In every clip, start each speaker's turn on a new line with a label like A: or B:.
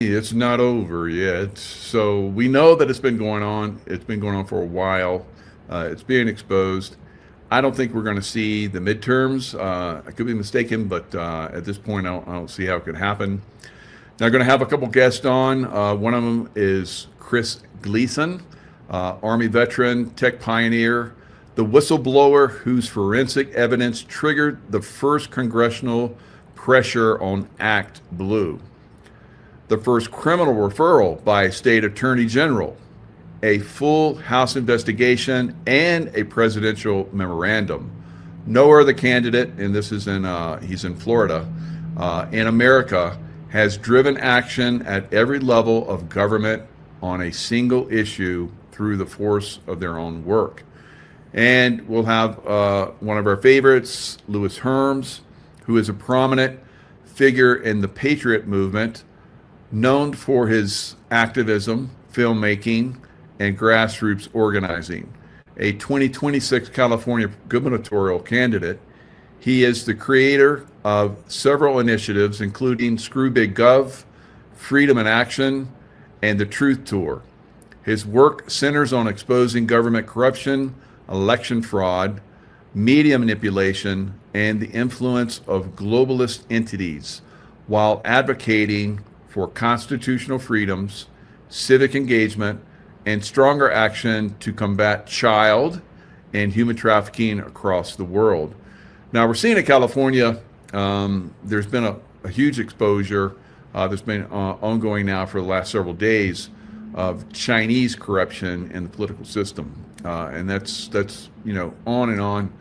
A: It's not over yet. So we know that it's been going on. It's been going on for a while. It's being exposed. I don't think we're going to see the midterms. I could be mistaken, but at this point, I don't see how it could happen. Now, I'm going to have a couple guests on. One of them is Chris Gleason, Army veteran, tech pioneer, the whistleblower whose forensic evidence triggered the first congressional pressure on Act Blue, the first criminal referral by a state attorney general, a full House investigation, and a presidential memorandum. No other candidate, and this is he's in Florida, in America, has driven action at every level of government on a single issue through the force of their own work. And we'll have one of our favorites, Louis Herms, who is a prominent figure in the Patriot movement, known for his activism, filmmaking, and grassroots organizing. A 2026 California gubernatorial candidate, he is the creator of several initiatives, including Screw Big Gov, Freedom in Action, and the Truth Tour. His work centers on exposing government corruption, election fraud, media manipulation, and the influence of globalist entities, while advocating for constitutional freedoms, civic engagement, and stronger action to combat child and human trafficking across the world. Now, we're seeing in California, there's been a huge exposure that's been ongoing now for the last several days of Chinese corruption in the political system. And that's on and on.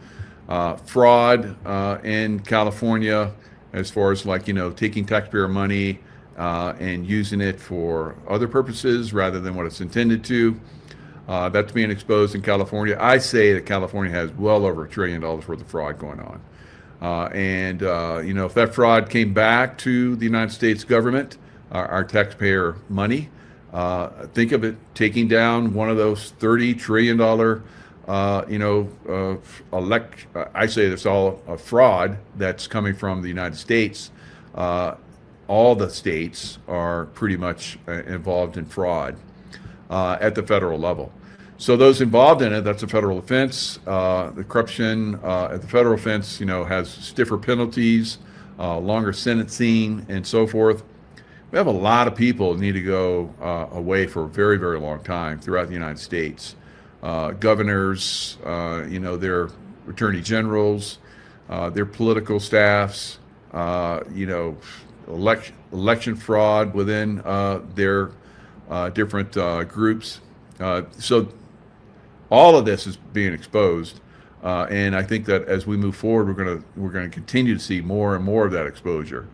A: Fraud in California, as far as taking taxpayer money and using it for other purposes rather than what it's intended to. That's being exposed in California. I say that California has well over $1 trillion worth of fraud going on. If that fraud came back to the United States government, our taxpayer money, think of it taking down one of those $30 trillion, I say it's all a fraud that's coming from the United States. All the states are pretty much involved in fraud at the federal level. So those involved in it, that's a federal offense. The corruption at the federal offense, has stiffer penalties, longer sentencing, and so forth. We have a lot of people that need to go away for a very, very long time throughout the United States. Governors, their attorney generals, their political staffs, election fraud within their different groups. So all of this is being exposed, and I think that as we move forward, we're going to continue to see more and more of that exposure.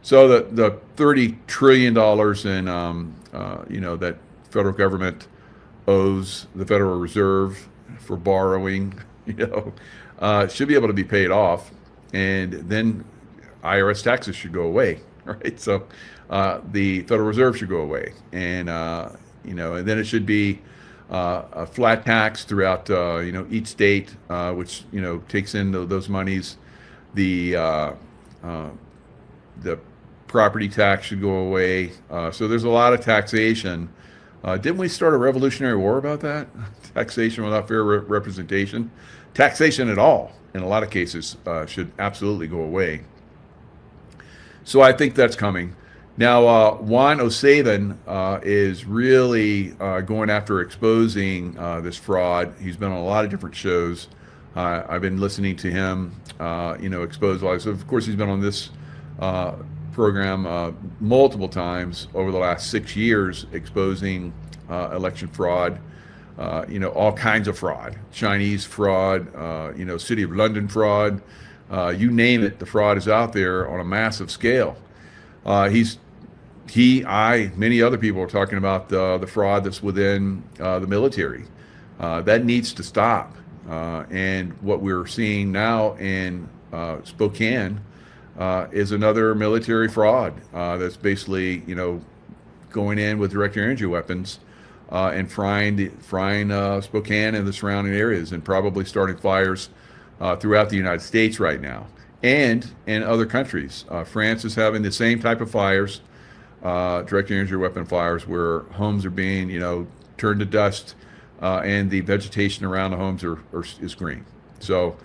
A: So the $30 trillion in that federal government owes the Federal Reserve for borrowing, should be able to be paid off, and then IRS taxes should go away. Right, so the Federal Reserve should go away, and and then it should be a flat tax throughout each state, which takes in those monies. The property tax should go away. So there's a lot of taxation. Didn't we start a revolutionary war about that? Taxation without fair representation. Taxation at all, in a lot of cases, should absolutely go away. So I think that's coming. Now, Juan O'Savin is really going after exposing this fraud. He's been on a lot of different shows. I've been listening to him, expose lies. Of course, he's been on this program multiple times over the last 6 years, exposing election fraud, all kinds of fraud, Chinese fraud, City of London fraud. You name it, the fraud is out there on a massive scale. Many other people are talking about the fraud that's within the military. That needs to stop. And what we're seeing now in Spokane is another military fraud that's basically, going in with direct energy weapons and frying Spokane and the surrounding areas, and probably starting fires throughout the United States right now and in other countries. France is having the same type of fires. direct energy weapon fires where homes are being, turned to dust, and the vegetation around the homes is green. So,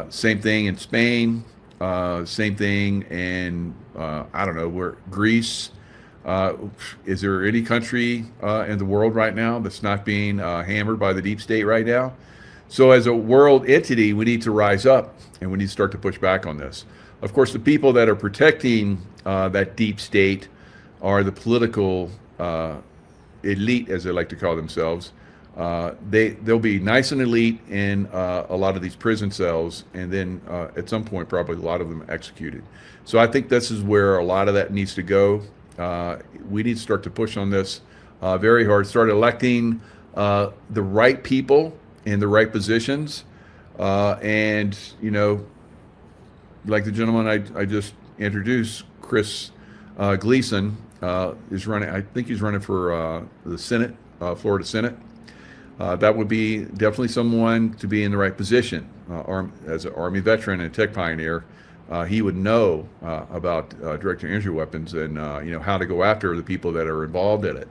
A: same thing in Spain, same thing in, I don't know, where Greece. Is there any country in the world right now that's not being hammered by the deep state right now? So, as a world entity, we need to rise up and we need to start to push back on this. Of course, the people that are protecting that deep state are the political elite, as they like to call themselves. They'll be nice and elite in a lot of these prison cells, and then at some point, probably a lot of them executed. So I think this is where a lot of that needs to go. We need to start to push on this very hard. Start electing the right people in the right positions, and like the gentleman I just introduced, Chris Gleason, is running. I think he's running for the Senate, Florida Senate. That would be definitely someone to be in the right position. As an Army veteran and tech pioneer, he would know about direct energy weapons and how to go after the people that are involved in it.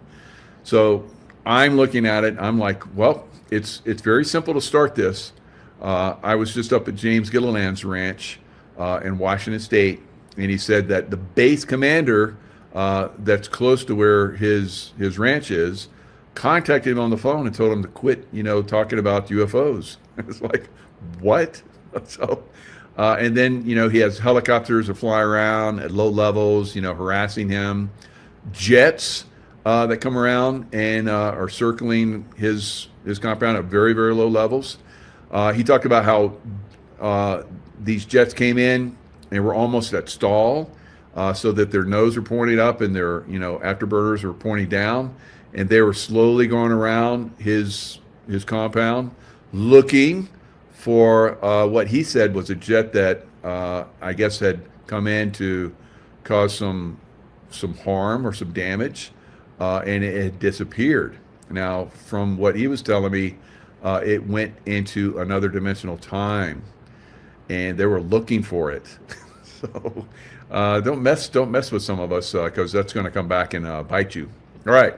A: So I'm looking at it. I'm like, well, it's very simple to start this. I was just up at James Gilliland's ranch in Washington State, and he said that the base commander that's close to where his ranch is contacted him on the phone and told him to quit, talking about UFOs. It's like, what? So, and then, he has helicopters that fly around at low levels, harassing him. Jets that come around and are circling his compound at very, very low levels. He talked about how these jets came in and were almost at stall, so that their nose were pointing up and their, afterburners were pointing down. And they were slowly going around his compound looking for what he said was a jet that I guess had come in to cause some harm or some damage, and it had disappeared. Now, from what he was telling me, it went into another dimensional time, and they were looking for it. So don't mess with some of us, because that's going to come back and bite you. All right.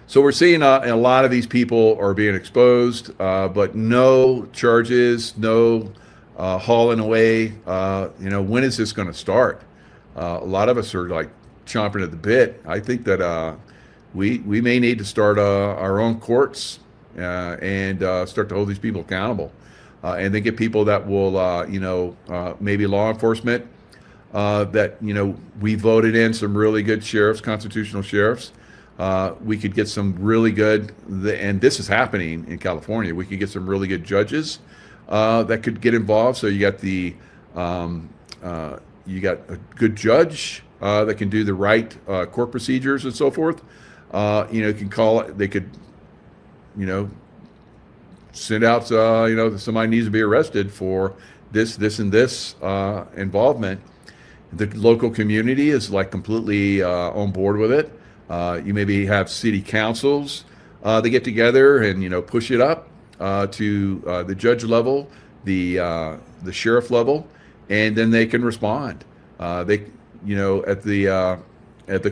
A: So we're seeing a lot of these people are being exposed, but no charges, no hauling away. When is this going to start? A lot of us are like chomping at the bit. I think that we may need to start our own courts and start to hold these people accountable, and then get people that will, maybe law enforcement, that we voted in some really good sheriffs, constitutional sheriffs. We could get some really good, and this is happening in California. We could get some really good judges that could get involved. So you got you got a good judge that can do the right court procedures and so forth. Can call it. They could, send out. Somebody needs to be arrested for this, and this involvement. The local community is like completely on board with it. You maybe have city councils that get together and push it up to the judge level, the sheriff level, and then they can respond. At the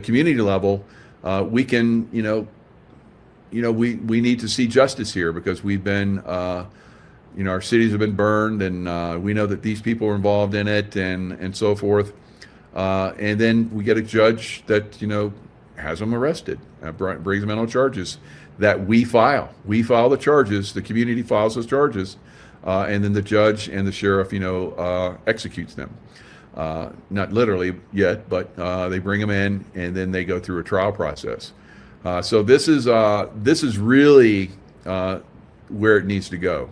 A: community level, we can we need to see justice here, because we've been our cities have been burned, and we know that these people are involved in it, and so forth. And then we get a judge that has them arrested, brings them in on charges that we file. We file the charges. The community files those charges, and then the judge and the sheriff, executes them. Not literally yet, but they bring them in, and then they go through a trial process. So this is really where it needs to go,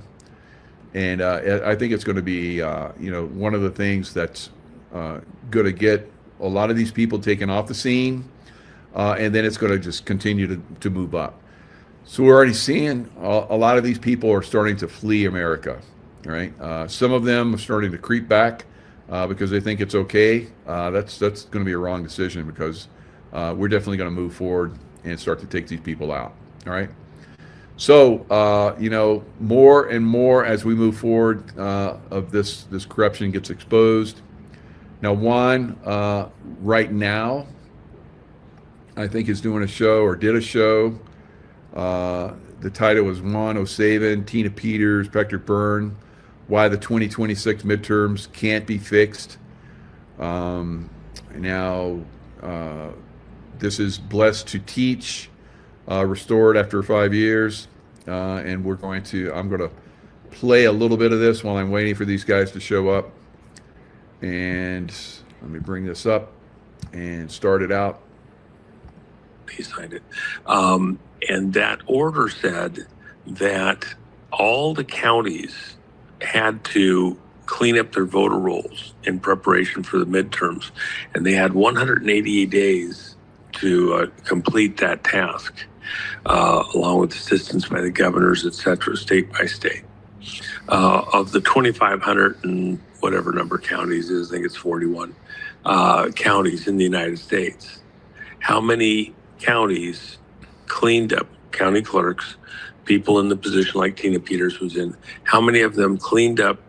A: and I think it's going to be one of the things that's going to get a lot of these people taken off the scene. And then it's going to just continue to move up. So we're already seeing a lot of these people are starting to flee America, right? Some of them are starting to creep back because they think it's okay. That's going to be a wrong decision, because we're definitely going to move forward and start to take these people out, all right? So, more and more as we move forward of this corruption gets exposed. Now, right now, I think, is doing a show or did a show. The title was Juan O'Savin, Tina Peters, Patrick Byrne, Why the 2026 Midterms Can't Be Fixed. Um, now, uh, this is Blessed to Teach, restored after 5 years. And I'm going to play a little bit of this while I'm waiting for these guys to show up. And let me bring this up and start it out.
B: He signed it. And that order said that all the counties had to clean up their voter rolls in preparation for the midterms. And they had 188 days to complete that task, along with assistance by the governors, et cetera, state by state. Of the 2,500 and whatever number counties is, I think it's 41 counties in the United States. How many counties cleaned up, county clerks, people in the position like Tina Peters was in, how many of them cleaned up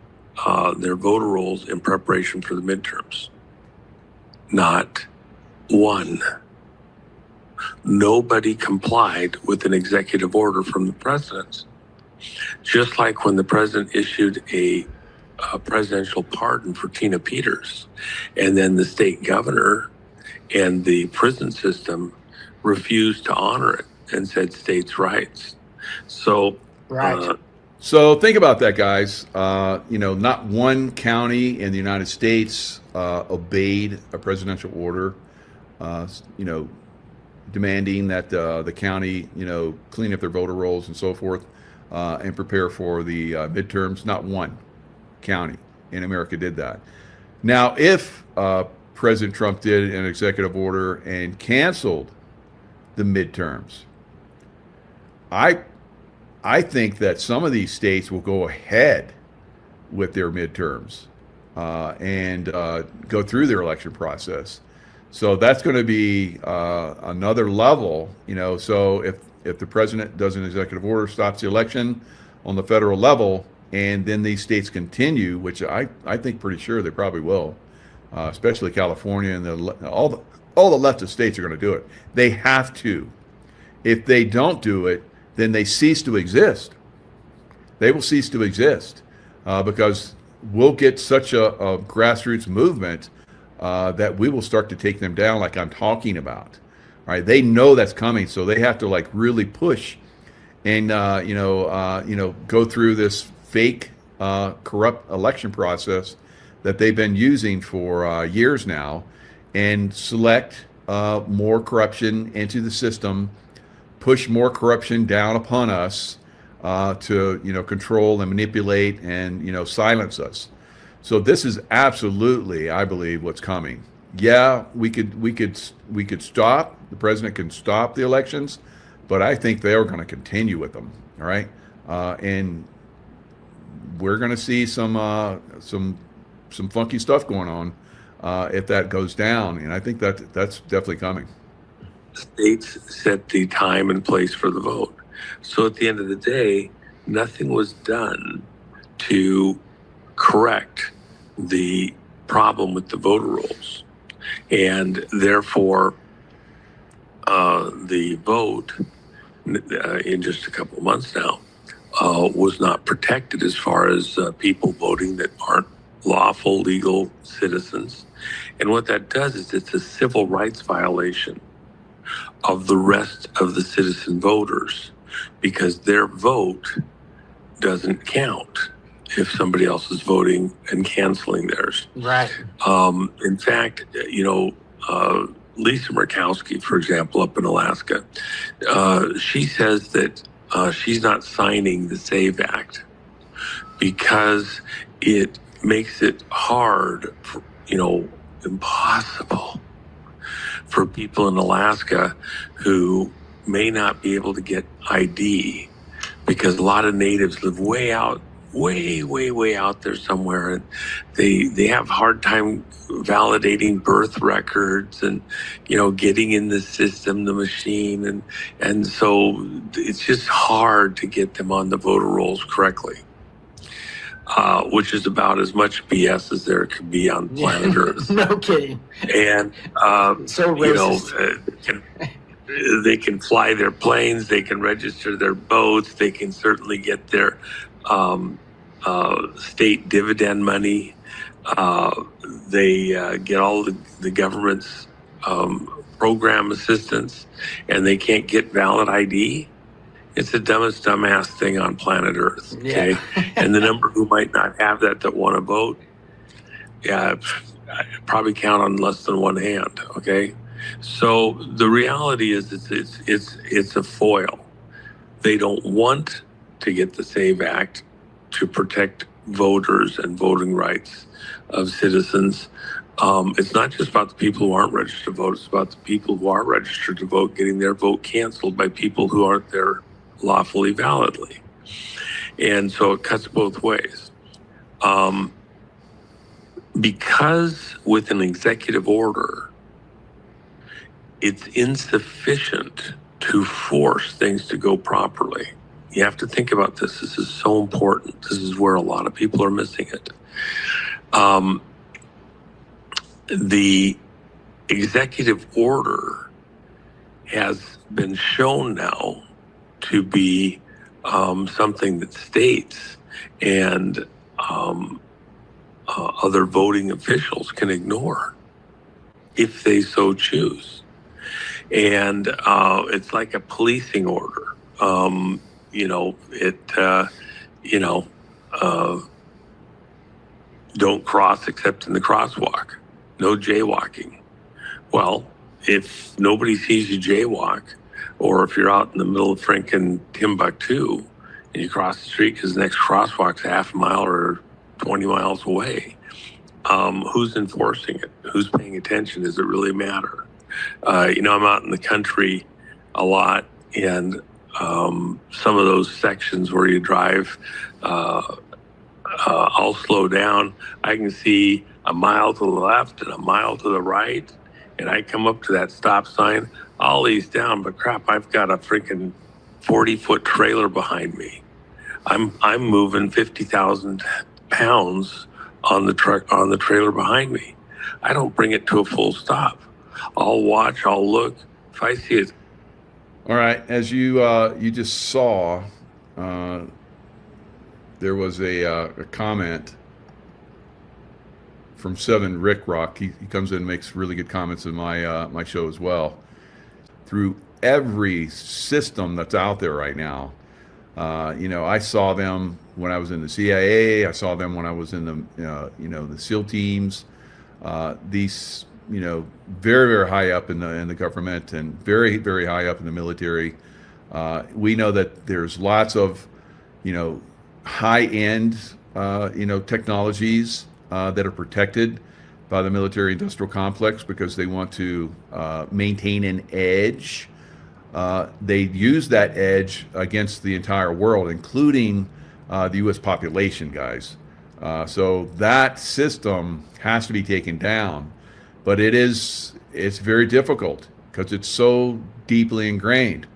B: their voter rolls in preparation for the midterms? Not one. Nobody complied with an executive order from the president. Just like when the president issued a presidential pardon for Tina Peters, and then the state governor and the prison system refused to honor it and said states' rights. So,
C: Right.
A: So think about that, guys. Not one county in the United States obeyed a presidential order, demanding that the county, clean up their voter rolls and so forth, and prepare for the midterms. Not one county in America did that. Now, if President Trump did an executive order and canceled the midterms, I think that some of these states will go ahead with their midterms and go through their election process. So that's going to be another level, So if the president does an executive order, stops the election on the federal level, and then these states continue, which I think pretty sure they probably will, especially California and all the leftist states are going to do it. They have to. If they don't do it, then they cease to exist. They will cease to exist because we'll get such a grassroots movement that we will start to take them down, like I'm talking about. All right, they know that's coming, so they have to really push and go through this fake corrupt election process that they've been using for years now, and select more corruption into the system, push more corruption down upon us to control and manipulate and silence us. So this is absolutely, I believe, what's coming. Yeah, we could stop. The president can stop the elections, but I think they are going to continue with them. All right, and we're going to see some funky stuff going on if that goes down, and I think that's definitely coming.
B: States set the time and place for the vote. So at the end of the day, nothing was done to correct the problem with the voter rolls. And therefore, the vote in just a couple of months now was not protected as far as people voting that aren't lawful, legal citizens. And what that does is it's a civil rights violation of the rest of the citizen voters, because their vote doesn't count if somebody else is voting and canceling theirs.
C: Right.
B: In fact, Lisa Murkowski, for example, up in Alaska, she says that she's not signing the SAVE Act because it makes it hard, impossible for people in Alaska who may not be able to get ID, because a lot of natives live way out there somewhere, and they have a hard time validating birth records and getting in the system, the machine, and so it's just hard to get them on the voter rolls correctly. which is about as much BS as there could be on planet Earth.
C: No kidding.
B: And
C: So racist.
B: they can fly their planes, they can register their boats, they can certainly get their state dividend money. They get all the government's program assistance, and they can't get valid ID. It's the dumbest, dumbass thing on planet Earth. Okay,
C: Yeah.
B: and the number who might not have that want to vote, yeah, I probably count on less than one hand. Okay, so the reality is it's a foil. They don't want to get the SAVE Act to protect voters and voting rights of citizens. It's not just about the people who aren't registered to vote. It's about the people who are registered to vote getting their vote canceled by people who aren't there lawfully, validly. And so it cuts both ways. Because with an executive order, it's insufficient to force things to go properly. You have to think about this. This is so important. This is where a lot of people are missing it. The executive order has been shown now to be something that states and other voting officials can ignore if they so choose. And it's like a policing order. Don't cross except in the crosswalk. No jaywalking. Well, if nobody sees you jaywalk, or if you're out in the middle of freaking Timbuktu and you cross the street because the next crosswalk's half a mile or 20 miles away, who's enforcing it? Who's paying attention? Does it really matter? I'm out in the country a lot, and some of those sections where you drive, I'll slow down. I can see a mile to the left and a mile to the right, and I come up to that stop sign. I'll ease down, but crap, I've got a freaking 40-foot trailer behind me. I'm moving 50,000 pounds on the truck, on the trailer behind me. I don't bring it to a full stop. I'll watch, I'll look. If I see it.
A: All right, as you just saw, there was a comment from Seven Rick Rock. He comes in and makes really good comments in my show as well. Through every system that's out there right now, I saw them when I was in the CIA. I saw them when I was in the SEAL teams. These very, very high up in the government and very, very high up in the military. We know that there's lots of high end technologies that are protected by the military industrial complex because they want to maintain an edge. They use that edge against the entire world, including the U.S. population, guys. So that system has to be taken down, but it's very difficult because it's so deeply ingrained.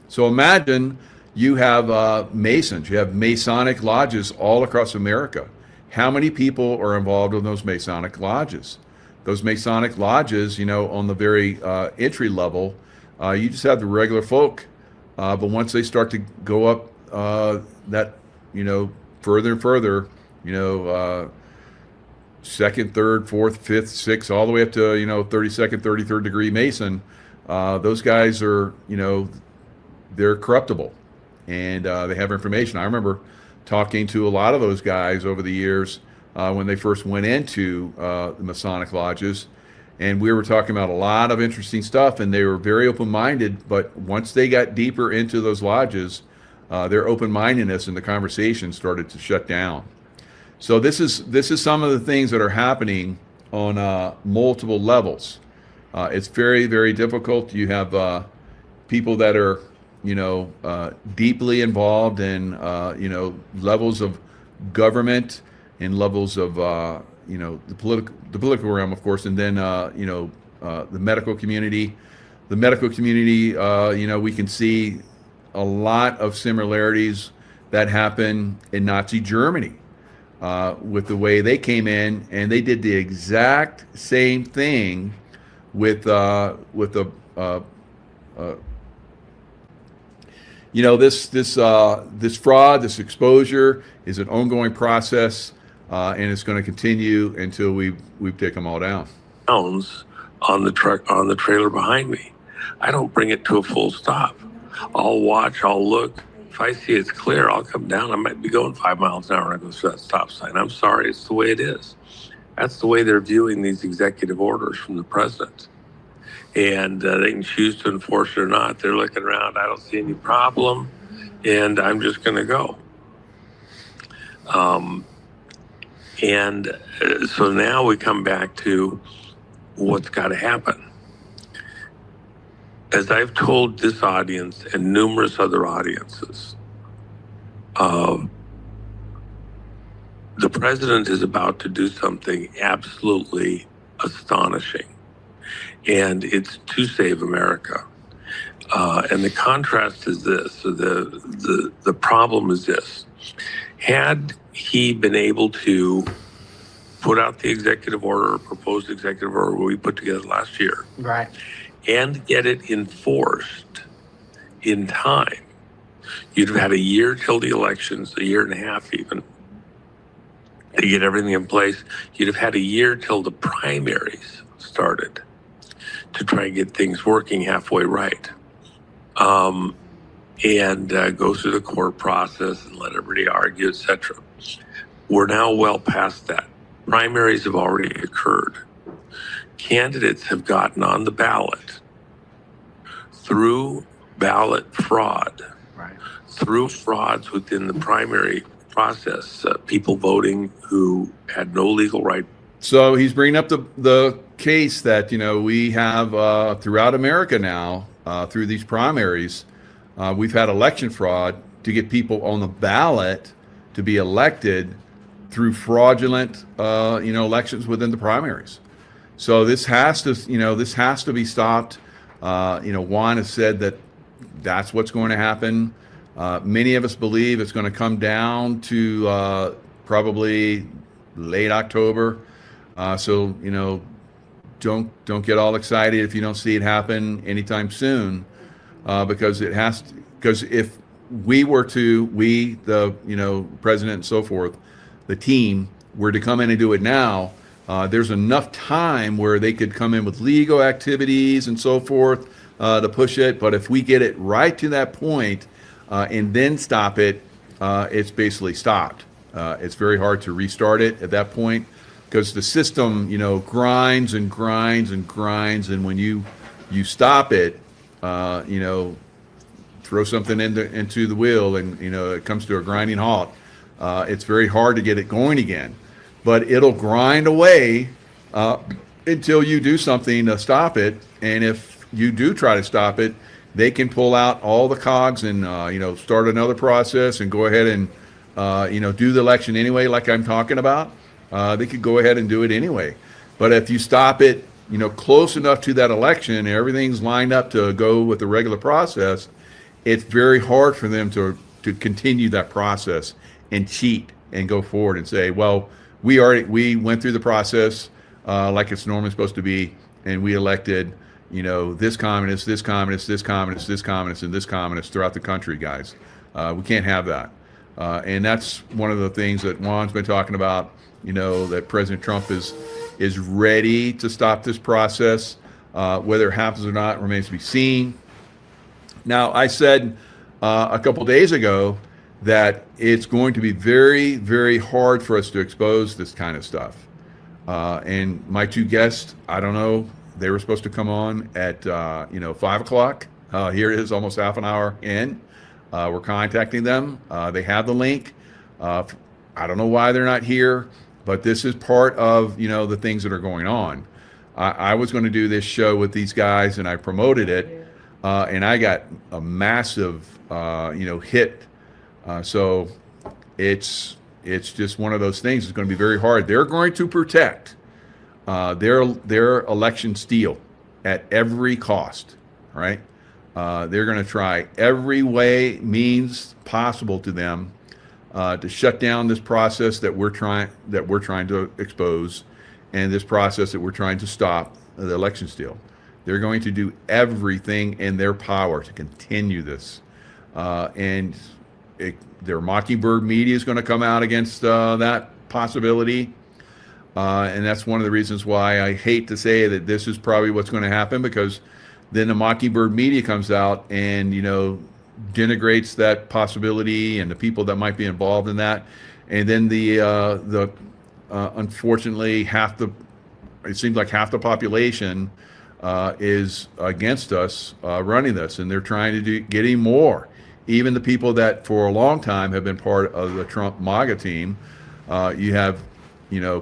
A: So imagine you have Masons, you have Masonic lodges all across America. How many people are involved in those Masonic lodges? Those Masonic lodges, on the very entry level, you just have the regular folk. But once they start to go up further and further, second, third, fourth, fifth, sixth, all the way up to, 32nd, 33rd degree Mason, those guys are, they're corruptible and they have information. I remember talking to a lot of those guys over the years when they first went into the Masonic lodges, and we were talking about a lot of interesting stuff, and they were very open-minded. But once they got deeper into those lodges, their open-mindedness and the conversation started to shut down. So this is some of the things that are happening on multiple levels. It's very, very difficult. You have people that are deeply involved in levels of government and levels of the political realm, of course, and then the medical community. The medical community, we can see a lot of similarities that happen in Nazi Germany. with the way they came in, and they did the exact same thing with the this fraud, this exposure is an ongoing process, and it's going to continue until we take them all down.
B: Pounds on the truck, on the trailer behind me. I don't bring it to a full stop. I'll watch, I'll look. If I see it's clear, I'll come down. I might be going 5 miles an hour and I go through that stop sign. I'm sorry, it's the way it is. That's the way they're viewing these executive orders from the president. And they can choose to enforce it or not. They're looking around, I don't see any problem, and I'm just going to go. So now we come back to what's got to happen. As I've told this audience and numerous other audiences, the president is about to do something absolutely astonishing, and it's to save America. And the contrast is this: so the problem is this: had he been able to put out the executive order, proposed executive order we put together last year,
C: Right.
B: and get it enforced in time, you'd have had a year till the elections, a year and a half even, to get everything in place. You'd have had a year till the primaries started to try and get things working halfway right. And go through the court process and let everybody argue, etc. We're now well past that. Primaries have already occurred. Candidates have gotten on the ballot through ballot fraud,
C: Right.
B: through frauds within the primary process, people voting who had no legal right.
A: So he's bringing up the case that we have throughout America now through these primaries. We've had election fraud to get people on the ballot to be elected through fraudulent elections within the primaries. So this has to be stopped. Juan has said that that's what's going to happen. Many of us believe it's going to come down to probably late October. So don't get all excited if you don't see it happen anytime soon, because it has to. Because if we the president and so forth, the team were to come in and do it now, there's enough time where they could come in with legal activities and so forth to push it. But if we get it right to that point and then stop it, it's basically stopped. It's very hard to restart it at that point, because the system, grinds and grinds and grinds, and when you stop it, throw something into the wheel, and it comes to a grinding halt. It's very hard to get it going again, but it'll grind away until you do something to stop it. And if you do try to stop it, they can pull out all the cogs and start another process and go ahead and do the election anyway, like I'm talking about. They could go ahead and do it anyway. But if you stop it, close enough to that election and everything's lined up to go with the regular process, it's very hard for them to continue that process and cheat and go forward and say, well, we went through the process like it's normally supposed to be, and we elected this communist, this communist, this communist, this communist, and this communist throughout the country, guys. We can't have that. And that's one of the things that Juan's been talking about, that President Trump is ready to stop this process. Whether it happens or not remains to be seen. Now, I said a couple days ago that it's going to be very, very hard for us to expose this kind of stuff. And my two guests, I don't know, they were supposed to come on at 5 o'clock. Here it is, almost half an hour in. We're contacting them. They have the link. I don't know why they're not here, but this is part of the things that are going on. I was going to do this show with these guys, and I promoted it. And I got a massive, hit. So it's just one of those things. It's going to be very hard. They're going to protect their election steal at every cost, right? They're going to try every way means possible to them to shut down this process that we're trying to expose, and this process that we're trying to stop, the election steal. They're going to do everything in their power to continue this, and their Mockingbird media is going to come out against that possibility. And that's one of the reasons why I hate to say that this is probably what's going to happen, because then the Mockingbird media comes out and, denigrates that possibility and the people that might be involved in that. And then unfortunately, it seems like half the population is against us running this, and they're trying to getting more. Even the people that for a long time have been part of the Trump MAGA team, you have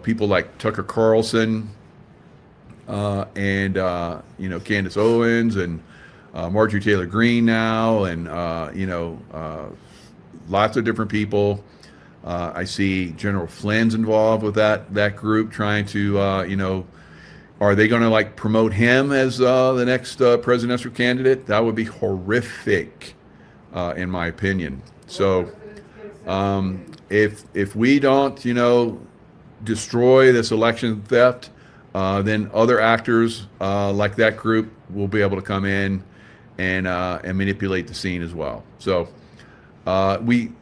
A: people like Tucker Carlson, and Candace Owens and Marjorie Taylor Greene now, and lots of different people. I see General Flynn's involved with that group, trying to are they going to promote him as the next presidential candidate? That would be horrific, in my opinion. So if we don't destroy this election theft, then other actors like that group will be able to come in and manipulate the scene as well. So and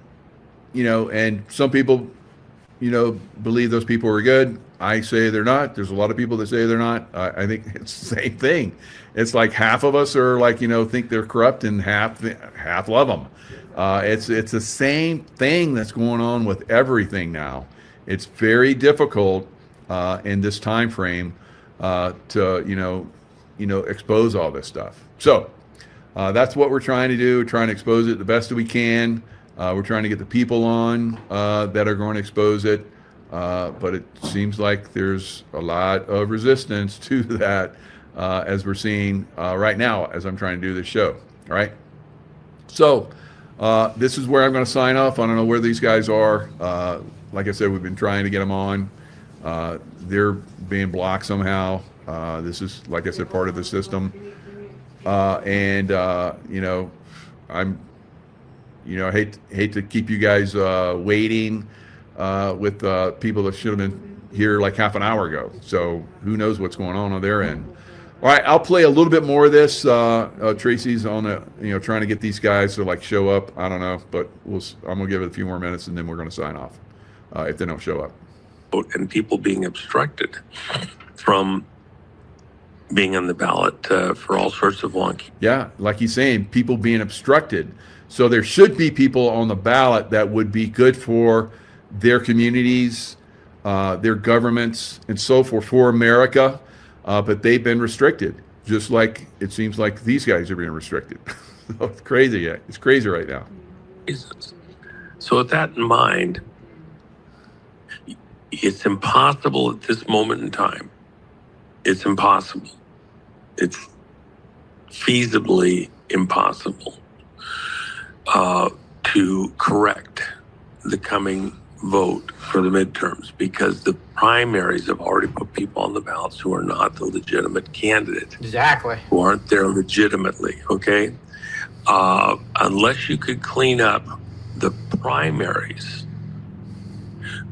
A: some people, believe those people are good. I say they're not. There's a lot of people that say they're not. I think it's the same thing. It's like half of us are think they're corrupt, and half love them. It's the same thing that's going on with everything now. It's very difficult in this time frame to expose all this stuff. So that's what we're trying to do. We're trying to expose it the best that we can. We're trying to get the people on that are going to expose it, but it seems like there's a lot of resistance to that, as we're seeing right now as I'm trying to do this show. All right. So this is where I'm going to sign off. I don't know where these guys are. Like I said, we've been trying to get them on. They're being blocked somehow. This is, like I said, part of the system. And I'm, I hate to keep you guys waiting with people that should have been here like half an hour ago. So who knows what's going on their end. All right, I'll play a little bit more of this. Tracy's on trying to get these guys to show up. I don't know, but I'm gonna give it a few more minutes and then we're gonna sign off if they don't show up.
B: And people being obstructed from being on the ballot for all sorts of wonky.
A: Yeah, like he's saying, people being obstructed. So there should be people on the ballot that would be good for their communities, their governments, and so forth, for America. But they've been restricted, just like it seems like these guys are being restricted. It's crazy. Yeah, it's crazy right now.
B: So with that in mind, it's impossible at this moment in time. It's impossible. It's feasibly impossible to correct the coming vote for the midterms, because the primaries have already put people on the ballots who are not the legitimate candidate.
C: Exactly.
B: Who aren't there legitimately, okay? Unless you could clean up the primaries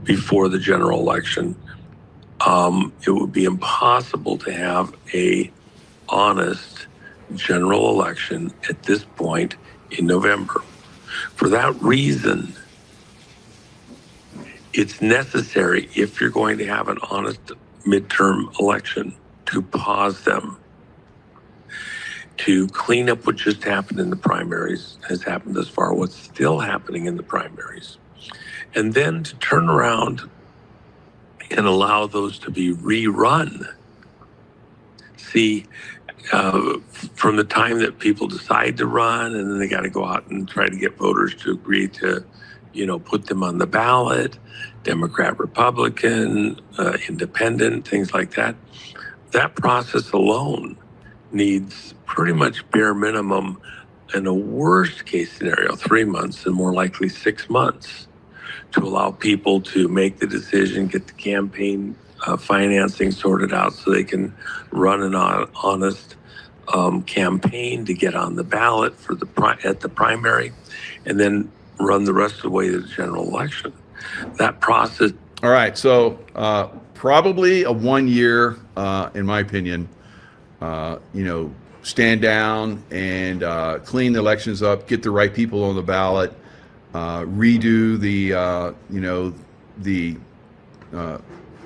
B: before the general election, it would be impossible to have a honest general election at this point in November. For that reason, it's necessary, if you're going to have an honest midterm election, to pause them, to clean up what just happened in the primaries, has happened thus far, what's still happening in the primaries, and then to turn around and allow those to be rerun. See, from the time that people decide to run, and then they got to go out and try to get voters to agree to, put them on the ballot, Democrat, Republican, independent, things like that. That process alone needs pretty much bare minimum, in a worst case scenario, 3 months, and more likely 6 months, to allow people to make the decision, get the campaign financing sorted out so they can run an honest campaign to get on the ballot for at the primary, and then run the rest of the way to the general election. That process.
A: All right, so probably a 1 year, in my opinion. Stand down and clean the elections up, get the right people on the ballot, redo the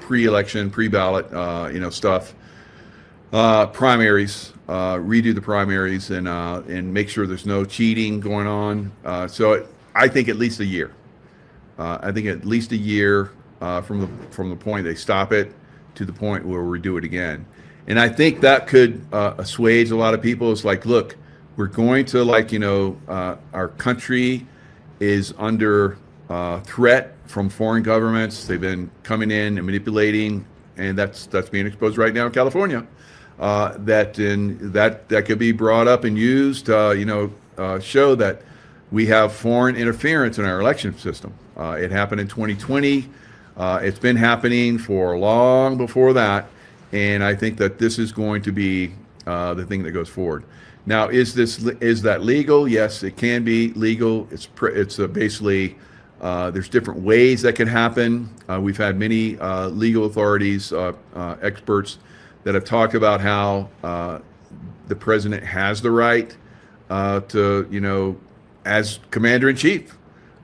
A: pre-election, pre-ballot, stuff, primaries, redo the primaries, and make sure there's no cheating going on. I think at least a year. I think at least a year from the point they stop it to the point where we do it again. And I think that could assuage a lot of people. It's like, look, we're going to our country is under threat from foreign governments. They've been coming in and manipulating, and that's being exposed right now in California. That could be brought up and used to show that we have foreign interference in our election system. It happened in 2020. It's been happening for long before that, and I think that this is going to be the thing that goes forward. Now, is that legal? Yes, it can be legal. It's basically there's different ways that can happen. We've had many legal authorities, experts that have talked about how the president has the right to, as commander in chief,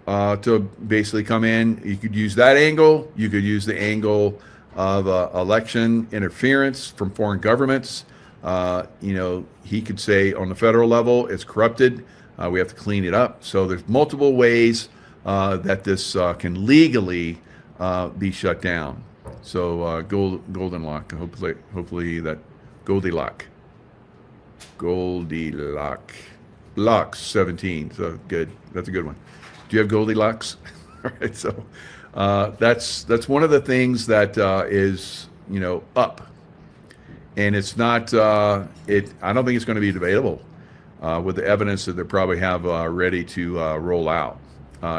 A: to basically come in. You could use that angle. You could use the angle of election interference from foreign governments. He could say on the federal level, it's corrupted. We have to clean it up. So there's multiple ways that this can legally be shut down. So golden lock. Hopefully that Goldilocks. Locks 17. So good. That's a good one. Do you have Goldilocks? All right. So that's one of the things that is up, and it's not. I don't think it's going to be debatable with the evidence that they probably have ready to roll out.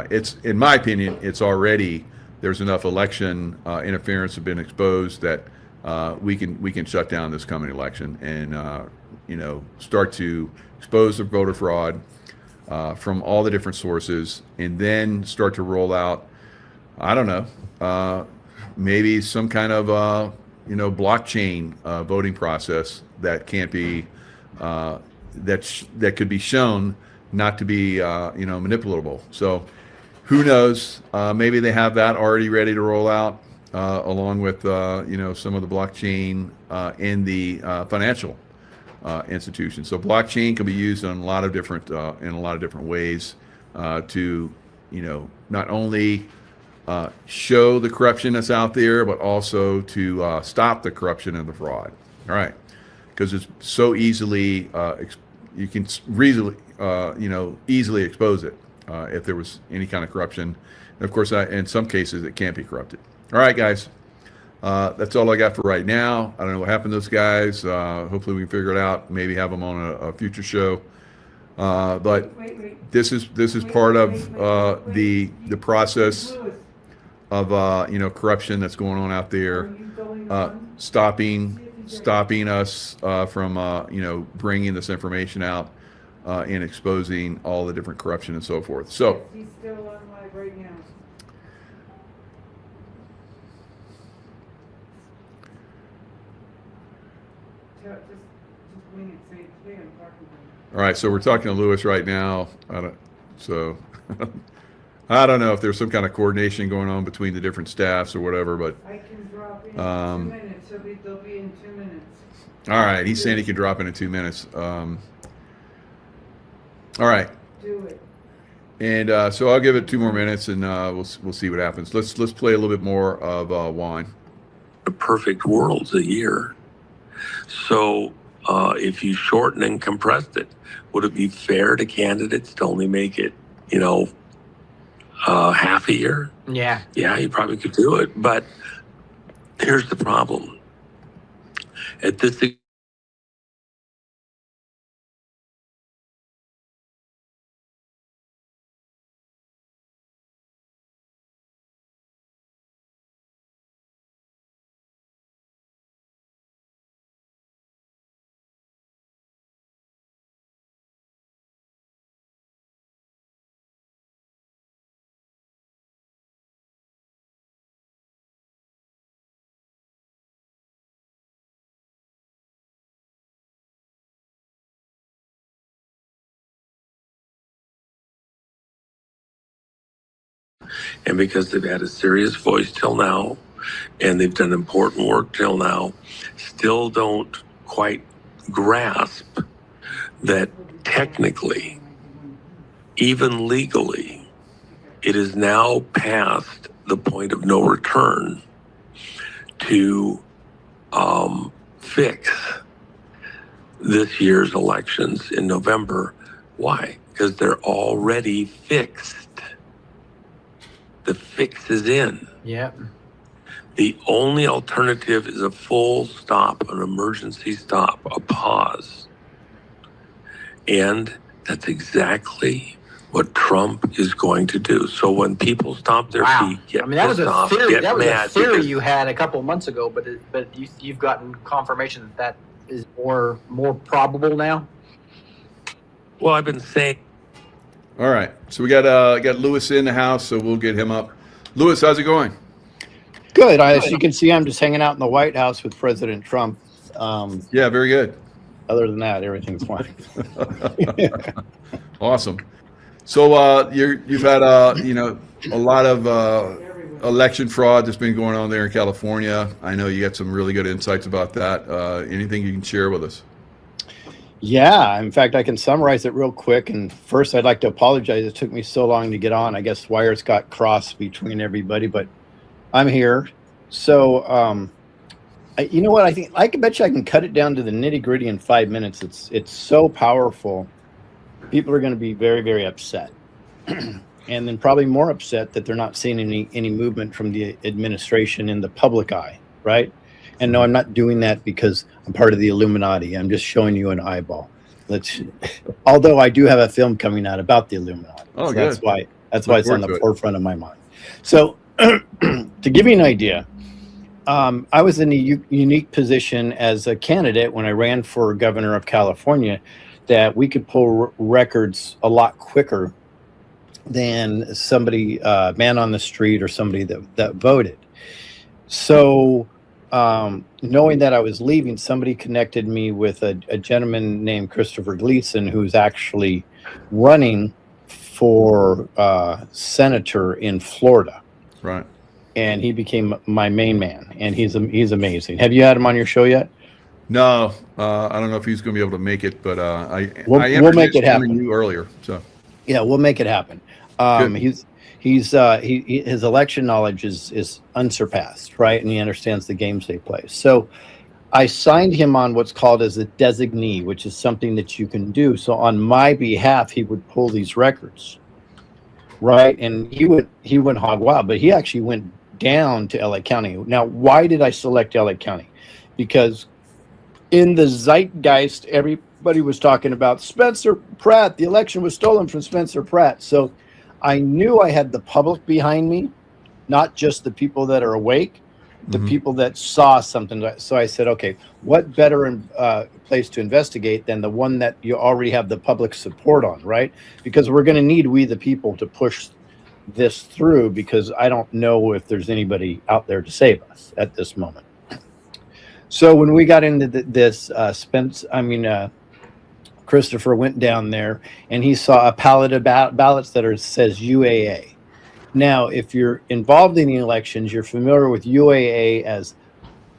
A: It's, in my opinion, it's already. There's enough election interference have been exposed that we can shut down this coming election and start to expose the voter fraud from all the different sources, and then start to roll out. I don't know, maybe some kind of blockchain voting process that can't be that could be shown not to be manipulatable. So. Who knows? Maybe they have that already ready to roll out, along with some of the blockchain in the financial institutions. So blockchain can be used in a lot of different ways to not only show the corruption that's out there, but also to stop the corruption and the fraud. All right, because it's so easily you can easily expose it. If there was any kind of corruption. And of course, in some cases, it can't be corrupted. All right, guys. That's all I got for right now. I don't know what happened to those guys. Hopefully we can figure it out. Maybe have them on a future show. But this is part of the process of corruption that's going on out there, stopping us from bringing this information out. In exposing all the different corruption and so forth. So
D: he's still on live right now. Just wing it, say today I'm talking to him.
A: all right, so we're talking to Lewis right now. I don't know if there's some kind of coordination going on between the different staffs or whatever, but
D: I can drop in 2 minutes. They'll be in 2 minutes.
A: all right, he's saying he can drop in 2 minutes. All right.
D: Do it.
A: And so I'll give it 2 more minutes, and we'll see what happens. Let's play a little bit more of Juan.
B: A perfect world's a year. So if you shorten and compressed it, would it be fair to candidates to only make it, half a year?
C: Yeah.
B: Yeah, you probably could do it. But here's the problem. At this and because they've had a serious voice till now, and they've done important work till now, still don't quite grasp that technically, even legally, it is now past the point of no return to fix this year's elections in November. Why? Because they're already fixed. The fix is in.
C: Yeah.
B: The only alternative is a full stop, an emergency stop, a pause. And that's exactly what Trump is going to do. So when people stomp their feet, get
C: that was
B: pissed
C: a
B: off,
C: theory.
B: get
C: That was
B: mad
C: a theory
B: because-
C: you had a couple of months ago, but you've gotten confirmation that is more probable now.
B: Well, I've been saying.
A: All right. So we got Lewis in the house, so we'll get him up. Lewis, how's it going?
E: Good. As you can see, I'm just hanging out in the White House with President Trump.
A: Yeah, very good.
E: Other than that, everything's fine.
A: Awesome. So you've had a lot of election fraud that's been going on there in California. I know you got some really good insights about that. Anything you can share with us?
E: Yeah. In fact, I can summarize it real quick. And first, I'd like to apologize. It took me so long to get on. I guess wires got crossed between everybody, but I'm here. So, you know what? I think I can bet you I can cut it down to the nitty gritty in 5 minutes. It's so powerful. People are going to be very, very upset. And then probably more upset that they're not seeing any movement from the administration in the public eye, right? And no, I'm not doing that because I'm part of the Illuminati. I'm just showing you an eyeball. Although I do have a film coming out about the Illuminati.
A: Oh,
E: so
A: good.
E: That's why it's on the forefront of my mind. So to give you an idea, I was in a unique position as a candidate when I ran for governor of California that we could pull records a lot quicker than somebody, man on the street or somebody that voted. So knowing that I was leaving, somebody connected me with a gentleman named Christopher Gleason, who's actually running for senator in Florida.
A: Right.
E: And he became my main man, and he's amazing. Have you had him on your show yet?
A: No, I don't know if he's going to be able to make it, but
E: we'll make it happen.
A: You earlier, so
E: yeah, we'll make it happen. His election knowledge is unsurpassed, right? And he understands the games they play. So I signed him on what's called as a designee, which is something that you can do. So on my behalf, he would pull these records, right? And he went hog wild, but he actually went down to LA County. Now, why did I select LA County? Because in the zeitgeist, everybody was talking about Spencer Pratt. The election was stolen from Spencer Pratt. So I knew I had the public behind me, not just the people that are awake, the people that saw something. So I said, okay, what better place to investigate than the one that you already have the public support on, right? Because we're going to need we the people to push this through, because I don't know if there's anybody out there to save us at this moment. So when we got into this, Christopher went down there and he saw a pallet of ballots that says UAA. Now, if you're involved in the elections, you're familiar with UAA as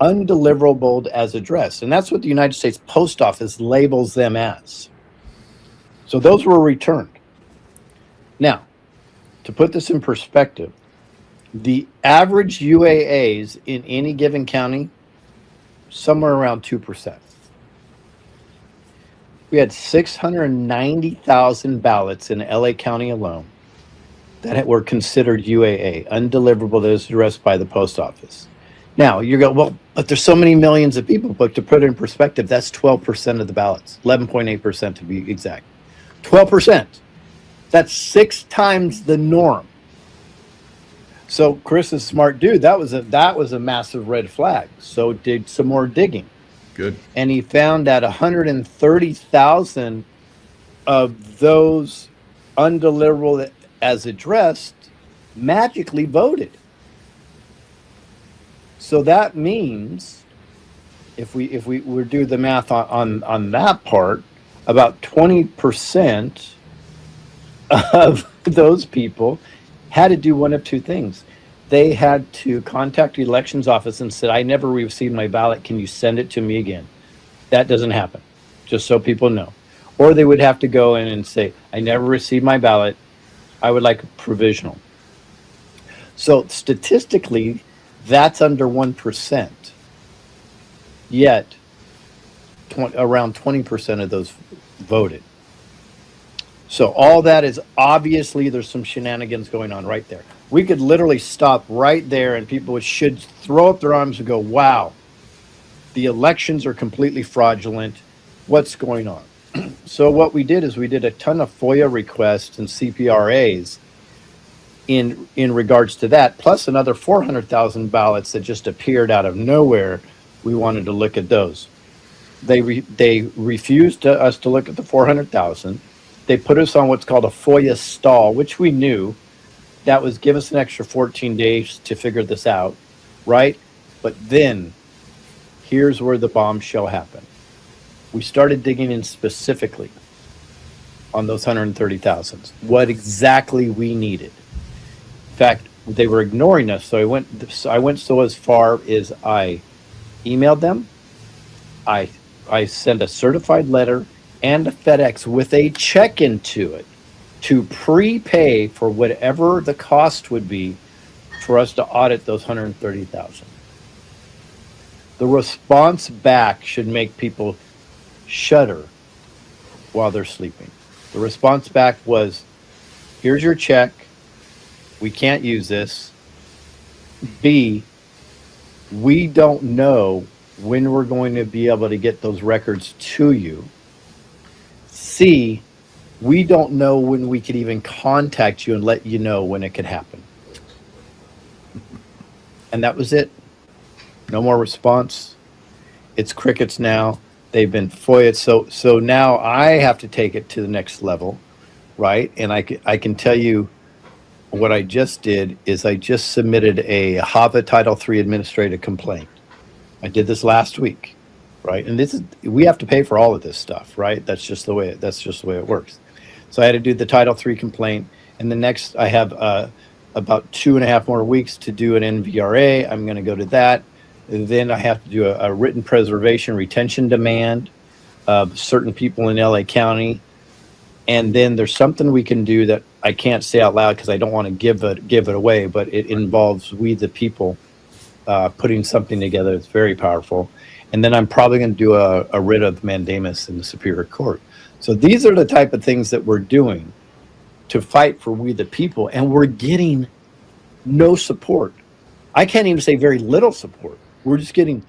E: undeliverable as address. And that's what the United States Post Office labels them as. So those were returned. Now, to put this in perspective, the average UAAs in any given county, somewhere around 2%. We had 690,000 ballots in LA County alone that were considered UAA, undeliverable as addressed by the post office. Now, you go, well, but there's so many millions of people. But to put it in perspective, that's 12% of the ballots, 11.8% to be exact. 12%. That's 6 times the norm. So Chris is a smart dude. That was a massive red flag. So did some more digging.
A: good.
E: And he found that 130,000 of those undeliverable as addressed magically voted. So that means if we do the math on that part, about 20% of those people had to do one of two things. They had to contact the elections office and said, I never received my ballot. Can you send it to me again? That doesn't happen, just so people know. Or they would have to go in and say, I never received my ballot. I would like a provisional. So statistically, that's under 1%. Yet, around 20% of those voted. So all that is obviously there's some shenanigans going on right there. We could literally stop right there and people should throw up their arms and go, wow, the elections are completely fraudulent. What's going on? So what we did is we did a ton of FOIA requests and CPRAs in regards to that, plus another 400,000 ballots that just appeared out of nowhere. We wanted to look at those. They refused us to look at the 400,000. They put us on what's called a FOIA stall, which we knew that was give us an extra 14 days to figure this out, right? But then here's where the bombshell happened. We started digging in specifically on those 130,000, what exactly we needed. In fact, they were ignoring us, so I went so as far as I emailed them. I sent a certified letter and a FedEx with a check into it to prepay for whatever the cost would be for us to audit those 130,000. The response back should make people shudder while they're sleeping. The response back was, here's your check. We can't use this. B, we don't know when we're going to be able to get those records to you. C, we don't know when we could even contact you and let you know when it could happen. And that was it. No more response. It's crickets now. They've been FOIA'd. So now I have to take it to the next level, right? And I can tell you what I just did is I just submitted a HAVA Title III administrative complaint. I did this last week, right? And we have to pay for all of this stuff, right? That's just the way it works. So I had to do the Title III complaint, and the next I have about 2.5 more weeks to do an NVRA. I'm going to go to that. And then I have to do a written preservation retention demand of certain people in LA County. And then there's something we can do that I can't say out loud because I don't want to give it away, but it involves we the people putting something together that's very powerful. And then I'm probably going to do a writ of mandamus in the Superior Court. So these are the type of things that we're doing to fight for we the people, and we're getting no support. I can't even say very little support. We're just getting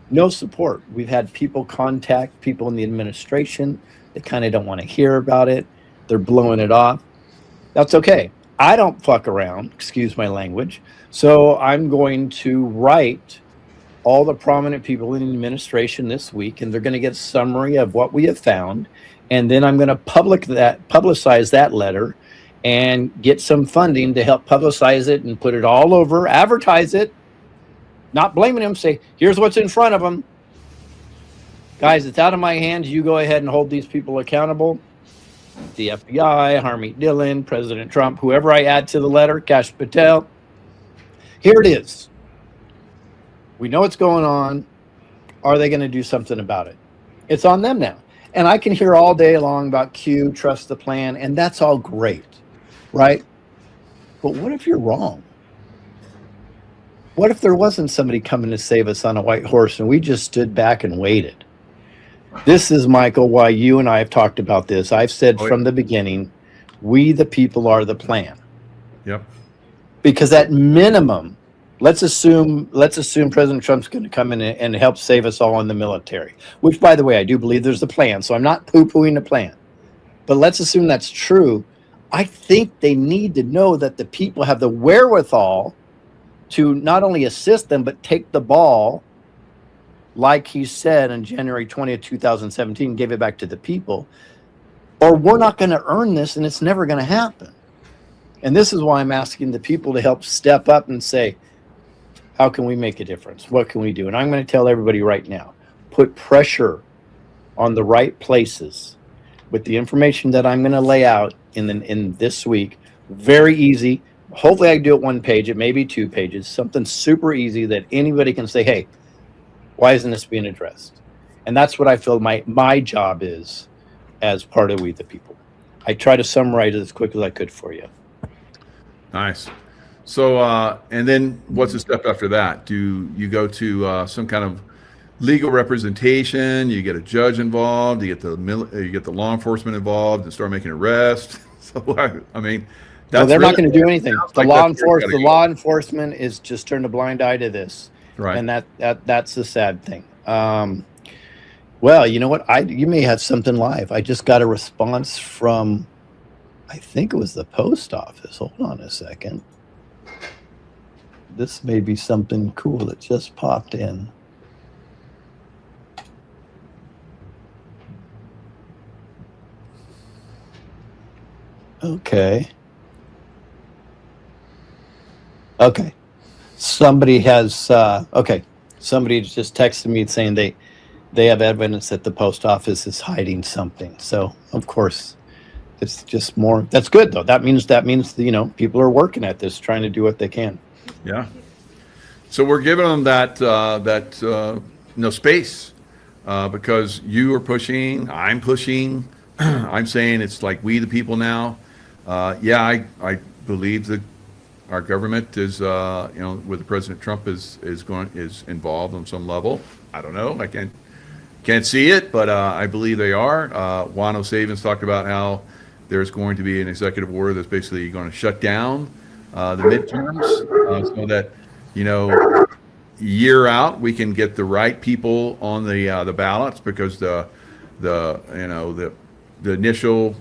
E: no support. We've had people contact people in the administration. They kind of don't want to hear about it. They're blowing it off. That's okay. I don't fuck around, excuse my language. So I'm going to write all the prominent people in the administration this week, and they're going to get a summary of what we have found. And then I'm going to publicize that letter and get some funding to help publicize it and put it all over, advertise it, not blaming them, say, here's what's in front of them. Guys, it's out of my hands. You go ahead and hold these people accountable. The FBI, Harmeet Dillon, President Trump, whoever I add to the letter, Kash Patel. Here it is. We know what's going on. Are they going to do something about it? It's on them now. And I can hear all day long about Q, trust the plan, and that's all great, right? But what if you're wrong? What if there wasn't somebody coming to save us on a white horse and we just stood back and waited? This is, Michael, why you and I have talked about this. I've said from the beginning, we the people are the plan.
A: Yep.
E: Because at minimum, let's assume President Trump's going to come in and help save us all in the military, which, by the way, I do believe there's a plan. So I'm not poo-pooing the plan. But let's assume that's true. I think they need to know that the people have the wherewithal to not only assist them, but take the ball, like he said on January 20th, 2017, gave it back to the people, or we're not going to earn this and it's never going to happen. And this is why I'm asking the people to help step up and say, how can we make a difference? What can we do? And I'm going to tell everybody right now, put pressure on the right places with the information that I'm going to lay out in this week. Very easy, Hopefully I can do it 1 page. It may be 2 pages, something super easy that anybody can say, hey, why isn't this being addressed? And that's what I feel my job is as part of We the People. I try to summarize it as quick as I could for you.
A: Nice. So, and then what's the step after that? Do you go to some kind of legal representation? You get a judge involved. You get the law enforcement involved and start making arrests. So, I mean,
E: Well, they're not going to do anything. The
A: like
E: law
A: that's where it's gotta go.
E: law enforcement is just turned a blind eye to this,
A: Right.
E: and that's the sad thing. Well, you know what? You may have something live. I just got a response from, I think it was the post office. Hold on a second. This may be something cool that just popped in. Okay. Okay. Somebody has somebody just texted me saying they have evidence that the post office is hiding something. So of course it's just more. That's good though. That means people are working at this, trying to do what they can.
A: Yeah. So we're giving them that space because you are pushing, I'm pushing, I'm saying it's like we the people now. I believe that our government is with President Trump is involved on some level. I don't know. I can't see it, but I believe they are. Juan O'Savins talked about how there's going to be an executive order that's basically going to shut down the midterms so that year out we can get the right people on the ballots because the initial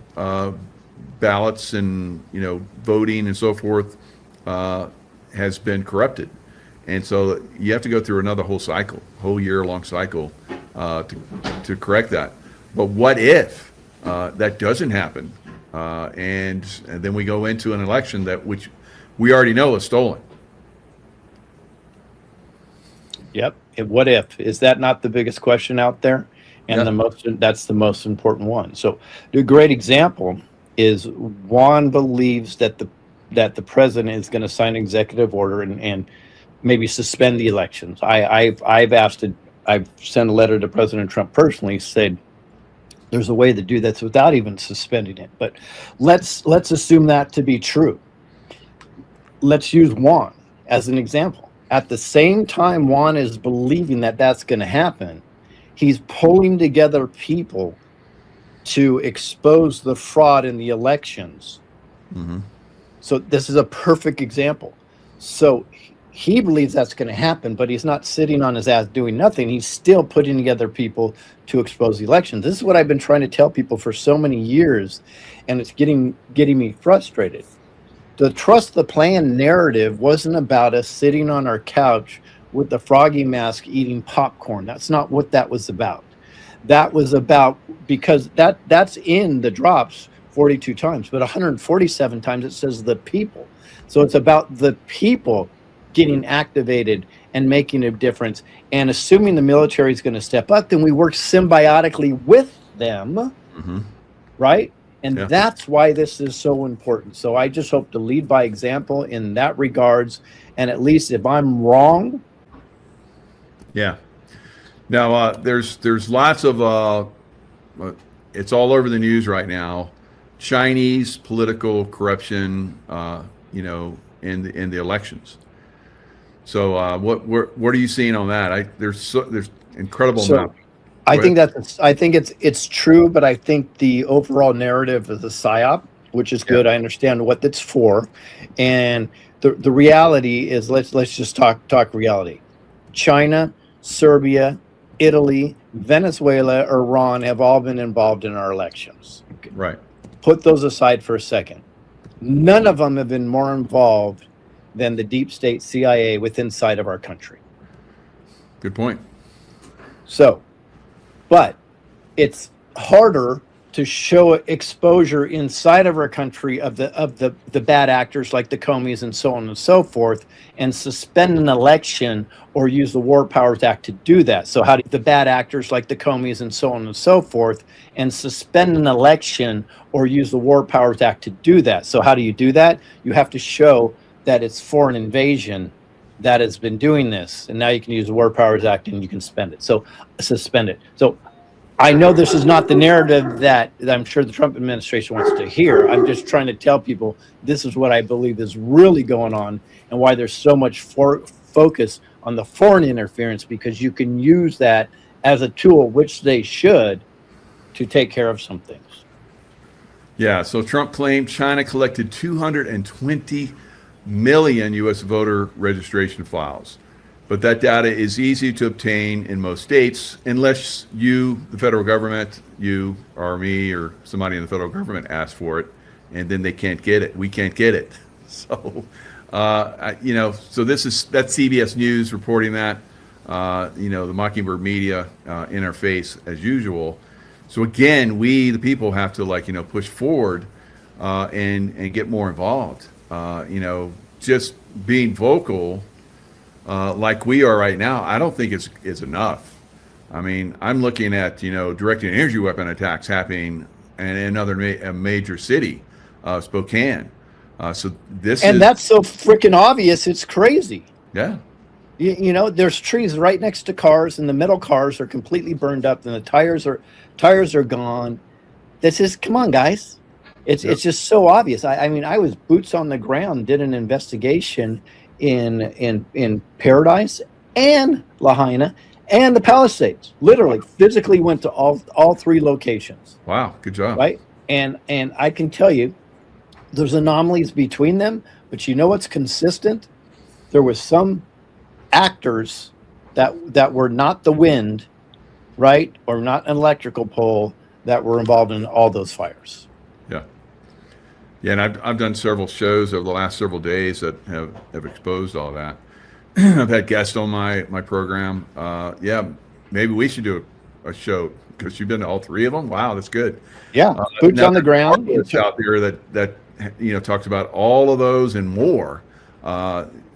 A: ballots and voting and so forth has been corrupted, and so you have to go through another whole year long cycle to correct that. But what if that doesn't happen, and then we go into an election which we already know is stolen?
E: Yep. What if? Is that not the biggest question out there? And
A: Yeah.
E: that's the most important one. So the great example is Juan believes that the president is going to sign an executive order and maybe suspend the elections. I've sent a letter to President Trump personally, said there's a way to do this without even suspending it. But let's assume that to be true. Let's use Juan as an example. At the same time Juan is believing that that's going to happen, he's pulling together people to expose the fraud in the elections.
A: Mm-hmm.
E: So this is a perfect example. So he believes that's going to happen, but he's not sitting on his ass doing nothing. He's still putting together people to expose the elections. This is what I've been trying to tell people for so many years, and it's getting me frustrated. The trust the plan narrative wasn't about us sitting on our couch with the froggy mask eating popcorn. That's not what that was about. That was about, because that's in the drops 42 times, but 147 times it says the people. So it's about the people getting activated and making a difference. And assuming the military is going to step up, then we work symbiotically with them,
A: Mm-hmm.
E: right? And
A: Yeah.
E: that's why this is so important. So I just hope to lead by example in that regards. And at least if I'm wrong.
A: Yeah. Now, there's lots of, it's all over the news right now, Chinese political corruption, in the elections. So what are you seeing on that? There's incredible amount.
E: I think it's true, but I think the overall narrative is a psyop, which is good. I understand what it's for, and the reality is let's just talk reality. China, Serbia, Italy, Venezuela, Iran have all been involved in our elections.
A: Right.
E: Put those aside for a second. None of them have been more involved than the deep state CIA within inside of our country.
A: Good point.
E: So, but it's harder to show exposure inside of our country of the bad actors like the Comeys and so on and so forth, and suspend an election or use the War Powers Act to do that. So how do the bad actors like the Comeys and so on and so forth, and suspend an election or use the War Powers Act to do that? So how do you do that? You have to show that it's foreign invasion that has been doing this, and now you can use the War Powers Act and you can suspend it. So I know this is not the narrative that I'm sure the Trump administration wants to hear. I'm just trying to tell people this is what I believe is really going on, and why there's so much focus on the foreign interference, because you can use that as a tool, which they should, to take care of some things.
A: Yeah, so Trump claimed China collected 220 million U.S. voter registration files. But that data is easy to obtain in most states, unless you, the federal government, you or me or somebody in the federal government asks for it, and then they can't get it. We can't get it. So, so that's CBS News reporting that, the Mockingbird Media interface as usual. So again, we, the people, have to push forward and get more involved. Just being vocal like we are right now, I don't think it's enough. I mean, I'm looking at, directed energy weapon attacks happening in another major city, Spokane. So that's so freaking obvious. It's crazy.
E: Yeah. There's trees right next to cars, and the metal cars are completely burned up, and the tires are gone. This is, come on, guys. It's just so obvious. I mean, I was boots on the ground, did an investigation in Paradise and Lahaina and the Palisades. Literally, physically went to all three locations.
A: Wow, good job.
E: Right, and I can tell you, there's anomalies between them, but you know what's consistent? There was some actors that were not the wind, right, or not an electrical pole, that were involved in all those fires.
A: Yeah, and I've done several shows over the last several days that have exposed all that. I've had guests on my program. Maybe we should do a show, because you've been to all three of them. Wow, that's good.
E: Yeah, boots on the ground.
A: It's out there that talks about all of those and more,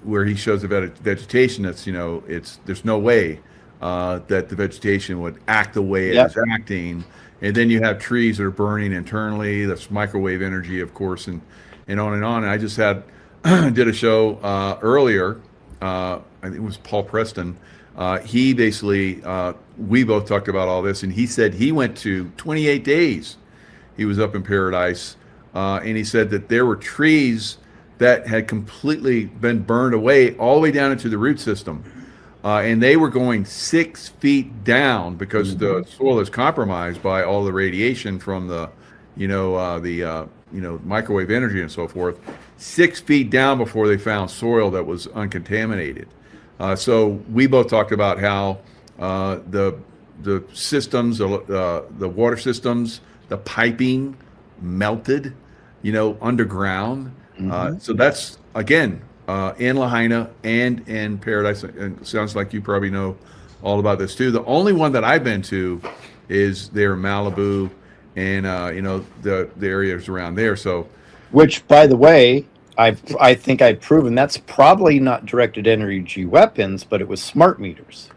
A: where he shows the vegetation. That's there's no way that the vegetation would act the way it is acting. And then you have trees that are burning internally. That's microwave energy, of course, and on and on. And I just did a show earlier. I think it was Paul Preston. He basically, we both talked about all this, and he said he went to 28 days. He was up in Paradise, and he said that there were trees that had completely been burned away all the way down into the root system. And they were going 6 feet down, because the soil is compromised by all the radiation from the microwave energy and so forth. 6 feet down before they found soil that was uncontaminated. So we both talked about how the systems, the water systems, the piping melted, underground. So that's, again, in Lahaina and in Paradise. And it sounds like you probably know all about this too. The only one that I've been to is there in Malibu, and the areas around there. So,
E: which, by the way, I think I've proven that's probably not directed energy weapons, but it was smart meters.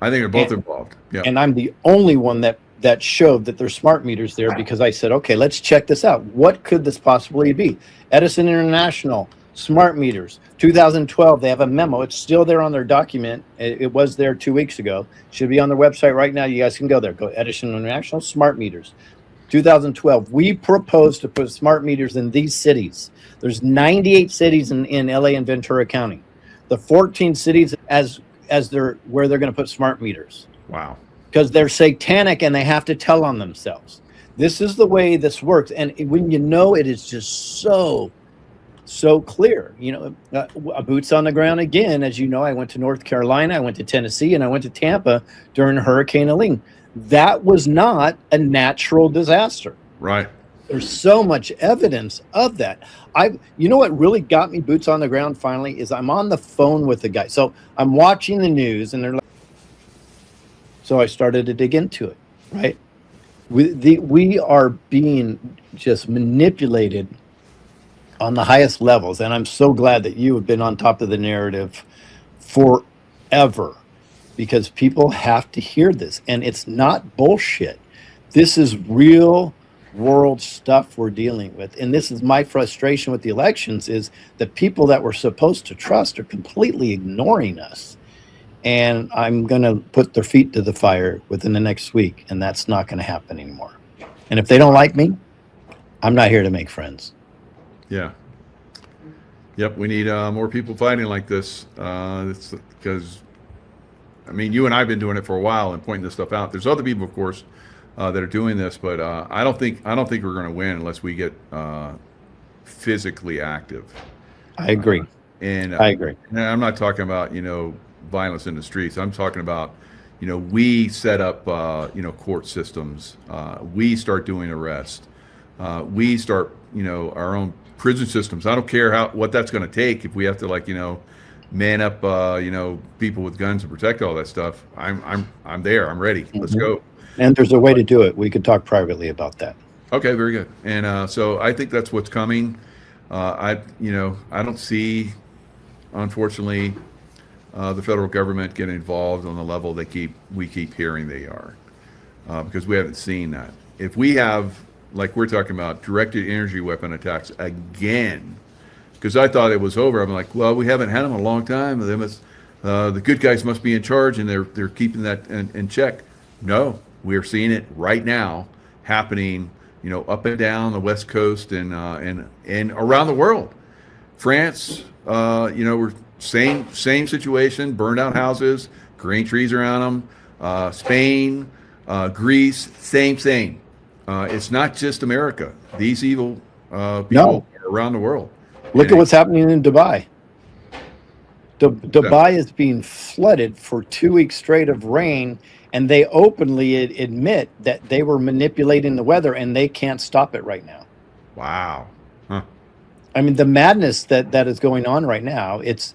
A: I think they're both involved. Yeah.
E: And I'm the only one that showed that there's smart meters there, because I said, okay, let's check this out. What could this possibly be? Edison International, smart meters, 2012. They have a memo. It's still there on their document. It was there 2 weeks ago. Should be on their website right now. You guys can go there. Go Edison International, smart meters. 2012, we proposed to put smart meters in these cities. There's 98 cities in LA and Ventura County. The 14 cities where they're going to put smart meters.
A: Wow.
E: Because they're satanic and they have to tell on themselves. This is the way this works. And when it is just so clear. Boots on the ground again. As you know, I went to North Carolina, I went to Tennessee, and I went to Tampa during Hurricane Helene. That was not a natural disaster.
A: Right.
E: There's so much evidence of that. What really got me boots on the ground finally is I'm on the phone with the guy. So I'm watching the news, and they're like, so I started to dig into it, right? We are being just manipulated on the highest levels, and I'm so glad that you have been on top of the narrative forever, because people have to hear this, and it's not bullshit. This is real world stuff we're dealing with, and this is my frustration with the elections: is the people that we're supposed to trust are completely ignoring us, and I'm going to put their feet to the fire within the next week, and that's not going to happen anymore. And if they don't like me, I'm not here to make friends.
A: Yeah. Yep. We need more people fighting like this. It's because, I mean, you and I've been doing it for a while and pointing this stuff out. There's other people, of course, that are doing this, but I don't think we're going to win unless we get physically active.
E: I agree. I agree.
A: And I'm not talking about, violence in the streets. I'm talking about, we set up, court systems. We start doing arrests. We start, our own prison systems. I don't care what that's going to take. If we have to, man up, people with guns to protect all that stuff, I'm there. I'm ready. Let's go.
E: And there's a way to do it. We could talk privately about that.
A: Okay, very good. And so I think that's what's coming. I don't see, unfortunately, the federal government getting involved on the level we keep hearing they are, because we haven't seen that. If we have, like we're talking about, directed energy weapon attacks again, because I thought it was over. I'm like, well, we haven't had them in a long time. They must, the good guys must be in charge, and they're keeping that in check. No, we're seeing it right now happening, up and down the West Coast and around the world. France, we're same situation, burned out houses, green trees around them. Spain, Greece, same. It's not just America. These evil people are around the world.
E: Look at what's happening in Dubai. Dubai is being flooded for 2 weeks straight of rain, and they openly admit that they were manipulating the weather, and they can't stop it right now.
A: Wow. Huh.
E: I mean, the madness that is going on right now, it's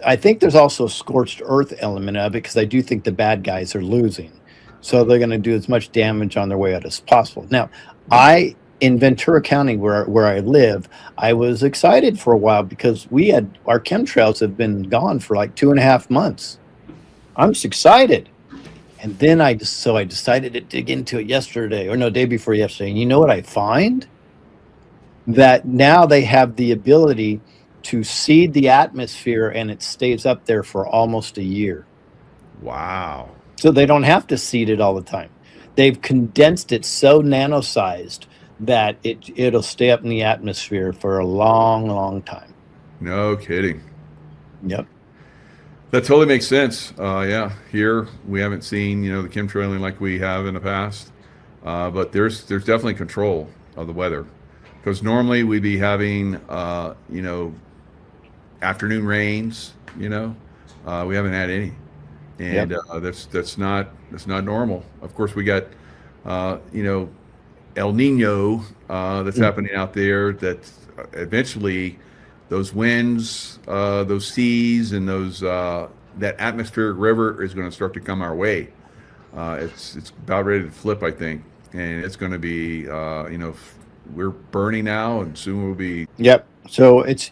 E: I think there's also a scorched earth element of it, because I do think the bad guys are losing. So they're going to do as much damage on their way out as possible. Now, in Ventura County, where I live, I was excited for a while because our chemtrails have been gone for like 2.5 months. I'm just excited. And then I decided to dig into it day before yesterday. And you know what I find? That now they have the ability to seed the atmosphere, and it stays up there for almost a year.
A: Wow.
E: So they don't have to seed it all the time. They've condensed it so nano-sized that it'll stay up in the atmosphere for a long, long time.
A: No kidding.
E: Yep.
A: That totally makes sense. Yeah, here we haven't seen, the chemtrailing like we have in the past, but there's definitely control of the weather, because normally we'd be having, afternoon rains. We haven't had any, and that's not normal. Of course, we got, El Nino that's happening out there. That eventually, those winds, those seas, and those that atmospheric river is going to start to come our way. It's about ready to flip, I think, and it's going to be, we're burning now, and soon we'll be.
E: Yep. So it's,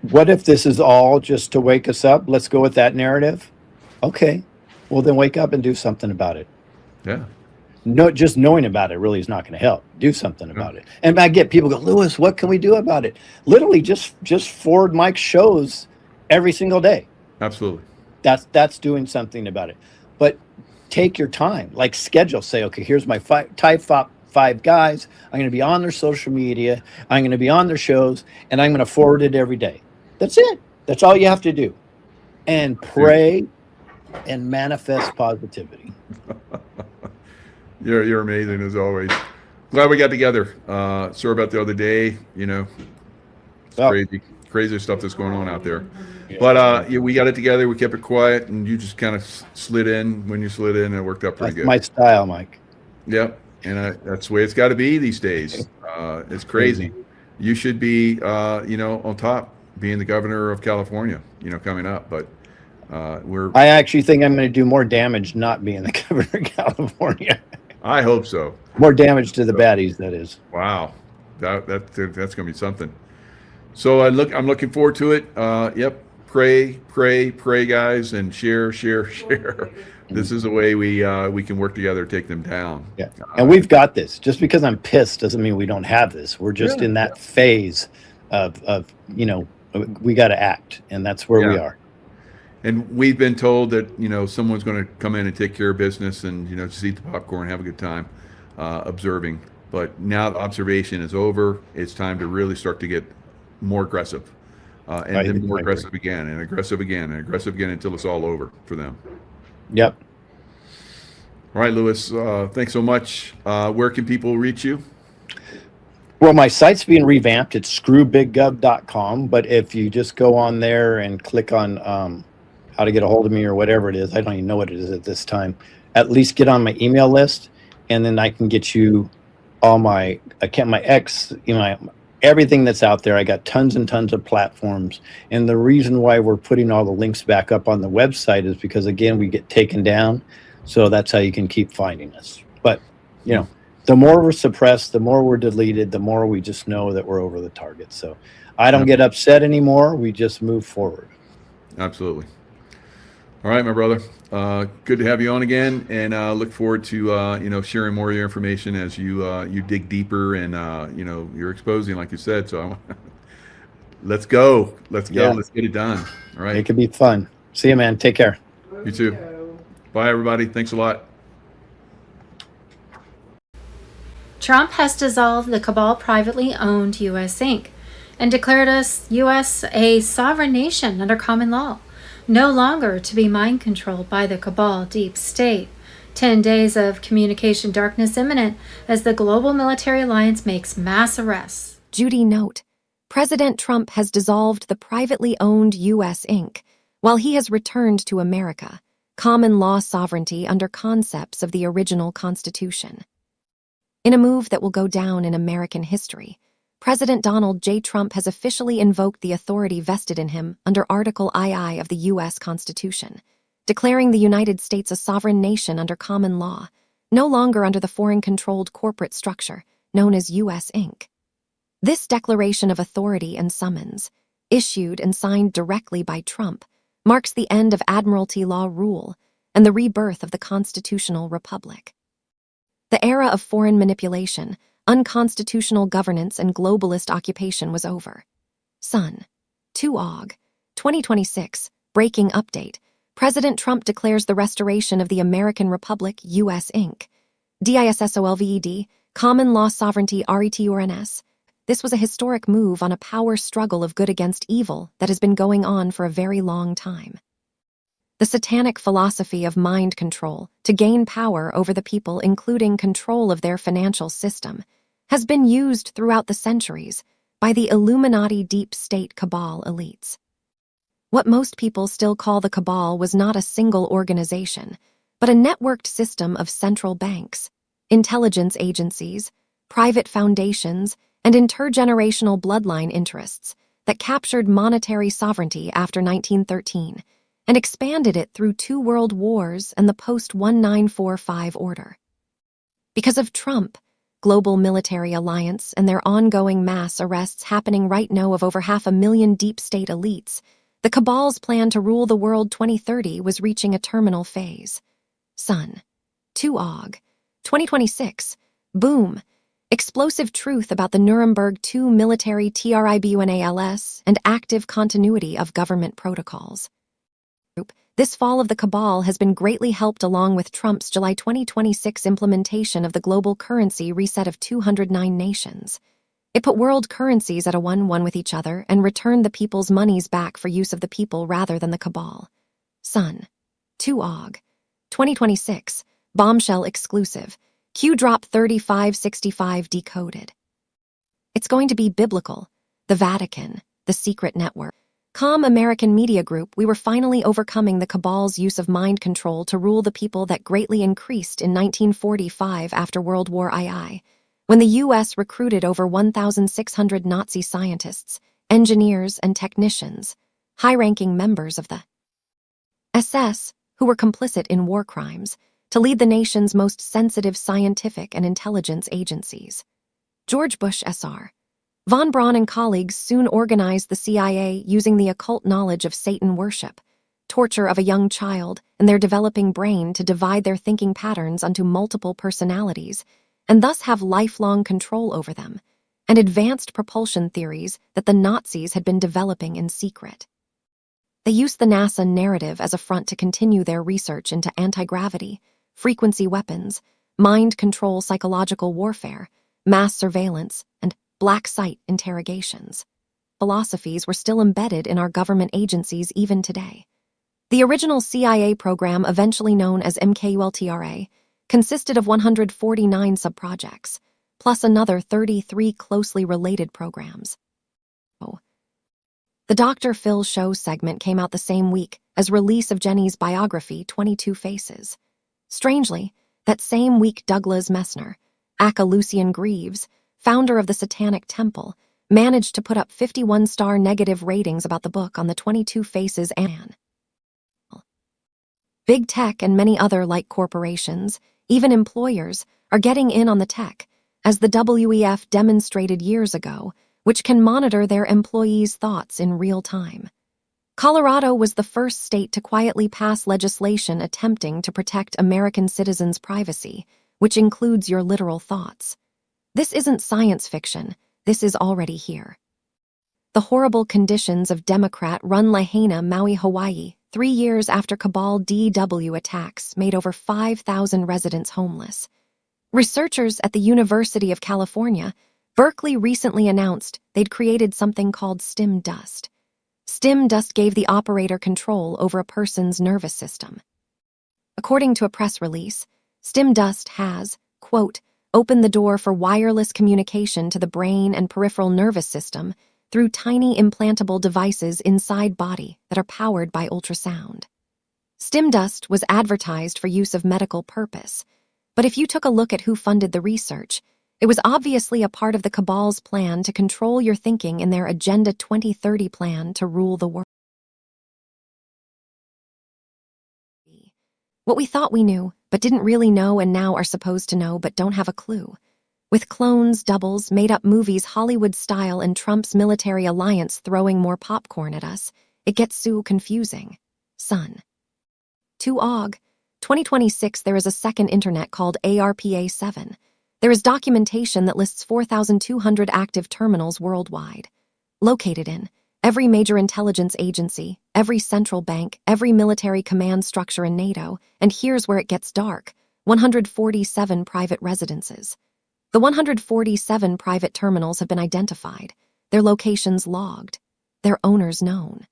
E: what if this is all just to wake us up? Let's go with that narrative. Okay. Well, then wake up and do something about it.
A: Yeah.
E: No, just knowing about it really is not going to help. Do something about it. And I get people go, Lewis, what can we do about it? Literally just forward Mike's shows every single day.
A: Absolutely.
E: That's doing something about it. But take your time, like schedule, say, okay, here's my top 5 guys. I'm going to be on their social media. I'm going to be on their shows, and I'm going to forward it every day. That's it. That's all you have to do. And pray and manifest positivity.
A: You're amazing as always. Glad we got together. Sorry about the other day. It's crazy stuff that's going on out there. Yeah. But we got it together. We kept it quiet, and you just kind of slid in when you slid in, and it worked out pretty good.
E: My style, Mike.
A: Yep, and that's the way it's got to be these days. It's crazy. You should be, on top, being the governor of California. Coming up, but
E: I actually think I'm going to do more damage not being the governor of California.
A: I hope so.
E: More damage to the baddies, that is.
A: Wow, that's going to be something. So I'm looking forward to it. Yep. Pray, pray, pray, guys, and share, share, share. This is a way we can work together, take them down.
E: Yeah. And we've got this. Just because I'm pissed doesn't mean we don't have this. We're just
A: Yeah.
E: in that phase of we got to act, and that's where we
A: Yeah.
E: are.
A: And we've been told that someone's going to come in and take care of business, and just eat the popcorn, have a good time, observing. But now the observation is over. It's time to really start to get more aggressive, and then more aggressive again, and aggressive again, and aggressive again until it's all over for them.
E: Yep.
A: All right, Lewis. Thanks so much. Where can people reach you?
E: Well, my site's being revamped. It's screwbiggov.com. But if you just go on there and click on how to get a hold of me or whatever it is, I don't even know what it is at this time. At least get on my email list, and then I can get you all my everything that's out there. I got tons and tons of platforms. And the reason why we're putting all the links back up on the website is because, again, we get taken down. So that's how you can keep finding us. But, the more we're suppressed, the more we're deleted, the more we just know that we're over the target. So I don't get upset anymore. We just move forward.
A: Absolutely. All right, my brother. Good to have you on again, and look forward to sharing more of your information as you dig deeper, and you're exposing, like you said. So let's go. Let's go.
E: Yeah.
A: Let's get it done. All right.
E: It could be fun. See you, man. Take care.
A: You too. Bye, everybody. Thanks a lot.
F: Trump has dissolved the cabal privately owned U.S. Inc. and declared us U.S. a sovereign nation under common law, no longer to be mind controlled by the cabal deep state. 10 days of communication darkness imminent as the global military alliance makes mass arrests.
G: Judy note, President Trump has dissolved the privately owned U.S. Inc., while he has returned to America, common law sovereignty under concepts of the original Constitution. In a move that will go down in American history, President Donald J. Trump has officially invoked the authority vested in him under Article II of the U.S. Constitution, declaring the United States a sovereign nation under common law, no longer under the foreign-controlled corporate structure known as U.S. Inc. This declaration of authority and summons, issued and signed directly by Trump, marks the end of Admiralty law rule and the rebirth of the constitutional republic. The era of foreign manipulation, unconstitutional governance, and globalist occupation was over. Sun. 2 Aug. 2026, breaking update. President Trump declares the restoration of the American Republic, U.S. Inc. DISSOLVED, common law sovereignty RETURNS. This was a historic move on a power struggle of good against evil that has been going on for a very long time. The satanic philosophy of mind control to gain power over the people, including control of their financial system, has been used throughout the centuries by the Illuminati deep state cabal elites. What most people still call the cabal was not a single organization, but a networked system of central banks, intelligence agencies, private foundations, and intergenerational bloodline interests that captured monetary sovereignty after 1913 and expanded it through 2 world wars and the post-1945 order. Because of Trump, global military alliance, and their ongoing mass arrests happening right now of over 500,000 deep state elites, the cabal's plan to rule the world 2030 was reaching a terminal phase. Sun. 2 Aug. 2026. Boom. Explosive truth about the Nuremberg II military tribunals and active continuity of government protocols. This fall of the cabal has been greatly helped along with Trump's July 2026 implementation of the global currency reset of 209 nations. It put world currencies at a 1-1 with each other and returned the people's monies back for use of the people rather than the cabal. Sun. 2 Aug. 2026. Bombshell exclusive. Q drop 3565 decoded. It's going to be biblical. The Vatican. The secret network. American Media Group, we were finally overcoming the cabal's use of mind control to rule the people that greatly increased in 1945 after World War II, when the U.S. recruited over 1,600 Nazi scientists, engineers, and technicians, high-ranking members of the SS, who were complicit in war crimes, to lead the nation's most sensitive scientific and intelligence agencies. George Bush Sr. Von Braun and colleagues soon organized the CIA using the occult knowledge of Satan worship, torture of a young child, and their developing brain to divide their thinking patterns onto multiple personalities, and thus have lifelong control over them, and advanced propulsion theories that the Nazis had been developing in secret. They used the NASA narrative as a front to continue their research into anti-gravity, frequency weapons, mind control psychological warfare, mass surveillance, and black site interrogations. Philosophies were still embedded in our government agencies even today. The original CIA program, eventually known as MKULTRA, consisted of 149 subprojects, plus another 33 closely related programs. The Dr. Phil Show segment came out the same week as release of Jenny's biography, 22 Faces. Strangely, that same week Douglas Messner, aka Lucian Greaves, founder of the Satanic Temple, managed to put up 51-star negative ratings about the book on the 22 Faces and Big Tech and many other like corporations, even employers, are getting in on the tech, as the WEF demonstrated years ago, which can monitor their employees' thoughts in real time. Colorado was the first state to quietly pass legislation attempting to protect American citizens' privacy, which includes your literal thoughts. This isn't science fiction, this is already here. The horrible conditions of Democrat-run Lahaina, Maui, Hawaii, 3 years after Cabal DW attacks made over 5,000 residents homeless. Researchers at the University of California, Berkeley recently announced they'd created something called stim dust. Stim dust gave the operator control over a person's nervous system. According to a press release, stim dust has, quote, opened the door for wireless communication to the brain and peripheral nervous system through tiny implantable devices inside body that are powered by ultrasound. Stim dust was advertised for use of medical purpose, but if you took a look at who funded the research, it was obviously a part of the Cabal's plan to control your thinking in their Agenda 2030 plan to rule the world. What we thought we knew, but didn't really know and now are supposed to know but don't have a clue. With clones, doubles, made-up movies Hollywood style and Trump's military alliance throwing more popcorn at us, it gets so confusing. Son. To AUG, 2026 there is a second internet called ARPA-7. There is documentation that lists 4,200 active terminals worldwide. Located in every major intelligence agency, every central bank, every military command structure in NATO, and here's where it gets dark, 147 private residences. The 147 private terminals have been identified, their locations logged, their owners known.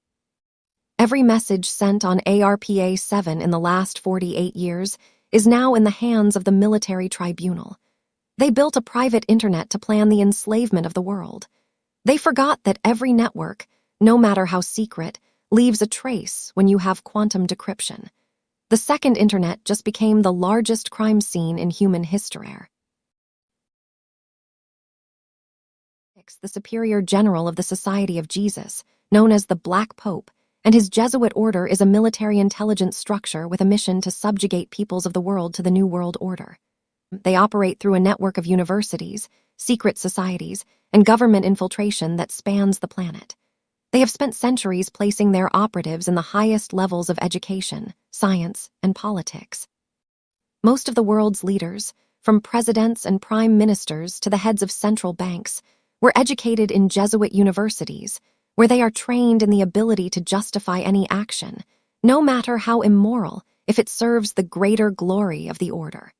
G: Every message sent on ARPA-7 in the last 48 years is now in the hands of the military tribunal. They built a private internet to plan the enslavement of the world. They forgot that every network, no matter how secret, leaves a trace when you have quantum decryption. The second internet just became the largest crime scene in human history. The superior general of the Society of Jesus, known as the Black Pope, and his Jesuit order is a military intelligence structure with a mission to subjugate peoples of the world to the New World Order. They operate through a network of universities, secret societies, and government infiltration that spans the planet. They have spent centuries placing their operatives in the highest levels of education, science, and politics. Most of the world's leaders, from presidents and prime ministers to the heads of central banks, were educated in Jesuit universities, where they are trained in the ability to justify any action, no matter how immoral, if it serves the greater glory of the order.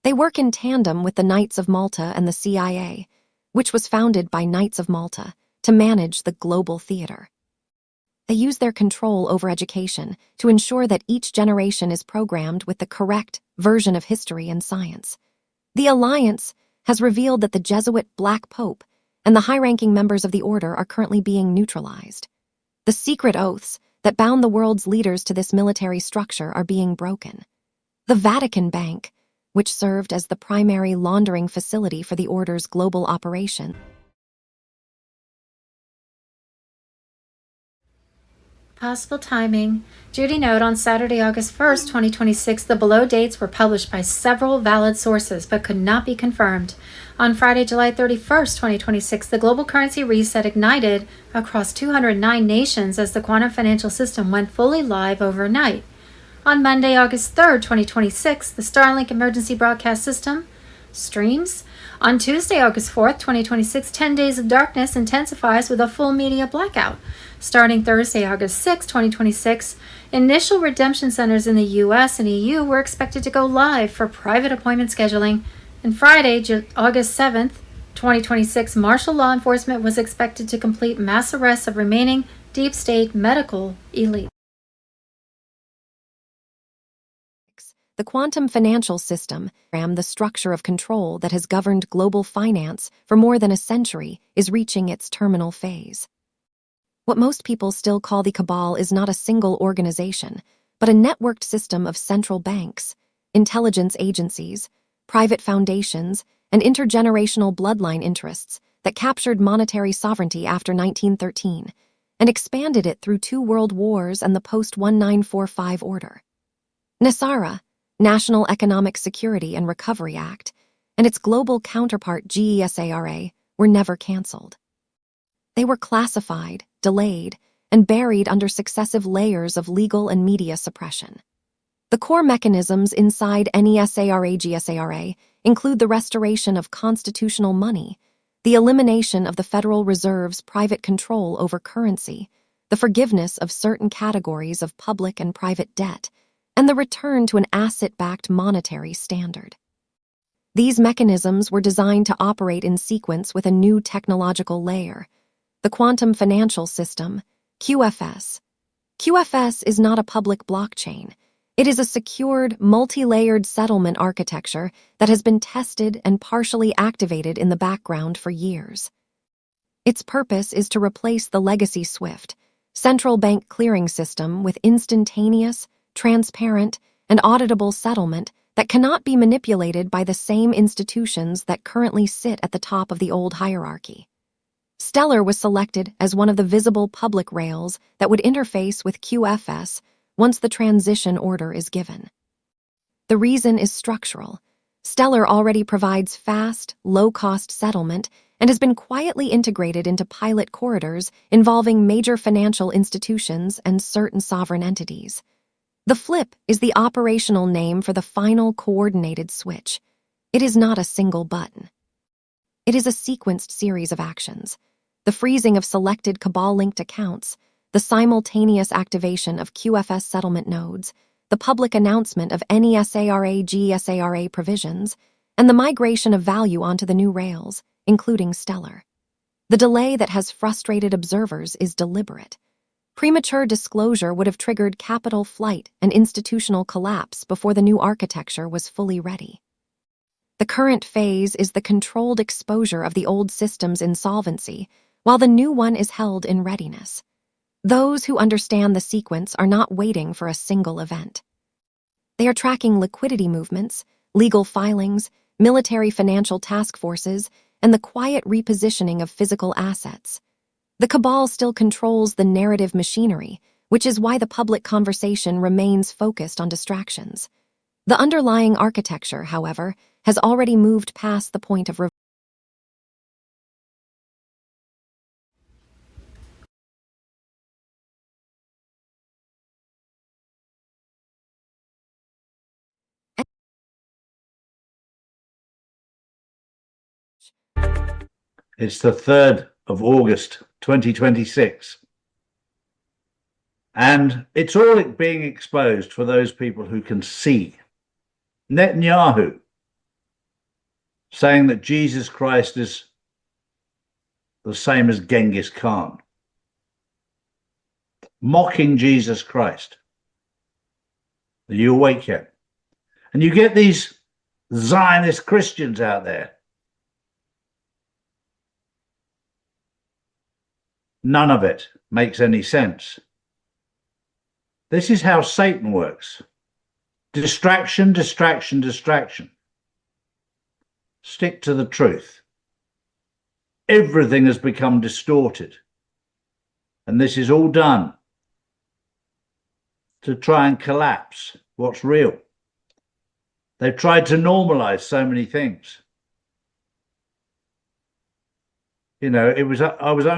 G: They work in tandem with the Knights of Malta and the CIA, which was founded by Knights of Malta, to manage the global theater. They use their control over education to ensure that each generation is programmed with the correct version of history and science. The Alliance has revealed that the Jesuit Black Pope and the high-ranking members of the order are currently being neutralized. The secret oaths that bound the world's leaders to this military structure are being broken. The Vatican Bank, which served as the primary laundering facility for the order's global operation.
F: Possible timing. Judy note on Saturday, August 1st, 2026, the below dates were published by several valid sources but could not be confirmed. On Friday, July 31st, 2026, the global currency reset ignited across 209 nations as the quantum financial system went fully live overnight. On Monday, August 3rd, 2026, the Starlink emergency broadcast system streams. On Tuesday, August 4th, 2026, 10 Days of Darkness intensifies with a full media blackout. Starting Thursday, August 6th, 2026, initial redemption centers in the US and EU were expected to go live for private appointment scheduling. And Friday, August 7th, 2026, martial law enforcement was expected to complete mass arrests of remaining deep state medical elite.
G: The quantum financial system, the structure of control that has governed global finance for more than a century, is reaching its terminal phase. What most people still call the cabal is not a single organization, but a networked system of central banks, intelligence agencies, private foundations, and intergenerational bloodline interests that captured monetary sovereignty after 1913 and expanded it through 2 world wars and the post-1945 order. NESARA, National Economic Security and Recovery Act, and its global counterpart GESARA were never canceled. They were classified, delayed, and buried under successive layers of legal and media suppression. The core mechanisms inside NESARA-GSARA include the restoration of constitutional money, the elimination of the Federal Reserve's private control over currency, the forgiveness of certain categories of public and private debt, and the return to an asset-backed monetary standard. These mechanisms were designed to operate in sequence with a new technological layer, the quantum financial system, QFS. QFS is not a public blockchain. It is a secured, multi-layered settlement architecture that has been tested and partially activated in the background for years. Its purpose is to replace the legacy SWIFT, central bank clearing system, with instantaneous, transparent, and auditable settlement that cannot be manipulated by the same institutions that currently sit at the top of the old hierarchy. Stellar was selected as one of the visible public rails that would interface with QFS once the transition order is given. The reason is structural. Stellar already provides fast, low-cost settlement and has been quietly integrated into pilot corridors involving major financial institutions and certain sovereign entities. The flip is the operational name for the final coordinated switch. It is not a single button. It is a sequenced series of actions. The freezing of selected cabal-linked accounts, the simultaneous activation of QFS settlement nodes, the public announcement of NESARA-GSARA provisions, and the migration of value onto the new rails, including Stellar. The delay that has frustrated observers is deliberate. Premature disclosure would have triggered capital flight and institutional collapse before the new architecture was fully ready. The current phase is the controlled exposure of the old system's insolvency, while the new one is held in readiness. Those who understand the sequence are not waiting for a single event. They are tracking liquidity movements, legal filings, military financial task forces, and the quiet repositioning of physical assets. The cabal still controls the narrative machinery, which is why the public conversation remains focused on distractions. The underlying architecture, however, has already moved past the point of
H: It's the 3rd of August, 2026. And it's all being exposed for those people who can see. Netanyahu saying that Jesus Christ is the same as Genghis Khan. Mocking Jesus Christ. Are you awake yet? And you get these Zionist Christians out there. None of it makes any sense. This is how Satan works. Distraction, distraction, distraction. Stick to the truth. Everything has become distorted. And this is all done to try and collapse what's real. They've tried to normalize so many things. You know, I was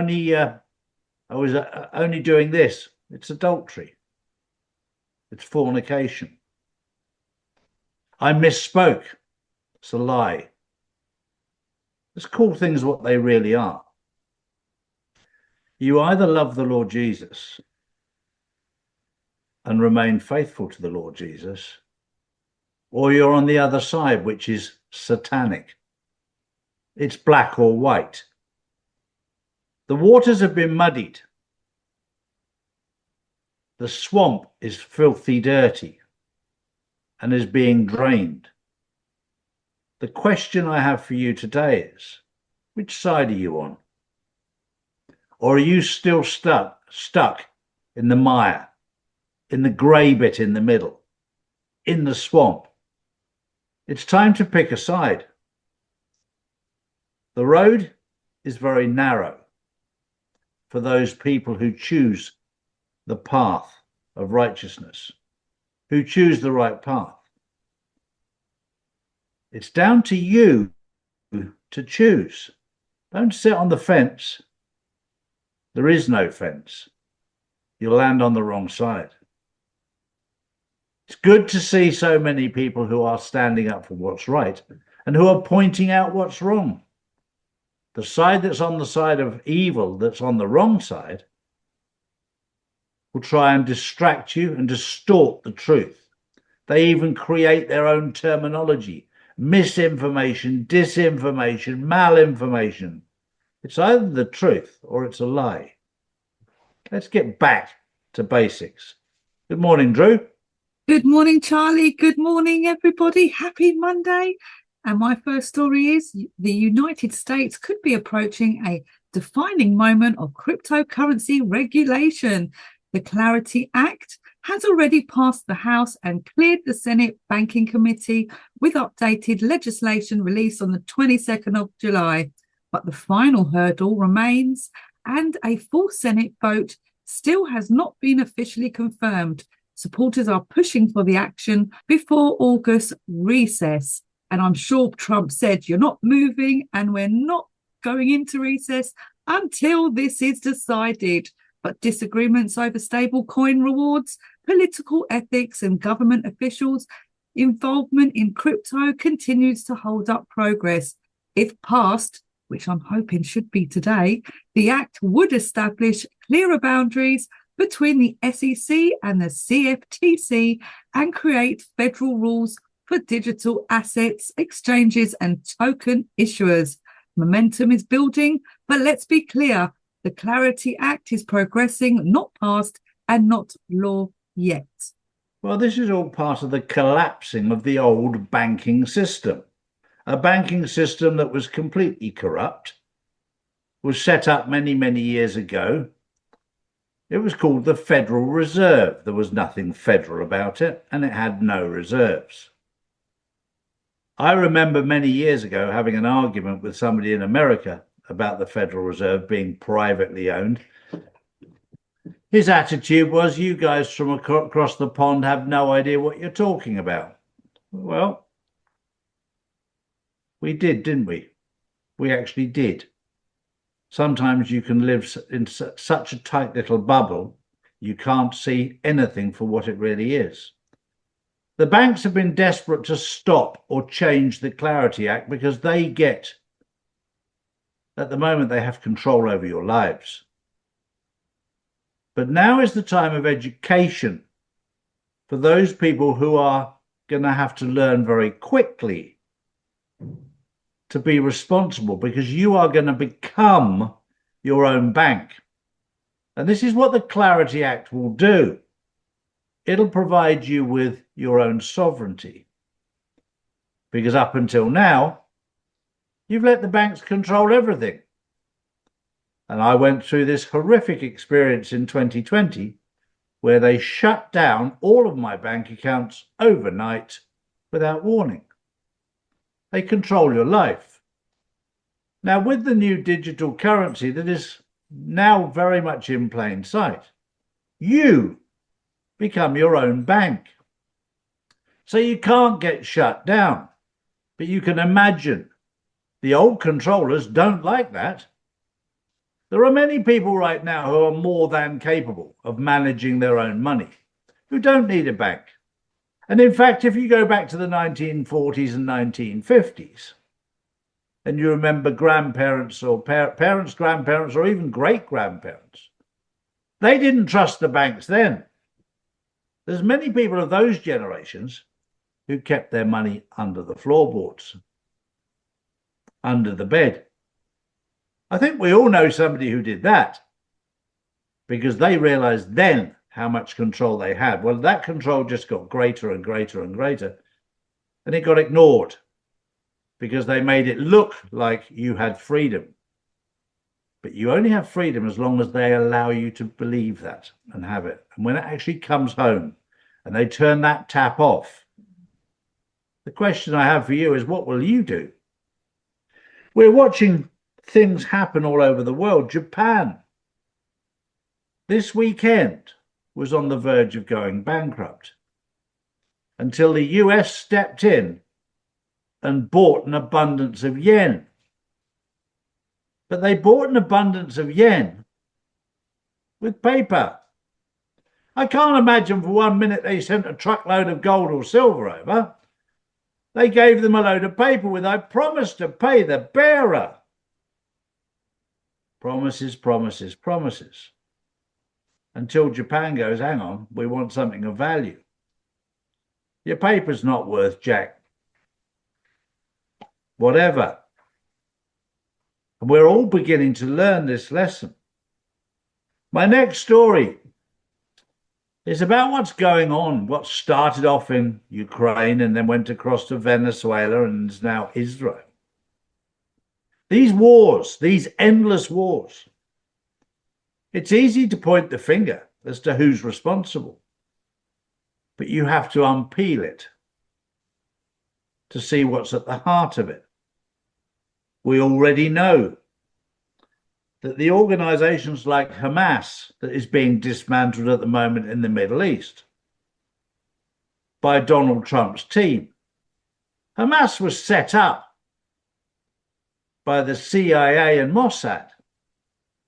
H: only doing this. It's adultery. It's fornication. I misspoke. It's a lie. Let's call things what they really are. You either love the Lord Jesus and remain faithful to the Lord Jesus, or you're on the other side, which is satanic. It's black or white. The waters have been muddied. The swamp is filthy dirty and is being drained. The question I have for you today is, which side are you on? Or are you still stuck in the mire, in the grey bit in the middle, in the swamp? It's time to pick a side. The road is very narrow for those people who choose the path of righteousness, who choose the right path. It's down to you to choose. Don't sit on the fence. There is no fence. You'll land on the wrong side. It's good to see so many people who are standing up for what's right and who are pointing out what's wrong. The side that's on the side of evil, that's on the wrong side, will try and distract you and distort the truth. They even create their own terminology: misinformation, disinformation, malinformation. It's either the truth or it's a lie. Let's get back to basics. Good morning, Drew.
D: Good morning, Charlie. Good morning, everybody. Happy Monday. And my first story is the United States could be approaching a defining moment of cryptocurrency regulation. The Clarity Act has already passed the House and cleared the Senate Banking Committee with updated legislation released on the 22nd of July. But the final hurdle remains, and a full Senate vote still has not been officially confirmed. Supporters are pushing for the action before August recess. And I'm sure Trump said, you're not moving and we're not going into recess until this is decided. But disagreements over stable coin rewards, political ethics and government officials' involvement in crypto continues to hold up progress. If passed, which I'm hoping should be today, the act would establish clearer boundaries between the SEC and the CFTC and create federal rules for digital assets, exchanges and token issuers. Momentum is building, but let's be clear, the Clarity Act is progressing, not passed and not law yet.
H: Well, this is all part of the collapsing of the old banking system. A banking system that was completely corrupt, was set up many, many years ago. It was called the Federal Reserve. There was nothing federal about it, and it had no reserves. I remember many years ago having an argument with somebody in America about the Federal Reserve being privately owned. His attitude was, you guys from across the pond have no idea what you're talking about. Well, we did, didn't we? We actually did. Sometimes you can live in such a tight little bubble, you can't see anything for what it really is. The banks have been desperate to stop or change the Clarity Act because they get, at the moment, they have control over your lives. But now is the time of education for those people who are going to have to learn very quickly to be responsible, because you are going to become your own bank. And this is what the Clarity Act will do. It'll provide you with your own sovereignty. Because up until now, you've let the banks control everything. And I went through this horrific experience in 2020 where they shut down all of my bank accounts overnight without warning. They control your life. Now, with the new digital currency that is now very much in plain sight, you, become your own bank. So you can't get shut down. But you can imagine the old controllers don't like that. There are many people right now who are more than capable of managing their own money, who don't need a bank. And in fact, if you go back to the 1940s and 1950s, and you remember grandparents or parents, grandparents, or even great-grandparents, they didn't trust the banks then. There's many people of those generations who kept their money under the floorboards, under the bed. I think we all know somebody who did that because they realized then how much control they had. Well, that control just got greater and greater and greater, and it got ignored because they made it look like you had freedom. But you only have freedom as long as they allow you to believe that and have it. And when it actually comes home and they turn that tap off, the question I have for you is, what will you do? We're watching things happen all over the world. Japan, this weekend, was on the verge of going bankrupt until the US stepped in and bought an abundance of yen. But they bought an abundance of yen with paper. I can't imagine for 1 minute they sent a truckload of gold or silver over. They gave them a load of paper with, "I promise to pay the bearer." Promises, promises, promises. Until Japan goes, "Hang on, we want something of value. Your paper's not worth jack. Whatever." And we're all beginning to learn this lesson. My next story is about what's going on, what started off in Ukraine and then went across to Venezuela and is now Israel. These wars, these endless wars, it's easy to point the finger as to who's responsible, but you have to unpeel it to see what's at the heart of it. We already know that the organizations like Hamas that is being dismantled at the moment in the Middle East by Donald Trump's team. Hamas was set up by the CIA and Mossad,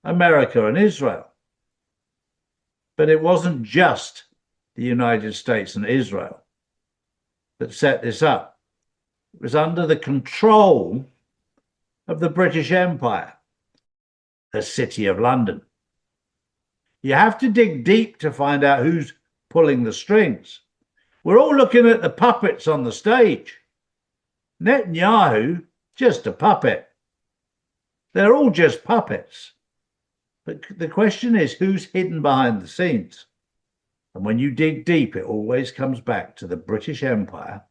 H: America and Israel. But it wasn't just the United States and Israel that set this up. It was under the control of the British Empire, the City of London. You have to dig deep to find out who's pulling the strings. We're all looking at the puppets on the stage. Netanyahu, just a puppet. They're all just puppets. But the question is, who's hidden behind the scenes? And when you dig deep, it always comes back to the British Empire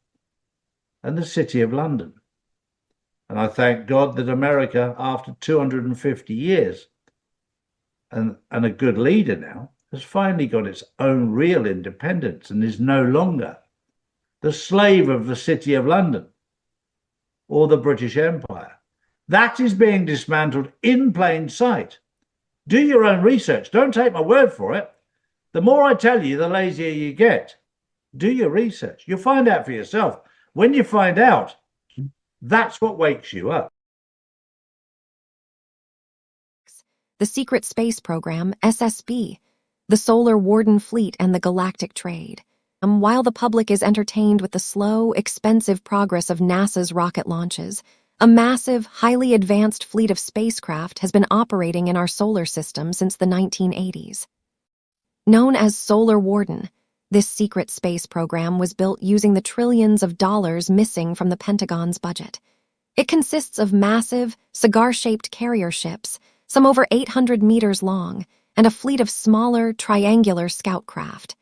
H: and the City of London. And I thank God that America, after 250 years and a good leader now, has finally got its own real independence and is no longer the slave of the City of London or the British Empire. That is being dismantled in plain sight. Do your own research. Don't take my word for it. The more I tell you, the lazier you get. Do your research. You'll find out for yourself. When you find out, that's what wakes you up.
G: The secret space program, SSB, the Solar Warden Fleet, and the galactic trade. While the public is entertained with the slow, expensive progress of NASA's rocket launches, a massive, highly advanced fleet of spacecraft has been operating in our solar system since the 1980s. Known as Solar Warden, this secret space program was built using the trillions of dollars missing from the Pentagon's budget. It consists of massive, cigar-shaped carrier ships, some over 800 meters long, and a fleet of smaller, triangular scout craft.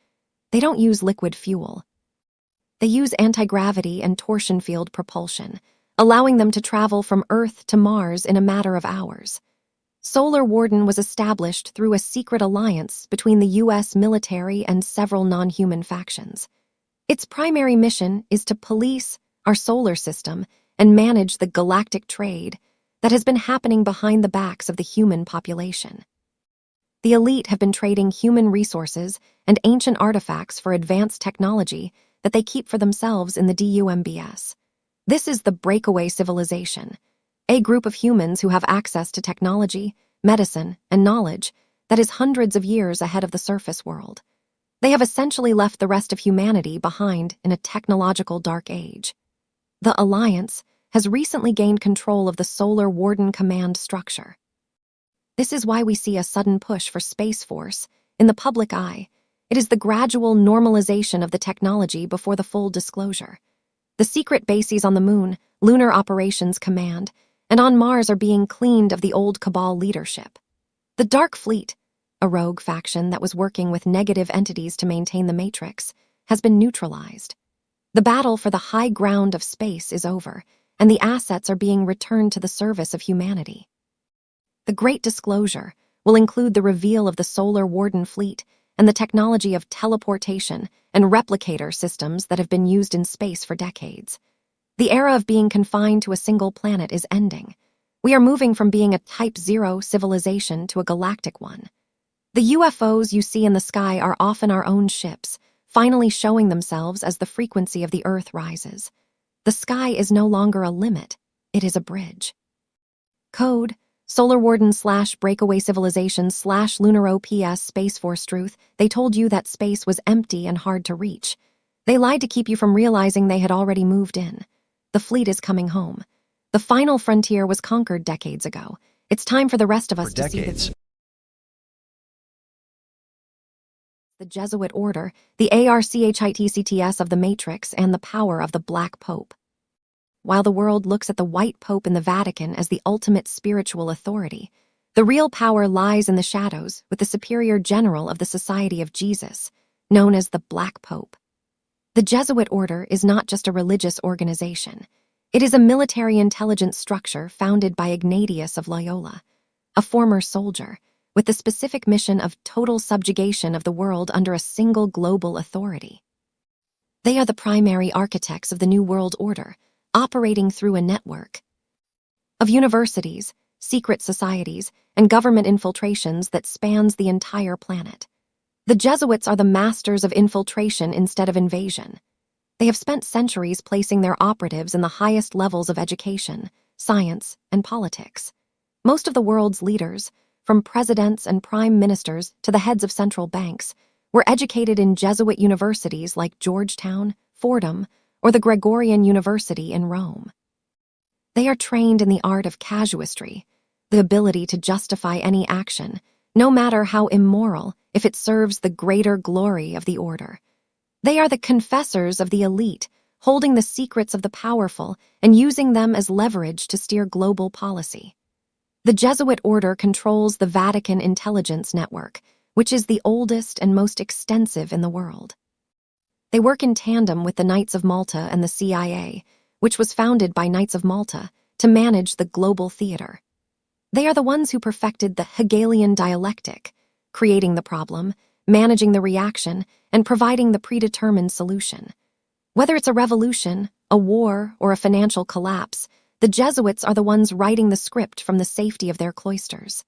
G: They don't use liquid fuel. They use anti-gravity and torsion field propulsion, allowing them to travel from Earth to Mars in a matter of hours. Solar Warden was established through a secret alliance between the U.S. military and several non-human factions. Its primary mission is to police our solar system and manage the galactic trade that has been happening behind the backs of the human population. The elite have been trading human resources and ancient artifacts for advanced technology that they keep for themselves in the DUMBS. This is the breakaway civilization, a group of humans who have access to technology, medicine, and knowledge that is hundreds of years ahead of the surface world. They have essentially left the rest of humanity behind in a technological dark age. The Alliance has recently gained control of the Solar Warden Command structure. This is why we see a sudden push for Space Force in the public eye. It is the gradual normalization of the technology before the full disclosure. The secret bases on the Moon, Lunar Operations Command, and on Mars are being cleaned of the old Cabal leadership. The Dark Fleet, a rogue faction that was working with negative entities to maintain the Matrix, has been neutralized. The battle for the high ground of space is over, and the assets are being returned to the service of humanity. The Great Disclosure will include the reveal of the Solar Warden fleet and the technology of teleportation and replicator systems that have been used in space for decades. The era of being confined to a single planet is ending. We are moving from being a Type 0 civilization to a galactic one. The UFOs you see in the sky are often our own ships, finally showing themselves as the frequency of the Earth rises. The sky is no longer a limit, it is a bridge. Code Solar Warden / Breakaway Civilization / Lunar OPS Space Force Truth. They told you that space was empty and hard to reach. They lied to keep you from realizing they had already moved in. The fleet is coming home. The final frontier was conquered decades ago. It's time for the rest of us to see the Jesuit order, the ARCHITCTS of the Matrix, and the power of the Black Pope. While the world looks at the White Pope in the Vatican as the ultimate spiritual authority, the real power lies in the shadows with the superior general of the Society of Jesus, known as the Black Pope. The Jesuit order is not just a religious organization. It is a military intelligence structure founded by Ignatius of Loyola, a former soldier, with the specific mission of total subjugation of the world under a single global authority. They are the primary architects of the New World Order, operating through a network of universities, secret societies, and government infiltrations that spans the entire planet. The Jesuits are the masters of infiltration instead of invasion. They have spent centuries placing their operatives in the highest levels of education, science, and politics. Most of the world's leaders, from presidents and prime ministers to the heads of central banks, were educated in Jesuit universities like Georgetown, Fordham, or the Gregorian University in Rome. They are trained in the art of casuistry, the ability to justify any action, no matter how immoral, if it serves the greater glory of the order. They are the confessors of the elite, holding the secrets of the powerful and using them as leverage to steer global policy. The Jesuit order controls the Vatican Intelligence Network, which is the oldest and most extensive in the world. They work in tandem with the Knights of Malta and the CIA, which was founded by Knights of Malta, to manage the global theater. They are the ones who perfected the Hegelian dialectic, creating the problem, managing the reaction, and providing the predetermined solution. Whether it's a revolution, a war, or a financial collapse, the Jesuits are the ones writing the script from the safety of their cloisters.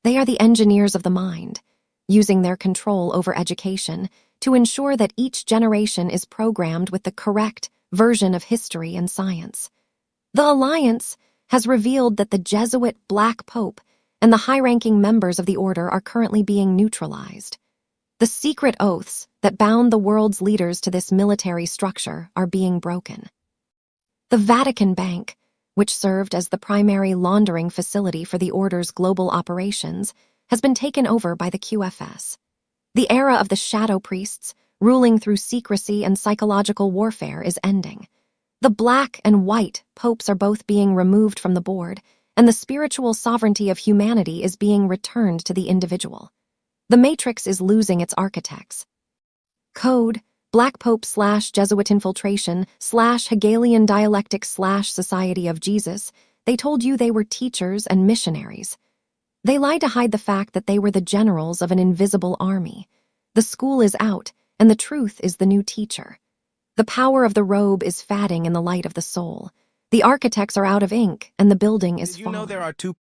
G: They are the engineers of the mind, using their control over education to ensure that each generation is programmed with the correct version of history and science. The Alliance has revealed that the Jesuit Black Pope and the high-ranking members of the order are currently being neutralized. The secret oaths that bound the world's leaders to this military structure are being broken. The Vatican Bank, which served as the primary laundering facility for the order's global operations, has been taken over by the QFS. The era of the shadow priests, ruling through secrecy and psychological warfare, is ending. The black and white popes are both being removed from the board, and the spiritual sovereignty of humanity is being returned to the individual. The Matrix is losing its architects. Code Black Pope / Jesuit infiltration / Hegelian dialectic / Society of Jesus. They told you they were teachers and missionaries. They lied to hide the fact that they were the generals of an invisible army. The school is out, and the truth is the new teacher. The power of the robe is fading in the light of the soul. The architects are out of ink, and the building is falling.
I: Did you know there are two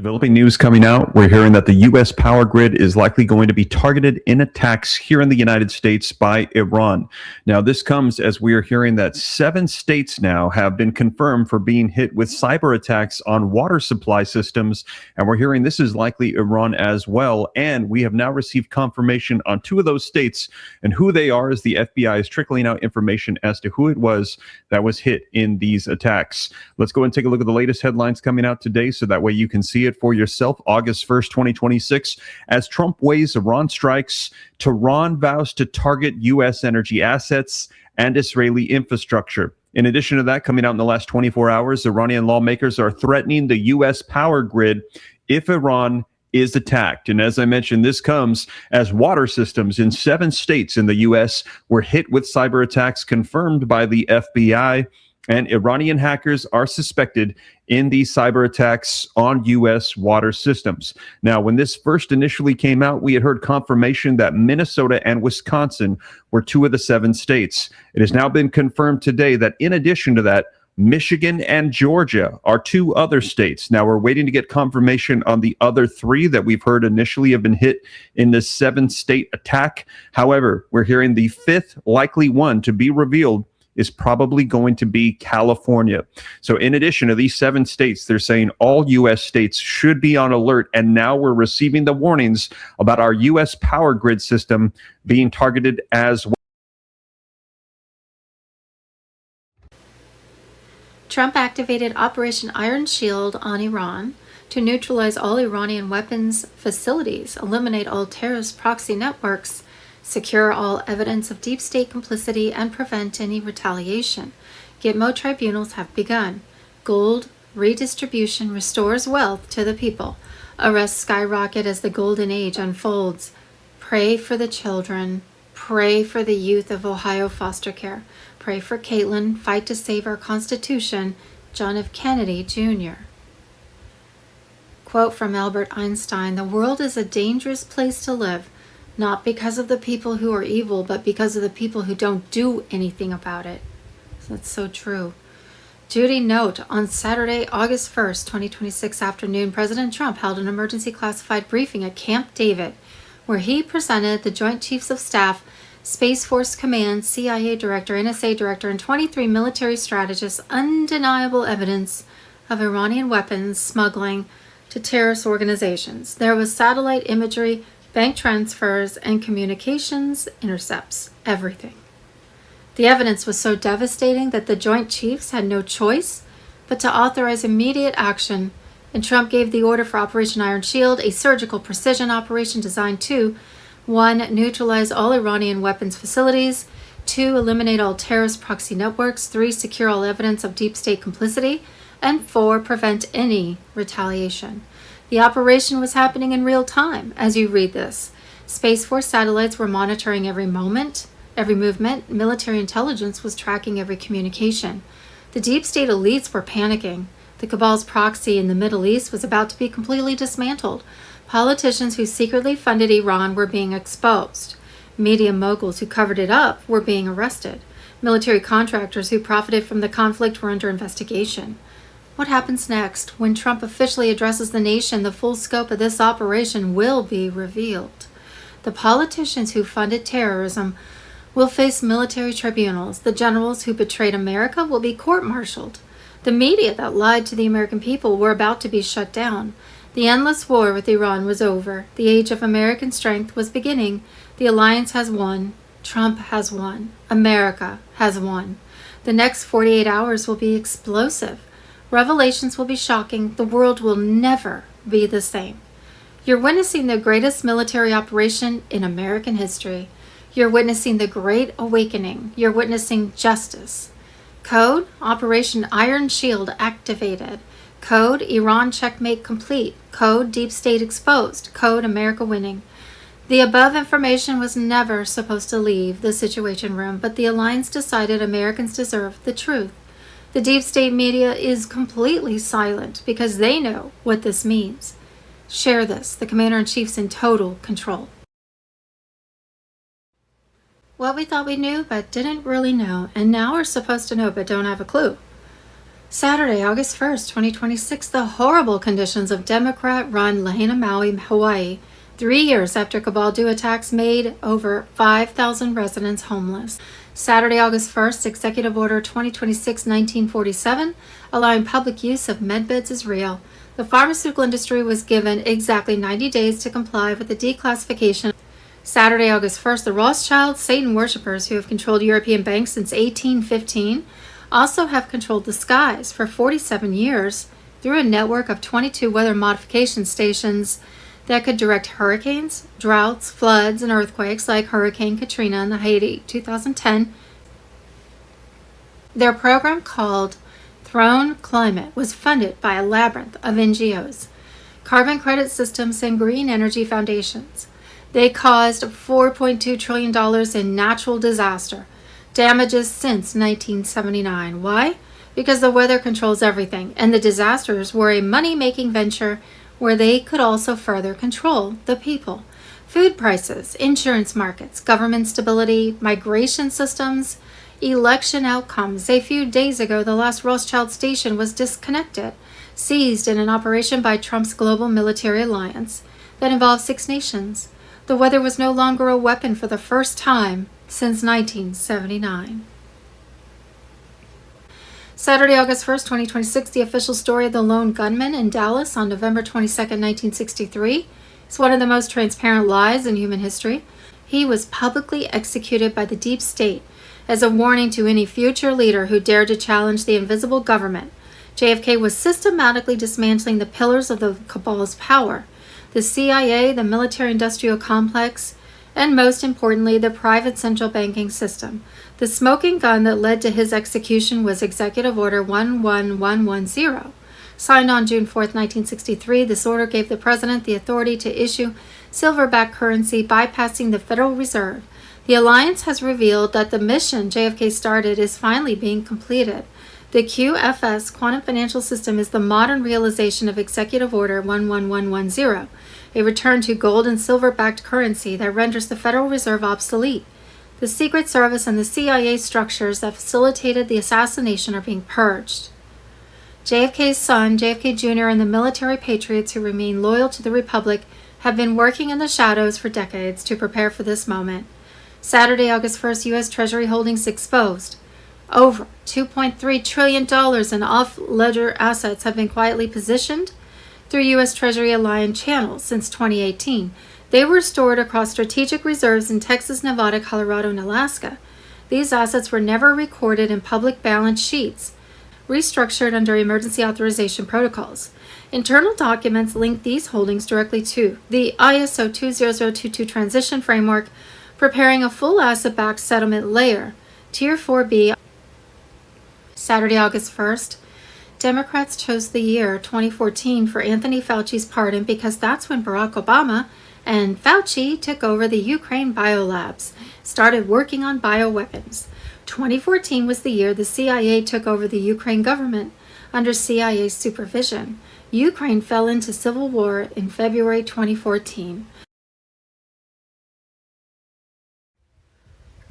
I: Developing news coming out. We're hearing that the U.S. power grid is likely going to be targeted in attacks here in the United States by Iran. Now, this comes as we are hearing that 7 states now have been confirmed for being hit with cyber attacks on water supply systems. And we're hearing this is likely Iran as well. And we have now received confirmation on 2 of those states, and who they are as the FBI is trickling out information as to who it was that was hit in these attacks. Let's go and take a look at the latest headlines coming out today so that way you can see it for yourself. August 1st, 2026, as Trump weighs Iran strikes, Tehran vows to target U.S. energy assets and Israeli infrastructure. In addition to that, coming out in the last 24 hours, Iranian lawmakers are threatening the U.S. power grid if Iran is attacked. And as I mentioned, this comes as water systems in 7 states in the U.S. were hit with cyber attacks confirmed by the FBI. And Iranian hackers are suspected in these cyber attacks on U.S. water systems. Now, when this first initially came out, we had heard confirmation that Minnesota and Wisconsin were 2 of the 7 states. It has now been confirmed today that in addition to that, Michigan and Georgia are 2 other states. Now, we're waiting to get confirmation on the other 3 that we've heard initially have been hit in this 7-state attack. However, we're hearing the 5th likely one to be revealed is probably going to be California. So in addition to these 7 states, they're saying all U.S. states should be on alert. And now we're receiving the warnings about our U.S. power grid system being targeted as well.
F: Trump activated Operation Iron Shield on Iran to neutralize all Iranian weapons facilities, eliminate all terrorist proxy networks, secure all evidence of deep state complicity, and prevent any retaliation. Gitmo tribunals have begun. Gold redistribution restores wealth to the people. Arrests skyrocket as the golden age unfolds. Pray for the children. Pray for the youth of Ohio foster care. Pray for Caitlin. Fight to save our Constitution. John F. Kennedy, Jr. Quote from Albert Einstein, "The world is a dangerous place to live. Not because of the people who are evil, but because of the people who don't do anything about it." That's so true. Judy note, on Saturday, August 1st, 2026 afternoon, President Trump held an emergency classified briefing at Camp David, where he presented the Joint Chiefs of Staff, Space Force Command, CIA Director, NSA Director, and 23 military strategists undeniable evidence of Iranian weapons smuggling to terrorist organizations. There was satellite imagery, bank transfers, and communications intercepts, everything. The evidence was so devastating that the Joint Chiefs had no choice but to authorize immediate action, and Trump gave the order for Operation Iron Shield, a surgical precision operation designed to 1. Neutralize all Iranian weapons facilities, 2. Eliminate all terrorist proxy networks, 3. Secure all evidence of deep state complicity, and 4. Prevent any retaliation. The operation was happening in real time as you read this. Space Force satellites were monitoring every moment, every movement. Military intelligence was tracking every communication. The deep state elites were panicking. The cabal's proxy in the Middle East was about to be completely dismantled. Politicians who secretly funded Iran were being exposed. Media moguls who covered it up were being arrested. Military contractors who profited from the conflict were under investigation. What happens next? When Trump officially addresses the nation, the full scope of this operation will be revealed. The politicians who funded terrorism will face military tribunals. The generals who betrayed America will be court-martialed. The media that lied to the American people were about to be shut down. The endless war with Iran was over. The age of American strength was beginning. The alliance has won. Trump has won. America has won. The next 48 hours will be explosive. Revelations will be shocking. The world will never be the same. You're witnessing the greatest military operation in American history. You're witnessing the Great Awakening. You're witnessing justice. Code, Operation Iron Shield activated. Code, Iran checkmate complete. Code, Deep State exposed. Code, America winning. The above information was never supposed to leave the Situation Room, but the alliance decided Americans deserve the truth. The deep state media is completely silent because they know what this means. Share this. The Commander-in-Chief's in total control. What we thought we knew but didn't really know, and now we're supposed to know but don't have a clue. Saturday, August 1st, 2026, the horrible conditions of Democrat-run Lahaina, Maui, Hawaii, 3 years after Cabal Do attacks made over 5,000 residents homeless. Saturday, August 1st, Executive Order 2026-1947, allowing public use of medbeds is real. The pharmaceutical industry was given exactly 90 days to comply with the declassification. Saturday, August 1st, the Rothschild Satan worshippers who have controlled European banks since 1815 also have controlled the skies for 47 years through a network of 22 weather modification stations that could direct hurricanes, droughts, floods, and earthquakes like Hurricane Katrina in the Haiti 2010. Their program, called Throne Climate, was funded by a labyrinth of NGOs, carbon credit systems, and green energy foundations. They caused $4.2 trillion in natural disaster damages since 1979. Why? Because the weather controls everything, and the disasters were a money-making venture where they could also further control the people. Food prices, insurance markets, government stability, migration systems, election outcomes. A few days ago, the last Rothschild station was disconnected, seized in an operation by Trump's global military alliance that involved 6 nations. The weather was no longer a weapon for the first time since 1979. Saturday, August 1st, 2026, the official story of the lone gunman in Dallas on November 22nd, 1963 is one of the most transparent lies in human history. He was publicly executed by the deep state as a warning to any future leader who dared to challenge the invisible government. JFK was systematically dismantling the pillars of the cabal's power: the CIA, the military-industrial complex, and most importantly, the private central banking system. The smoking gun that led to his execution was Executive Order 11110. Signed on June 4, 1963, this order gave the president the authority to issue silver-backed currency, bypassing the Federal Reserve. The alliance has revealed that the mission JFK started is finally being completed. The QFS, Quantum Financial System, is the modern realization of Executive Order 11110, a return to gold and silver-backed currency that renders the Federal Reserve obsolete. The Secret Service and the CIA structures that facilitated the assassination are being purged. JFK's son, JFK Jr., and the military patriots who remain loyal to the Republic have been working in the shadows for decades to prepare for this moment. Saturday, August 1st, U.S. Treasury holdings exposed. Over $2.3 trillion in off-ledger assets have been quietly positioned through U.S. Treasury aligned channels since 2018. They were stored across strategic reserves in Texas, Nevada, Colorado, and Alaska. These assets were never recorded in public balance sheets, restructured under emergency authorization protocols. Internal documents link these holdings directly to the ISO 20022 transition framework, preparing a full asset-backed settlement layer, Tier 4B. Saturday, August 1st, Democrats chose the year 2014 for Anthony Fauci's pardon because that's when Barack Obama and Fauci took over the Ukraine biolabs, started working on bioweapons. 2014 was the year the CIA took over the Ukraine government under CIA supervision. Ukraine fell into civil war in February 2014.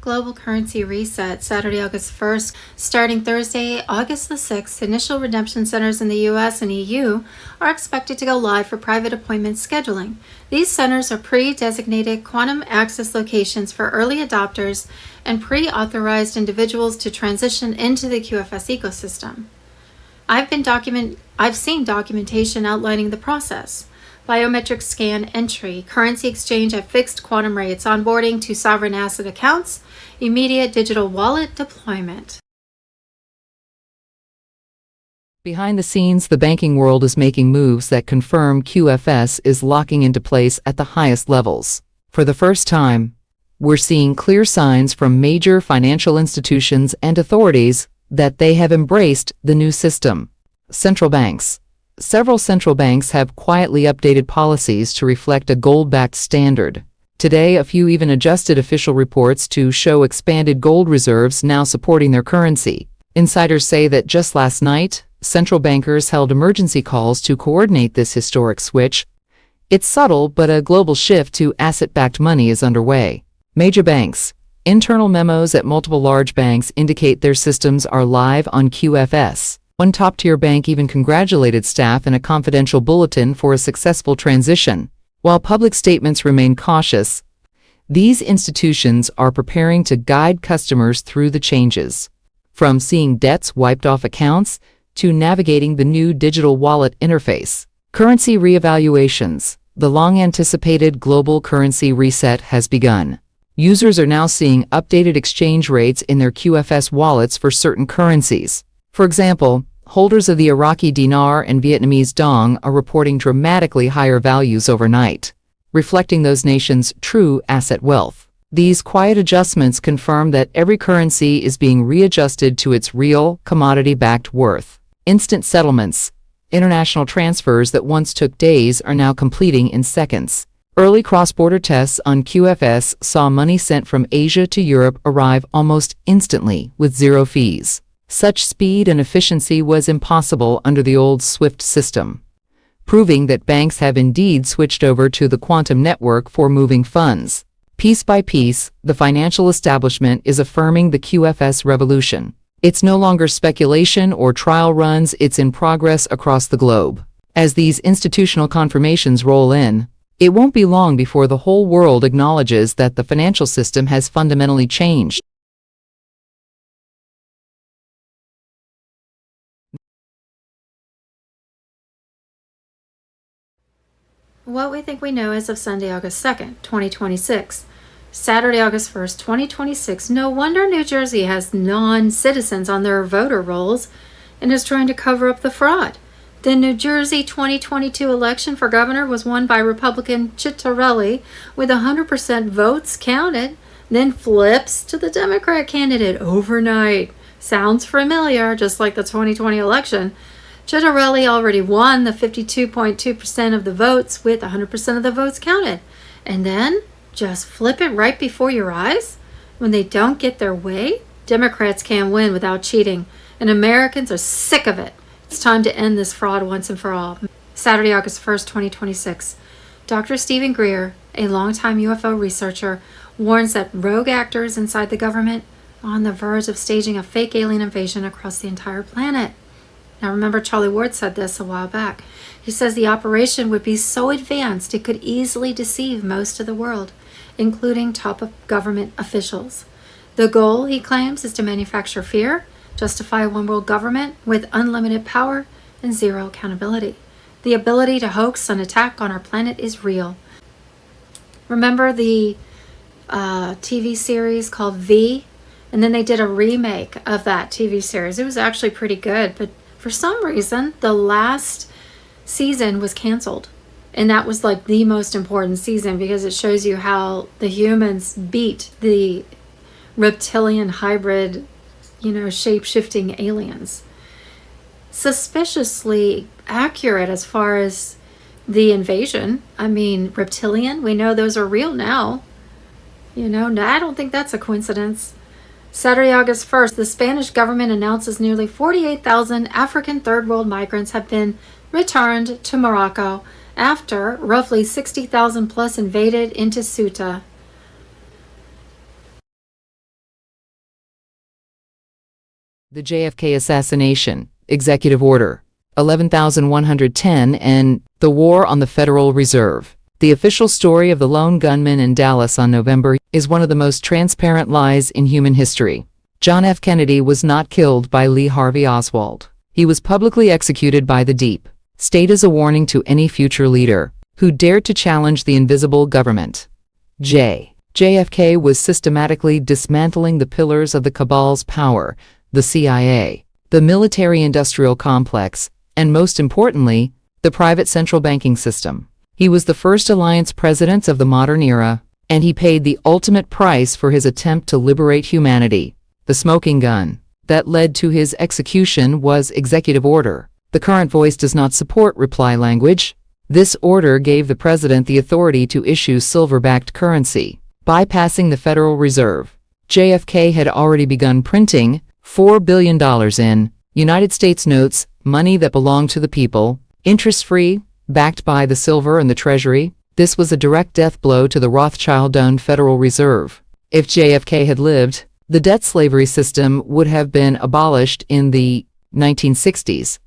F: Global currency reset, Saturday, August 1st. Starting Thursday, August the 6th, initial redemption centers in the US and EU are expected to go live for private appointment scheduling. These centers are pre-designated quantum access locations for early adopters and pre-authorized individuals to transition into the QFS ecosystem. I've seen documentation outlining the process: biometric scan entry, currency exchange at fixed quantum rates, onboarding to sovereign asset accounts, immediate digital wallet deployment.
J: Behind the scenes, the banking world is making moves that confirm QFS is locking into place at the highest levels. For the first time, we're seeing clear signs from major financial institutions and authorities that they have embraced the new system. Central banks. Several central banks have quietly updated policies to reflect a gold-backed standard. Today, a few even adjusted official reports to show expanded gold reserves now supporting their currency. Insiders say that just last night, central bankers held emergency calls to coordinate this historic switch. It's subtle, but a global shift to asset-backed money is underway. Major banks. Internal memos at multiple large banks indicate their systems are live on QFS. One top-tier bank even congratulated staff in a confidential bulletin for a successful transition. While public statements remain cautious, these institutions are preparing to guide customers through the changes, from seeing debts wiped off accounts to navigating the new digital wallet interface. Currency reevaluations. The long-anticipated global currency reset has begun. Users are now seeing updated exchange rates in their QFS wallets for certain currencies. For example, holders of the Iraqi dinar and Vietnamese dong are reporting dramatically higher values overnight, reflecting those nations' true asset wealth. These quiet adjustments confirm that every currency is being readjusted to its real, commodity-backed worth. Instant settlements. International transfers that once took days are now completing in seconds. Early cross-border tests on QFS saw money sent from Asia to Europe arrive almost instantly with zero fees. Such speed and efficiency was impossible under the old SWIFT system, proving that banks have indeed switched over to the quantum network for moving funds. Piece by piece, the financial establishment is affirming the QFS revolution. It's no longer speculation or trial runs, it's in progress across the globe. As these institutional confirmations roll in, it won't be long before the whole world acknowledges that the financial system has fundamentally changed.
F: What we think we know as of Sunday, August 2nd, 2026. Saturday, August 1st, 2026. No wonder New Jersey has non-citizens on their voter rolls and is trying to cover up the fraud. The New Jersey 2022 election for governor was won by Republican Chittarelli with 100% votes counted, then flips to the Democrat candidate overnight. Sounds familiar, just like the 2020 election. Chittarelli already won the 52.2% of the votes with 100% of the votes counted. And then just flip it right before your eyes? When they don't get their way, Democrats can't win without cheating, and Americans are sick of it. It's time to end this fraud once and for all. Saturday, August 1st, 2026. Dr. Stephen Greer, a longtime UFO researcher, warns that rogue actors inside the government are on the verge of staging a fake alien invasion across the entire planet. Now remember, Charlie Ward said this a while back. He says the operation would be so advanced it could easily deceive most of the world, including top government officials. The goal, he claims, is to manufacture fear, justify a one-world government with unlimited power and zero accountability. The ability to hoax an attack on our planet is real. Remember the TV series called V? And then they did a remake of that TV series. It was actually pretty good, but for some reason, the last season was canceled. And that was like the most important season because it shows you how the humans beat the reptilian hybrid, shape-shifting aliens. Suspiciously accurate as far as the invasion. I mean, reptilian, we know those are real now. I don't think that's a coincidence. Saturday, August 1st, the Spanish government announces nearly 48,000 African third world migrants have been returned to Morocco after roughly 60,000 plus invaded into Ceuta.
J: The JFK assassination, Executive Order 11,110, and the War on the Federal Reserve. The official story of the lone gunman in Dallas on November is one of the most transparent lies in human history. John F. Kennedy was not killed by Lee Harvey Oswald. He was publicly executed by the deep state as a warning to any future leader who dared to challenge the invisible government. JFK was systematically dismantling the pillars of the cabal's power, the CIA, the military-industrial complex, and most importantly, the private central banking system. He was the first alliance president of the modern era, and he paid the ultimate price for his attempt to liberate humanity. The smoking gun that led to his execution was Executive Order. The current voice does not support reply language. This order gave the president the authority to issue silver-backed currency, bypassing the Federal Reserve. JFK had already begun printing $4 billion in United States notes, money that belonged to the people, interest-free, backed by the silver and the Treasury. This was a direct death blow to the Rothschild-owned Federal Reserve. If JFK had lived, the debt slavery system would have been abolished in the 1960s.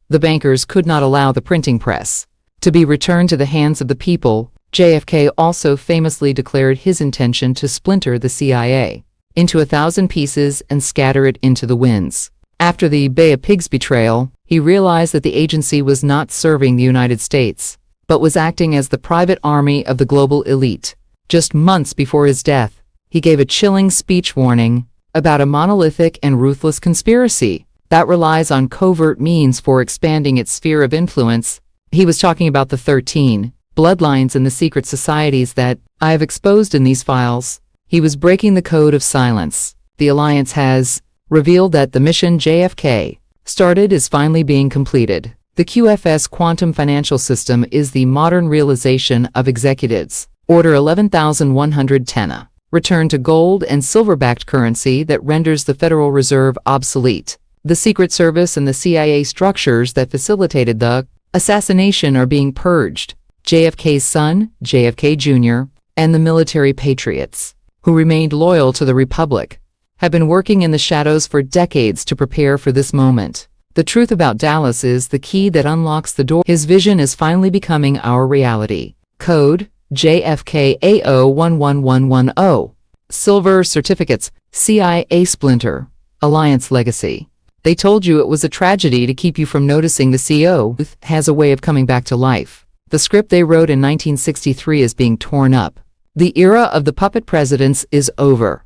J: The bankers could not allow the printing press to be returned to the hands of the people. JFK also famously declared his intention to splinter the CIA into 1,000 pieces and scatter it into the winds. After the Bay of Pigs betrayal, he realized that the agency was not serving the United States, but was acting as the private army of the global elite. Just months before his death, he gave a chilling speech warning about a monolithic and ruthless conspiracy that relies on covert means for expanding its sphere of influence. He was talking about the 13 bloodlines and the secret societies that I have exposed in these files. He was breaking the code of silence. The alliance has revealed that the mission JFK started is finally being completed. The QFS quantum financial system is the modern realization of executives. Order 11,110. Return to gold and silver-backed currency that renders the Federal Reserve obsolete. The Secret Service and the CIA structures that facilitated the assassination are being purged. JFK's son, JFK Jr., and the military patriots, who remained loyal to the Republic, have been working in the shadows for decades to prepare for this moment. The truth about Dallas is the key that unlocks the door. His vision is finally becoming our reality. Code JFKAO11110. Silver certificates, CIA splinter, Alliance legacy. They told you it was a tragedy to keep you from noticing the CO has a way of coming back to life. The script they wrote in 1963 is being torn up. The era of the puppet presidents is over.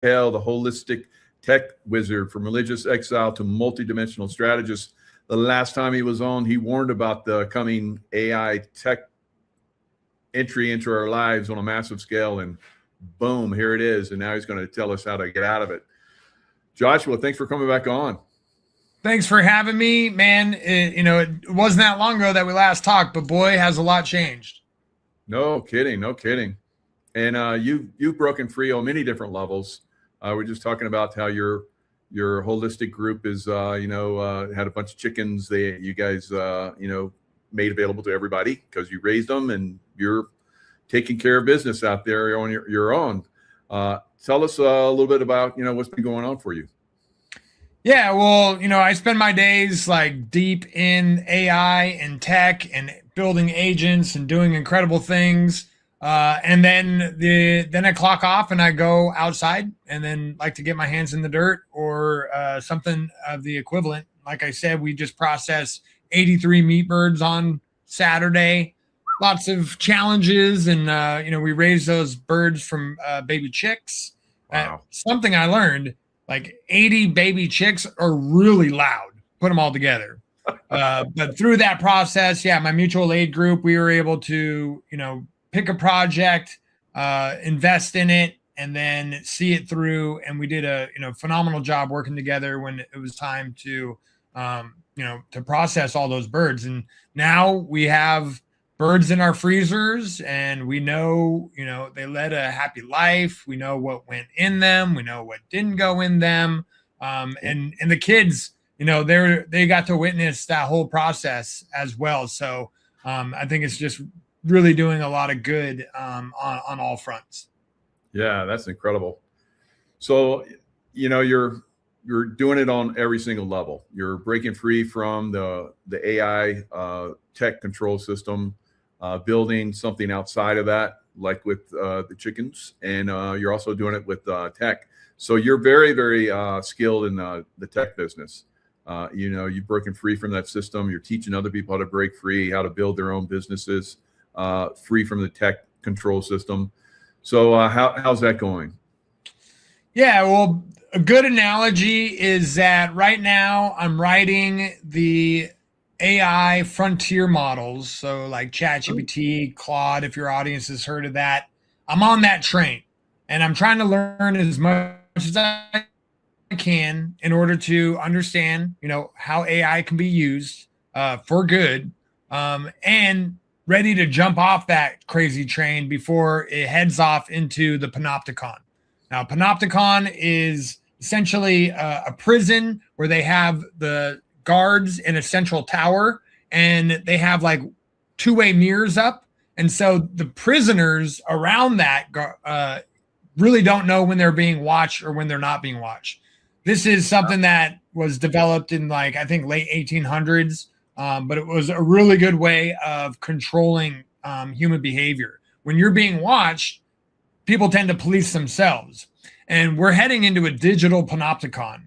A: Hell, the holistic tech wizard from religious exile to multidimensional strategist. The last time he was on, he warned about the coming AI tech entry into our lives on a massive scale, and boom, here it is. And now he's going to tell us how to get out of it. Joshua, thanks for coming back on.
K: Thanks for having me, man. It wasn't that long ago that we last talked, but boy, has a lot changed.
A: No kidding, no kidding. And you've broken free on many different levels. We're just talking about how your holistic group is, had a bunch of chickens. You guys, made available to everybody because you raised them, and you're taking care of business out there on your own. Tell us a little bit about what's been going on for you.
K: Yeah, well, I spend my days like deep in AI and tech and building agents and doing incredible things. And then I clock off and I go outside and then like to get my hands in the dirt or something of the equivalent. Like I said, we just processed 83 meat birds on Saturday. Lots of challenges, and we raised those birds from baby chicks.
A: Wow.
K: Something I learned, like 80 baby chicks are really loud. Put them all together. But through that process, my mutual aid group, we were able to, pick a project, invest in it, and then see it through. And we did a phenomenal job working together when it was time to to process all those birds. And now we have birds in our freezers, and we know they led a happy life. We know what went in them. We know what didn't go in them. And the kids, they got to witness that whole process as well. So I think it's just really doing a lot of good on all fronts.
A: Yeah, that's incredible. So, you're doing it on every single level. You're breaking free from the AI tech control system, building something outside of that, like with the chickens, and you're also doing it with tech. So you're very, very skilled in the tech business. You've broken free from that system. You're teaching other people how to break free, how to build their own businesses, free from the tech control system. So how's that going?
K: Yeah, well, a good analogy is that right now I'm writing the AI frontier models. So like ChatGPT, Claude, if your audience has heard of that, I'm on that train, and I'm trying to learn as much as I can in order to understand, how AI can be used for good, and ready to jump off that crazy train before it heads off into the panopticon. Now, panopticon is essentially a prison where they have the guards in a central tower, and they have like two-way mirrors up, And so the prisoners around that really don't know when they're being watched or when they're not being watched. This is something that was developed in like, I think late 1800s, but it was a really good way of controlling human behavior. When you're being watched, people tend to police themselves. And we're heading into a digital panopticon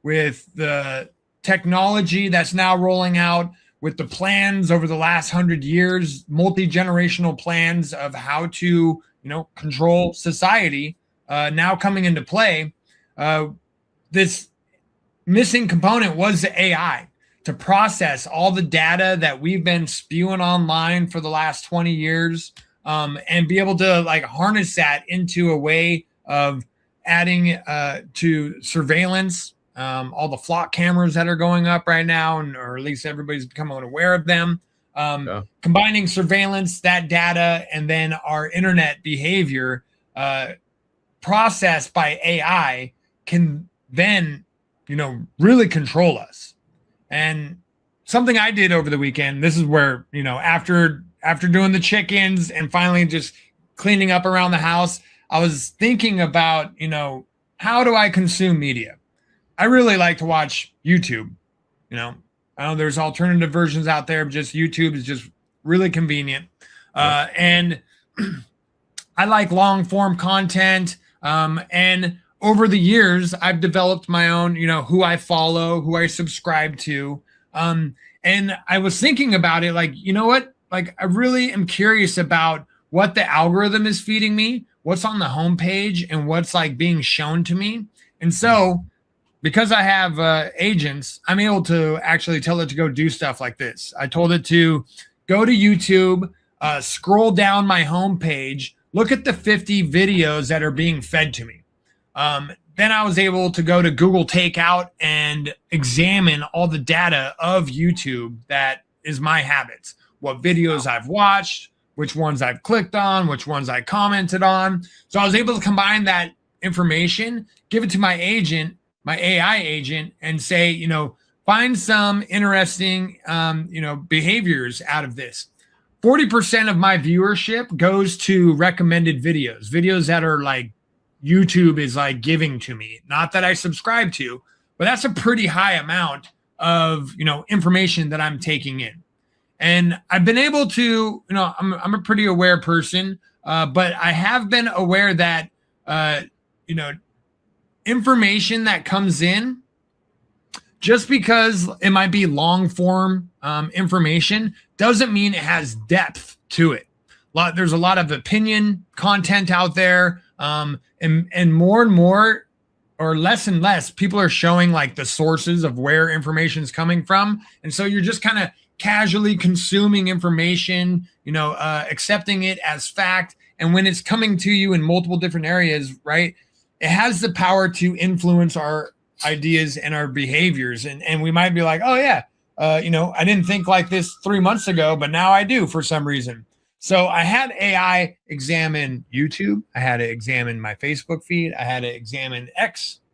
K: with the technology that's now rolling out, with the plans over the last 100 years, multi-generational plans of how to, control society now coming into play. This missing component was the AI to process all the data that we've been spewing online for the last 20 years and be able to like harness that into a way of adding to surveillance, all the flock cameras that are going up right now, or at least everybody's becoming aware of them. Combining surveillance, that data, and then our internet behavior processed by AI can then, really control us. And something I did over the weekend, this is where, after doing the chickens and finally just cleaning up around the house, I was thinking about, how do I consume media? I really like to watch YouTube. I know there's alternative versions out there, but just YouTube is just really convenient. And I like long form content. And over the years, I've developed my own, who I follow, who I subscribe to. And I was thinking about it like, you know what? Like, I really am curious about what the algorithm is feeding me, what's on the homepage, and what's like being shown to me. And so, because I have agents, I'm able to actually tell it to go do stuff like this. I told it to go to YouTube, scroll down my homepage, look at the 50 videos that are being fed to me. Then I was able to go to Google Takeout and examine all the data of YouTube that is my habits, what videos I've watched, which ones I've clicked on, which ones I commented on. So I was able to combine that information, give it to my agent, my AI agent, and say, find some interesting, behaviors out of this. 40% of my viewership goes to recommended videos that are like YouTube is like giving to me. Not that I subscribe to, but that's a pretty high amount of, information that I'm taking in. And I've been able to, I'm a pretty aware person, but I have been aware that, information that comes in, just because it might be long form information, doesn't mean it has depth to it. There's a lot of opinion content out there, and more, or less and less, people are showing like the sources of where information is coming from, and so you're just kind of casually consuming information, accepting it as fact. And when it's coming to you in multiple different areas, right? It has the power to influence our ideas and our behaviors. And we might be like, oh yeah, I didn't think like this 3 months ago, but now I do for some reason. So I had AI examine YouTube. I had to examine my Facebook feed. I had to examine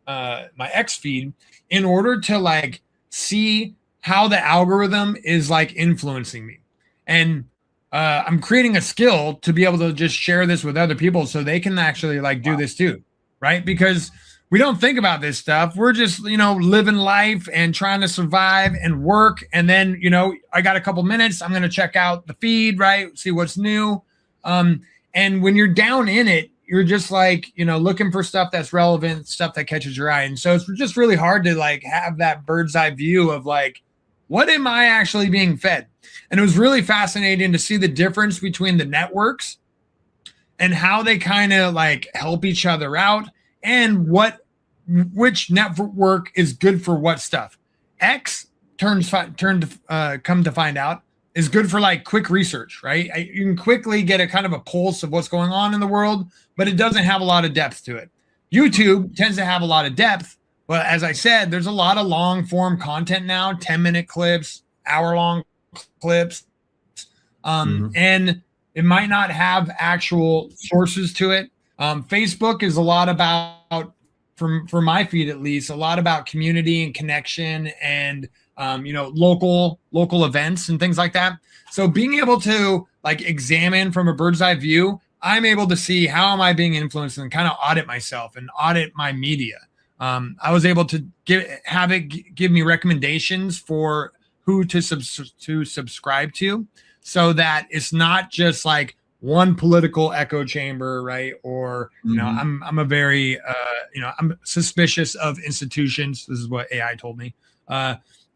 K: my X feed, in order to like see how the algorithm is like influencing me. And I'm creating a skill to be able to just share this with other people so they can actually like do this too. Right? Because we don't think about this stuff. We're just, living life and trying to survive and work. And then, I got a couple minutes. I'm going to check out the feed, right? See what's new. And when you're down in it, you're just like, looking for stuff that's relevant, stuff that catches your eye. And so it's just really hard to like have that bird's eye view of like, what am I actually being fed? And it was really fascinating to see the difference between the networks and how they kind of like help each other out, and which network is good for what stuff. X come to find out is good for like quick research, right? You can quickly get a kind of a pulse of what's going on in the world, but it doesn't have a lot of depth to it. YouTube tends to have a lot of depth, but as I said, there's a lot of long form content now, 10-minute clips, hour-long clips, and it might not have actual sources to it. Facebook is a lot about, for my feed at least, a lot about community and connection and local events and things like that. So being able to like examine from a bird's eye view, I'm able to see how am I being influenced and kind of audit myself and audit my media. I was able to have it give me recommendations for who to subscribe to, so that it's not just like one political echo chamber, right? Or you know, I'm a very I'm suspicious of institutions. This is what AI told me,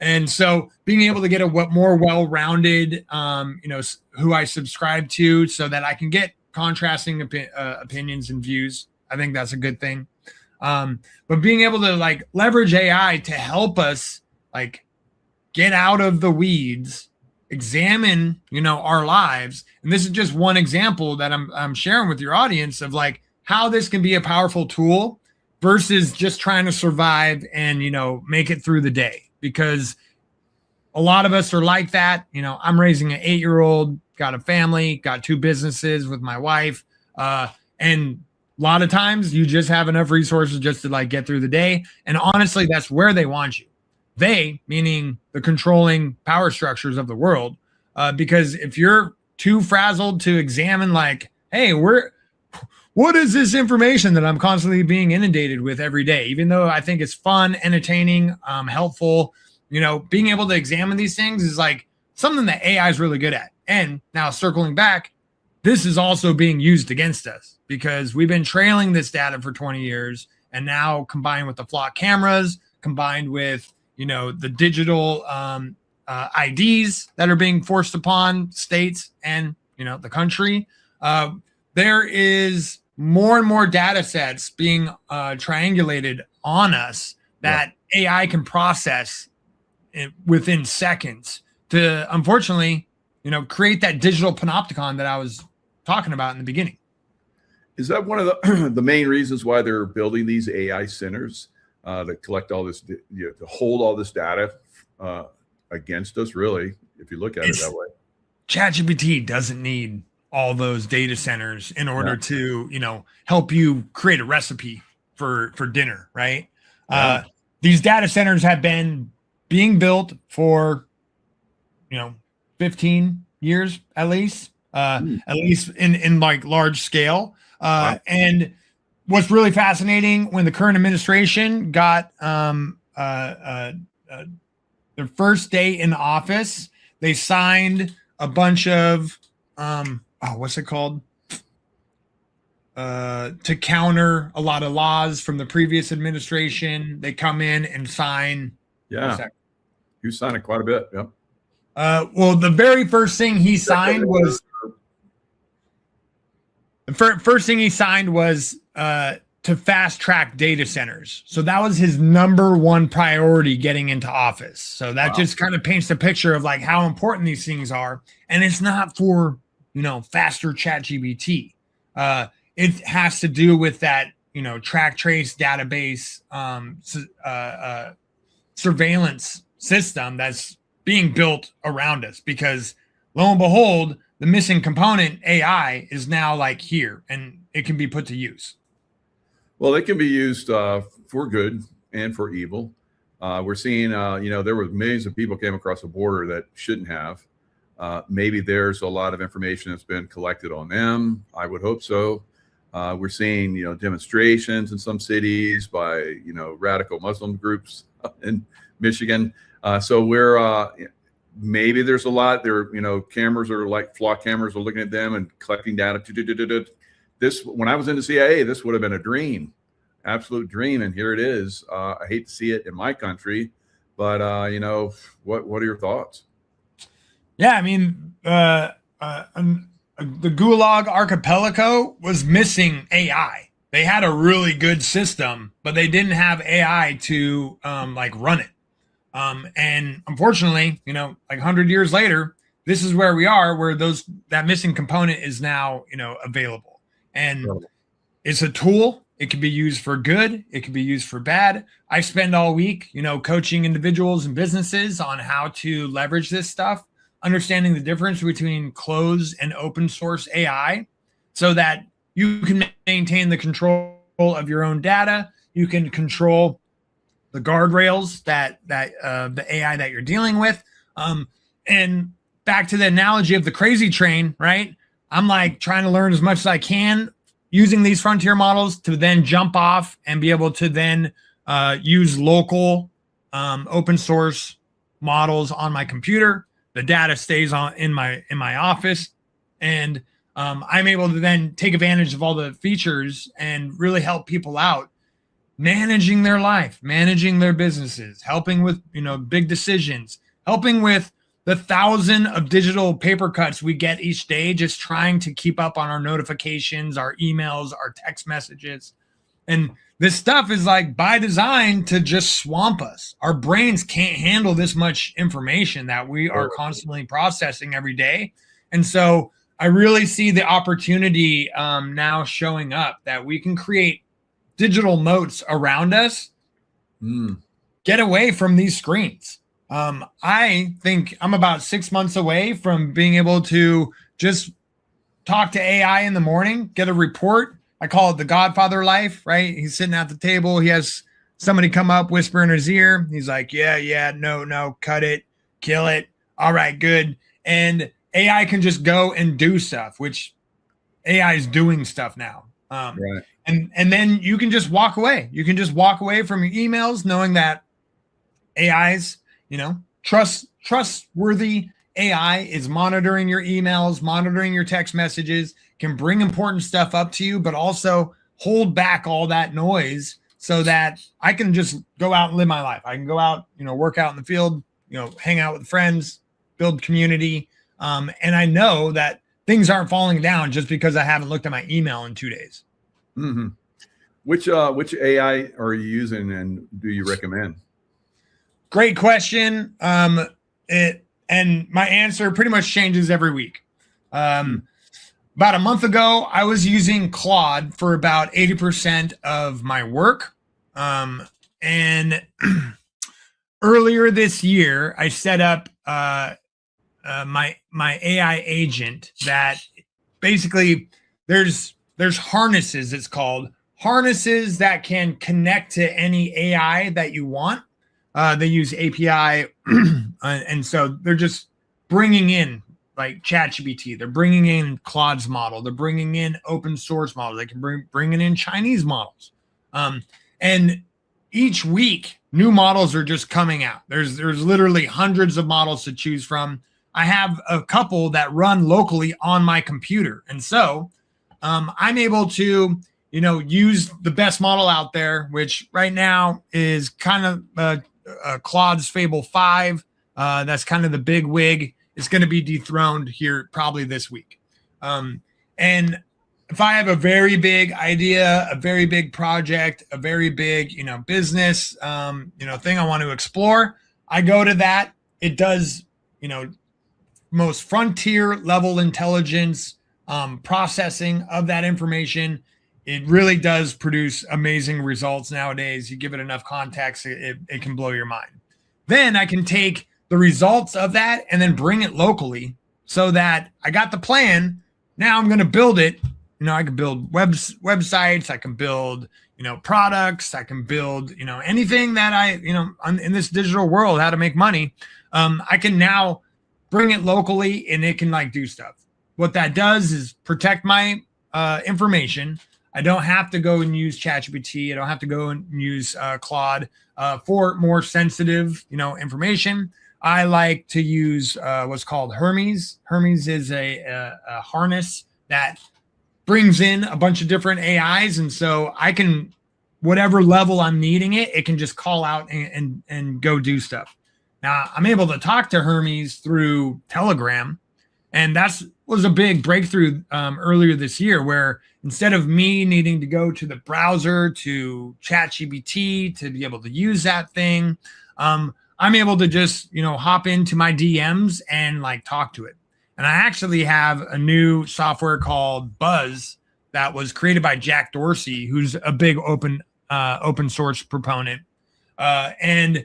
K: and so being able to get a more well-rounded, who I subscribe to, so that I can get contrasting opinions and views. I think that's a good thing. But being able to like leverage AI to help us like get out of the weeds, examine, our lives. And this is just one example that I'm sharing with your audience of like how this can be a powerful tool versus just trying to survive and, make it through the day. Because a lot of us are like that. I'm raising an 8-year-old, got a family, got 2 businesses with my wife. And a lot of times you just have enough resources just to like get through the day. And honestly, that's where they want you. They, meaning the controlling power structures of the world. Because if you're too frazzled to examine like, hey, what is this information that I'm constantly being inundated with every day? Even though I think it's fun, entertaining, helpful, being able to examine these things is like something that AI is really good at. And now circling back, this is also being used against us because we've been trailing this data for 20 years. And now combined with the flock cameras, combined with, the digital IDs that are being forced upon states and, the country, there is more and more data sets being triangulated on us that AI can process within seconds to, unfortunately, create that digital panopticon that I was talking about in the beginning.
A: Is that one of the main reasons why they're building these AI centers to collect all this, to hold all this data against us? Really, if you look at it that way,
K: ChatGPT doesn't need all those data centers in order to, help you create a recipe for dinner, right? These data centers have been being built for, 15 years at least in like large scale. And what's really fascinating, when the current administration got their first day in office, they signed a bunch of what's it called? To counter a lot of laws from the previous administration. They come in and sign.
A: Yeah. You signed it quite a bit. Yep.
K: Well, the very first thing he signed was to fast track data centers. So that was his number one priority getting into office. So that just kind of paints the picture of like how important these things are. And it's not for, faster ChatGPT. It has to do with that, track trace database, surveillance system that's being built around us, because lo and behold, the missing component AI is now like here and it can be put to use.
A: Well, it can be used for good and for evil. We're seeing, there were millions of people came across the border that shouldn't have. Maybe there's a lot of information that's been collected on them. I would hope so. We're seeing, demonstrations in some cities by, radical Muslim groups in Michigan. So we're maybe there's a lot there. Cameras are like flock cameras are looking at them and collecting data. This, when I was in the CIA, this would have been a dream, absolute dream. And here it is. I hate to see it in my country, but what are your thoughts?
K: Yeah, I mean, the Gulag Archipelago was missing AI. They had a really good system, but they didn't have AI to run it. And unfortunately, like 100 years later, this is where we are, where that missing component is now, available. And it's a tool. It can be used for good. It can be used for bad. I spend all week, coaching individuals and businesses on how to leverage this stuff, understanding the difference between closed and open source AI so that you can maintain the control of your own data. You can control the guardrails that the AI that you're dealing with. And back to the analogy of the crazy train, right? I'm like trying to learn as much as I can using these frontier models to then jump off and be able to then use local open source models on my computer. The data stays on in my office, and I'm able to then take advantage of all the features and really help people out managing their life, managing their businesses, helping with, big decisions, helping with the 1,000 of digital paper cuts we get each day, just trying to keep up on our notifications, our emails, our text messages. And this stuff is like by design to just swamp us. Our brains can't handle this much information that we are constantly processing every day. And so I really see the opportunity now showing up that we can create digital moats around us, get away from these screens. I think I'm about 6 months away from being able to just talk to AI in the morning, get a report. I call it the Godfather life, right? He's sitting at the table. He has somebody come up, whisper in his ear. He's like, yeah, no, cut it, kill it. All right, good. And AI can just go and do stuff, which AI is doing stuff now.
A: Right.
K: And then you can just walk away. You can just walk away from your emails knowing that AI's, trustworthy AI is monitoring your emails, monitoring your text messages, can bring important stuff up to you, but also hold back all that noise so that I can just go out and live my life. I can go out, work out in the field, hang out with friends, build community. And I know that things aren't falling down just because I haven't looked at my email in 2 days.
A: Mm-hmm. Which AI are you using and do you recommend?
K: Great question. And my answer pretty much changes every week. About a month ago, I was using Claude for about 80% of my work. And earlier this year, I set up my AI agent that basically there's harnesses, it's called harnesses that can connect to any AI that you want. They use API. And so they're just bringing in like ChatGPT. They're bringing in Claude's model. They're bringing in open source models. They can bringing in Chinese models. And each week, new models are just coming out. There's literally hundreds of models to choose from. I have a couple that run locally on my computer. And so I'm able to, use the best model out there, which right now is kind of Claude's Fable 5. That's kind of the big wig. It's going to be dethroned here probably this week. And if I have a very big idea, a very big project, a very big, business, thing I want to explore, I go to that. It does, most frontier level intelligence processing of that information. It really does produce amazing results nowadays. You give it enough context, it can blow your mind. Then I can take the results of that and then bring it locally so that I got the plan. Now I'm going to build it. I can build websites. I can build, products. I can build, anything that I, in this digital world, how to make money. I can now bring it locally and it can do stuff. What that does is protect my information. I don't have to go and use ChatGPT. I don't have to go and use Claude for more sensitive, information. I like to use what's called Hermes. Hermes is a harness that brings in a bunch of different AIs. And so I can, whatever level I'm needing it, it can just call out and go do stuff. Now I'm able to talk to Hermes through Telegram. And that was a big breakthrough earlier this year, where instead of me needing to go to the browser to ChatGPT to be able to use that thing, I'm able to just, hop into my DMs and talk to it. And I actually have a new software called Buzz that was created by Jack Dorsey, who's a big open source proponent. And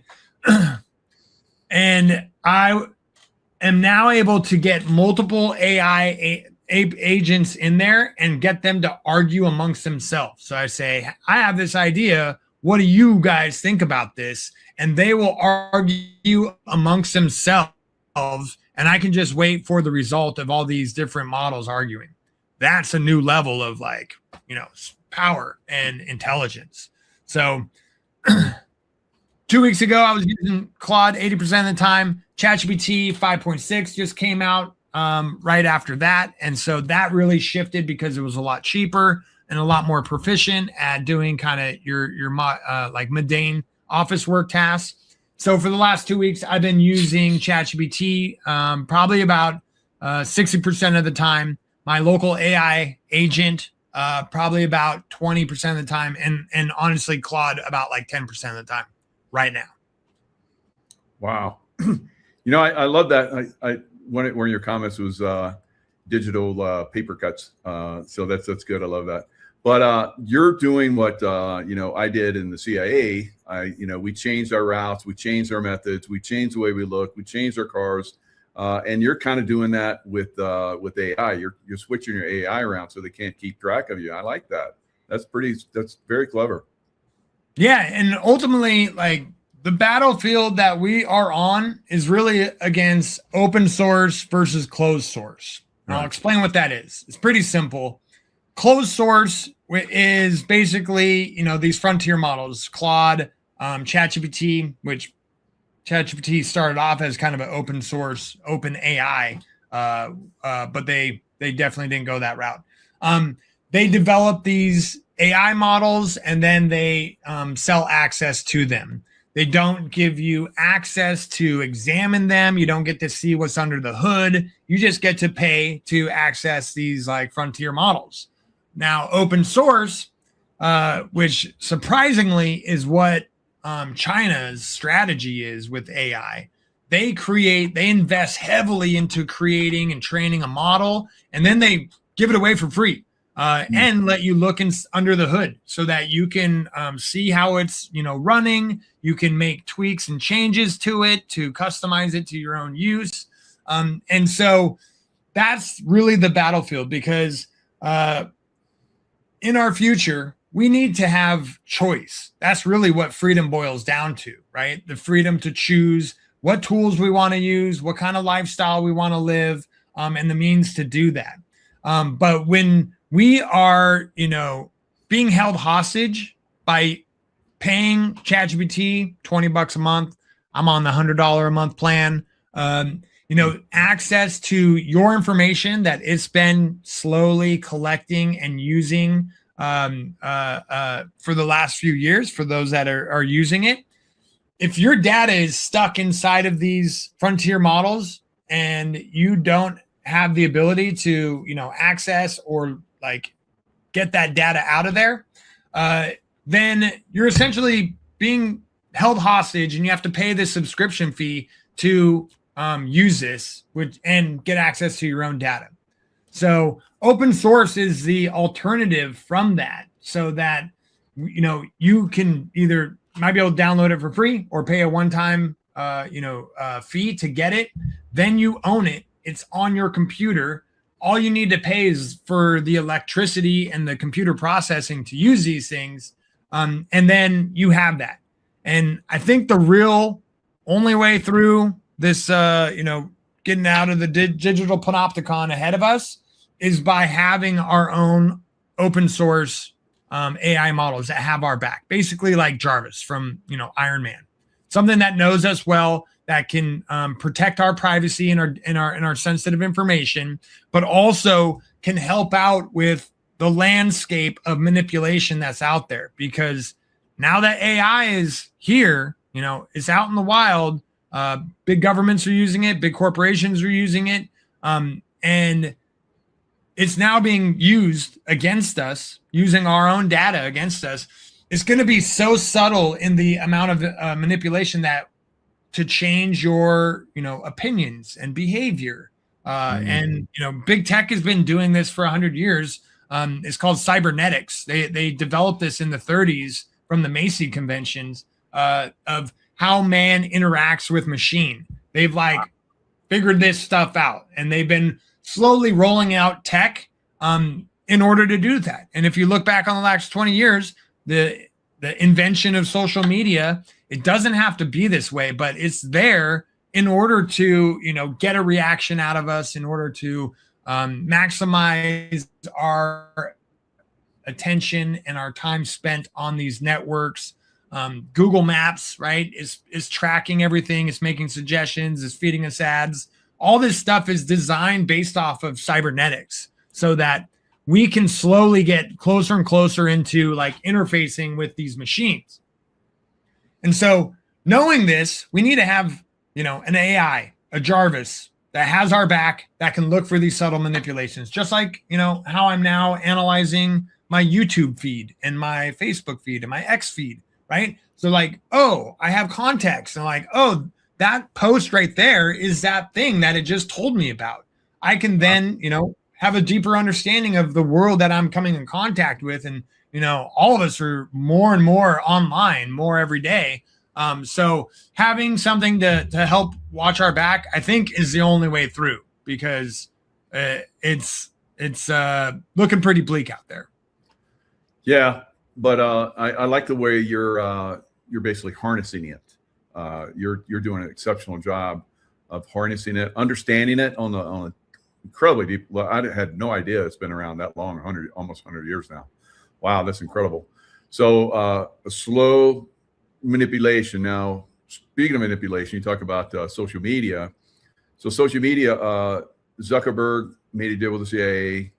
K: I am now able to get multiple AI agents in there and get them to argue amongst themselves. So I say, I have this idea. What do you guys think about this? And they will argue amongst themselves and I can just wait for the result of all these different models arguing. That's a new level of like, power and intelligence. So 2 weeks ago, I was using Claude 80% of the time. ChatGPT 5.6 just came out right after that. And so that really shifted because it was a lot cheaper and a lot more proficient at doing kind of your like mundane office work tasks. So for the last 2 weeks, I've been using ChatGPT probably about 60% of the time. My local AI agent probably about 20% of the time. And honestly, Claude about like 10% of the time right now.
A: Wow. I love that. One of your comments was digital paper cuts. So that's good. I love that. But you're doing what I did in the CIA. We changed our routes, we changed our methods, we changed the way we look, we changed our cars, and you're kind of doing that with AI. You're switching your AI around so they can't keep track of you. I like that. That's very clever.
K: Yeah, and ultimately, like the battlefield that we are on is really against open source versus closed source. And I'll explain what that is. It's pretty simple. Closed source is basically, these frontier models, Claude, ChatGPT, which ChatGPT started off as kind of an open source, open AI, but they definitely didn't go that route. They develop these AI models and then they sell access to them. They don't give you access to examine them. You don't get to see what's under the hood. You just get to pay to access these like frontier models. Now, open source, which surprisingly is what China's strategy is with AI. They invest heavily into creating and training a model, and then they give it away for free and let you look under the hood so that you can see how it's running. You can make tweaks and changes to it to customize it to your own use. And so that's really the battlefield because in our future, we need to have choice. That's really what freedom boils down to, right? The freedom to choose what tools we want to use, what kind of lifestyle we want to live, and the means to do that. But when we are, being held hostage by paying ChatGPT $20 a month, I'm on the $100 a month plan, access to your information that it's been slowly collecting and using for the last few years for those that are using it. If your data is stuck inside of these frontier models and you don't have the ability to, access or like get that data out of there, then you're essentially being held hostage and you have to pay this subscription fee to use this and get access to your own data. So open source is the alternative from that so that, you can either might be able to download it for free or pay a one-time, fee to get it. Then you own it. It's on your computer. All you need to pay is for the electricity and the computer processing to use these things. And then you have that. And I think the real only way through this, getting out of the digital panopticon ahead of us is by having our own open source AI models that have our back, basically like Jarvis from, Iron Man, something that knows us well, that can protect our privacy and our sensitive information, but also can help out with the landscape of manipulation that's out there. Because now that AI is here, it's out in the wild. Big governments are using it, big corporations are using it, and it's now being used against us, using our own data against us. It's going to be so subtle in the amount of manipulation that to change your, opinions and behavior. And, big tech has been doing this for 100 years. It's called cybernetics. They developed this in the 30s from the Macy conventions of how man interacts with machine. They've figured this stuff out, and they've been slowly rolling out tech in order to do that. And if you look back on the last 20 years, the invention of social media, it doesn't have to be this way, but it's there in order to, get a reaction out of us, in order to maximize our attention and our time spent on these networks. Google Maps, right, is tracking everything. It's making suggestions. It's feeding us ads. All this stuff is designed based off of cybernetics so that we can slowly get closer and closer into like interfacing with these machines. And so knowing this, we need to have, an AI, a Jarvis that has our back, that can look for these subtle manipulations, just like, how I'm now analyzing my YouTube feed and my Facebook feed and my X feed, right? So like, oh, I have context, and like, oh, that post right there is that thing that it just told me about. I can then, have a deeper understanding of the world that I'm coming in contact with. And, all of us are more and more online, more every day. So having something to help watch our back, I think, is the only way through, because it's looking pretty bleak out there.
A: Yeah, but I like the way you're basically harnessing it. You're doing an exceptional job of harnessing it, understanding it on a incredibly deep. Well, I had no idea it's been around that long, almost 100 years now. Wow, that's incredible. So a slow manipulation. Now, speaking of manipulation, you talk about social media. So social media, Zuckerberg made a deal with the CIA.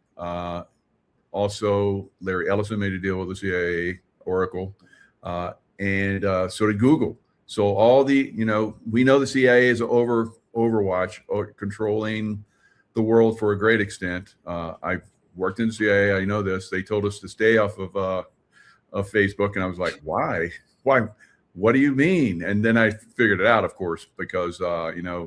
A: Also, Larry Ellison made a deal with the CIA, Oracle, and so did Google. So all the, we know the CIA is Overwatch, or controlling the world for a great extent. I've worked in the CIA. I know this. They told us to stay off of Facebook, and I was like, why? What do you mean? And then I figured it out, of course, because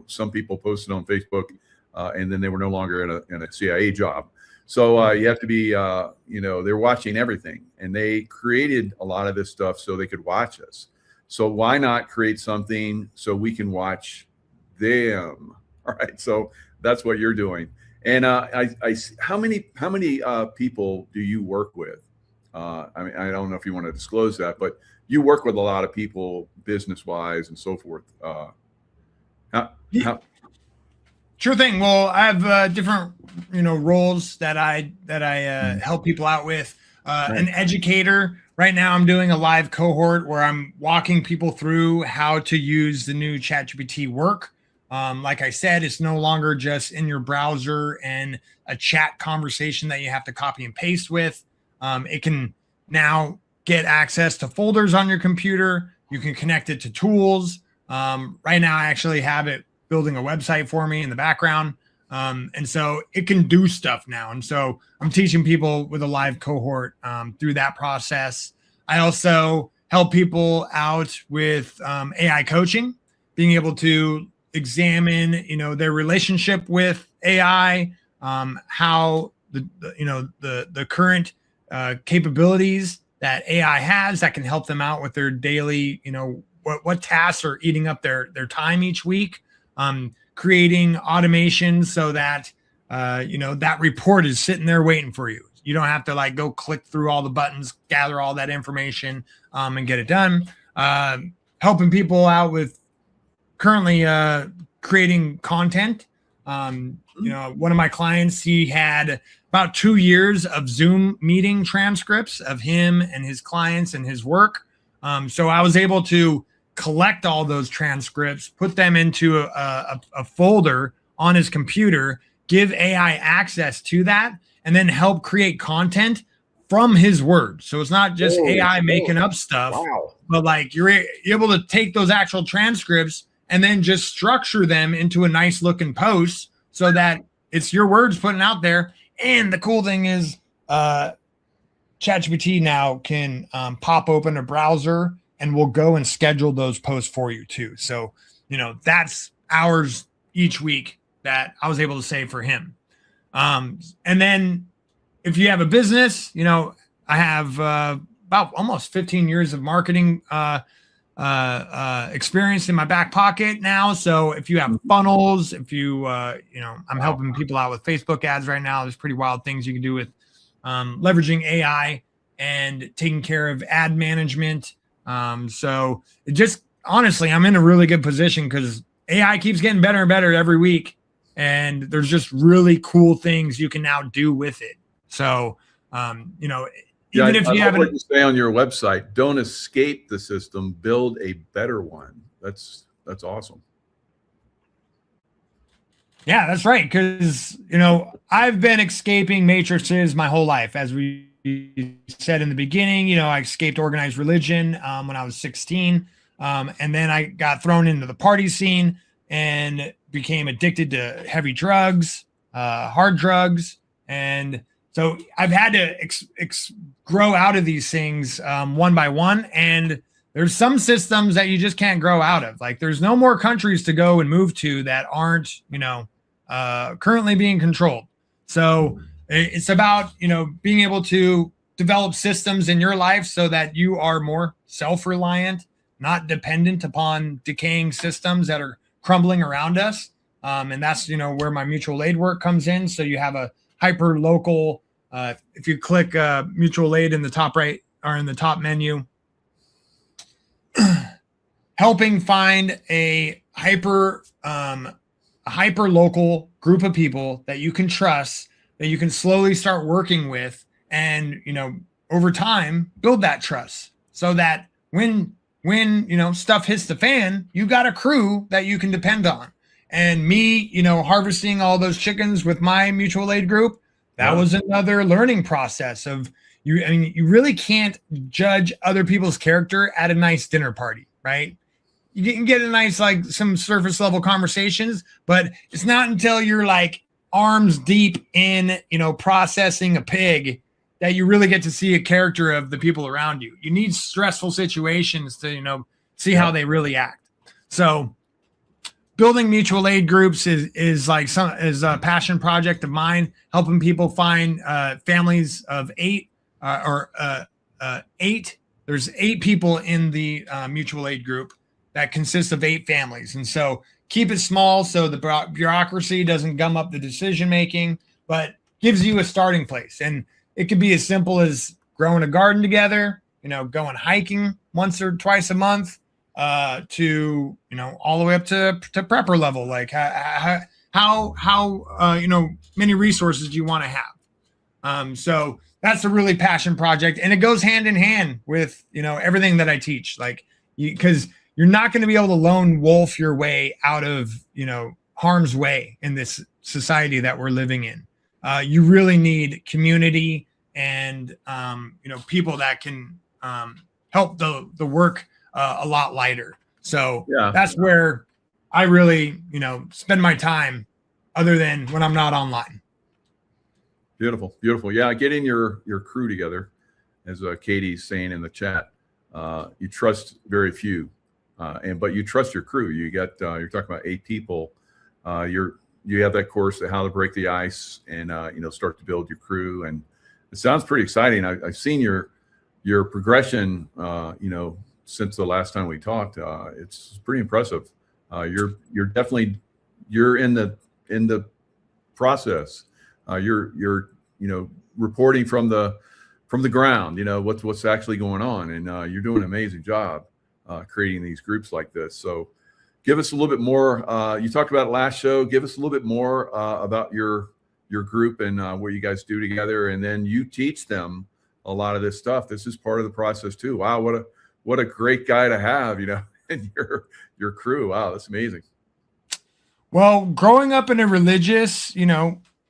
A: some people posted on Facebook, and then they were no longer in a CIA job. So you have to be, they're watching everything, and they created a lot of this stuff so they could watch us. So why not create something so we can watch them? All right. So that's what you're doing. And how many people do you work with? I mean, I don't know if you want to disclose that, but you work with a lot of people, business wise and so forth.
K: Sure thing. Well, I have different, roles that I help people out with. An educator. Right now, I'm doing a live cohort where I'm walking people through how to use the new ChatGPT work. Like I said, it's no longer just in your browser and a chat conversation that you have to copy and paste with. It can now get access to folders on your computer. You can connect it to tools. Right now, I actually have it building a website for me in the background. And so it can do stuff now. And so I'm teaching people with a live cohort through that process. I also help people out with AI coaching, being able to examine, their relationship with AI, how the current capabilities that AI has that can help them out with their daily, what tasks are eating up their time each week. Creating automation so that, that report is sitting there waiting for you. You don't have to go click through all the buttons, gather all that information, and get it done. Helping people out with currently creating content. One of my clients, he had about 2 years of Zoom meeting transcripts of him and his clients and his work. So I was able to collect all those transcripts, put them into a folder on his computer, give AI access to that, and then help create content from his words. So it's not just AI making up stuff, but you're able to take those actual transcripts and then just structure them into a nice looking post so that it's your words putting out there. And the cool thing is ChatGPT now can pop open a browser and we'll go and schedule those posts for you too. So, that's hours each week that I was able to save for him. And then if you have a business, I have about almost 15 years of marketing experience in my back pocket now. So if you have funnels, if you, I'm helping people out with Facebook ads right now. There's pretty wild things you can do with leveraging AI and taking care of ad management. So it just, honestly, I'm in a really good position because AI keeps getting better and better every week, and there's just really cool things you can now do with it. So, even if you haven't,
A: what you say on your website, don't escape the system, build a better one. That's awesome.
K: Yeah, that's right. Because, I've been escaping matrices my whole life. As we said in the beginning, I escaped organized religion when I was 16. And then I got thrown into the party scene and became addicted to heavy drugs, hard drugs. And so I've had to grow out of these things one by one. And there's some systems that you just can't grow out of. Like there's no more countries to go and move to that aren't, currently being controlled. So it's about, being able to develop systems in your life so that you are more self-reliant, not dependent upon decaying systems that are crumbling around us. And that's, where my mutual aid work comes in. So you have a hyper local, if you click mutual aid in the top right or in the top menu, helping find a hyper local group of people that you can trust, that you can slowly start working with, and over time build that trust so that when stuff hits the fan, you got a crew that you can depend on. And me, harvesting all those chickens with my mutual aid group, that was another learning process of you. I mean, you really can't judge other people's character at a nice dinner party, right? You can get a nice, some surface level conversations, but it's not until you're arms deep in, processing a pig that you really get to see a character of the people around you. You need stressful situations to, see how they really act. So building mutual aid groups is a passion project of mine, helping people find families of 8 or 8. There's 8 people in the mutual aid group that consists of 8 families. And so keep it small so the bureaucracy doesn't gum up the decision making, but gives you a starting place. And it could be as simple as growing a garden together, going hiking once or twice a month, to all the way up to prepper level. Like how many resources do you want to have? So that's a really passion project, and it goes hand in hand with everything that I teach. Because you're not going to be able to lone wolf your way out of harm's way in this society that we're living in. You really need community and people that can help the work a lot lighter. So that's where I really spend my time, other than when I'm not online.
A: Beautiful. Yeah, getting your crew together, as Katie's saying in the chat. You trust very few, but you trust your crew. You got you're talking about 8 people. You have that course on how to break the ice and start to build your crew, and it sounds pretty exciting. I've seen your progression. Since the last time we talked, it's pretty impressive. You're definitely in the process. You're reporting from the ground. What's actually going on, and you're doing an amazing job creating these groups like this. So give us a little bit more. You talked about it last show. Give us a little bit more about your group and what you guys do together, and then you teach them a lot of this stuff. This is part of the process too. Wow, what a great guy to have, in your crew. Wow, that's amazing.
K: Well, growing up in a religious,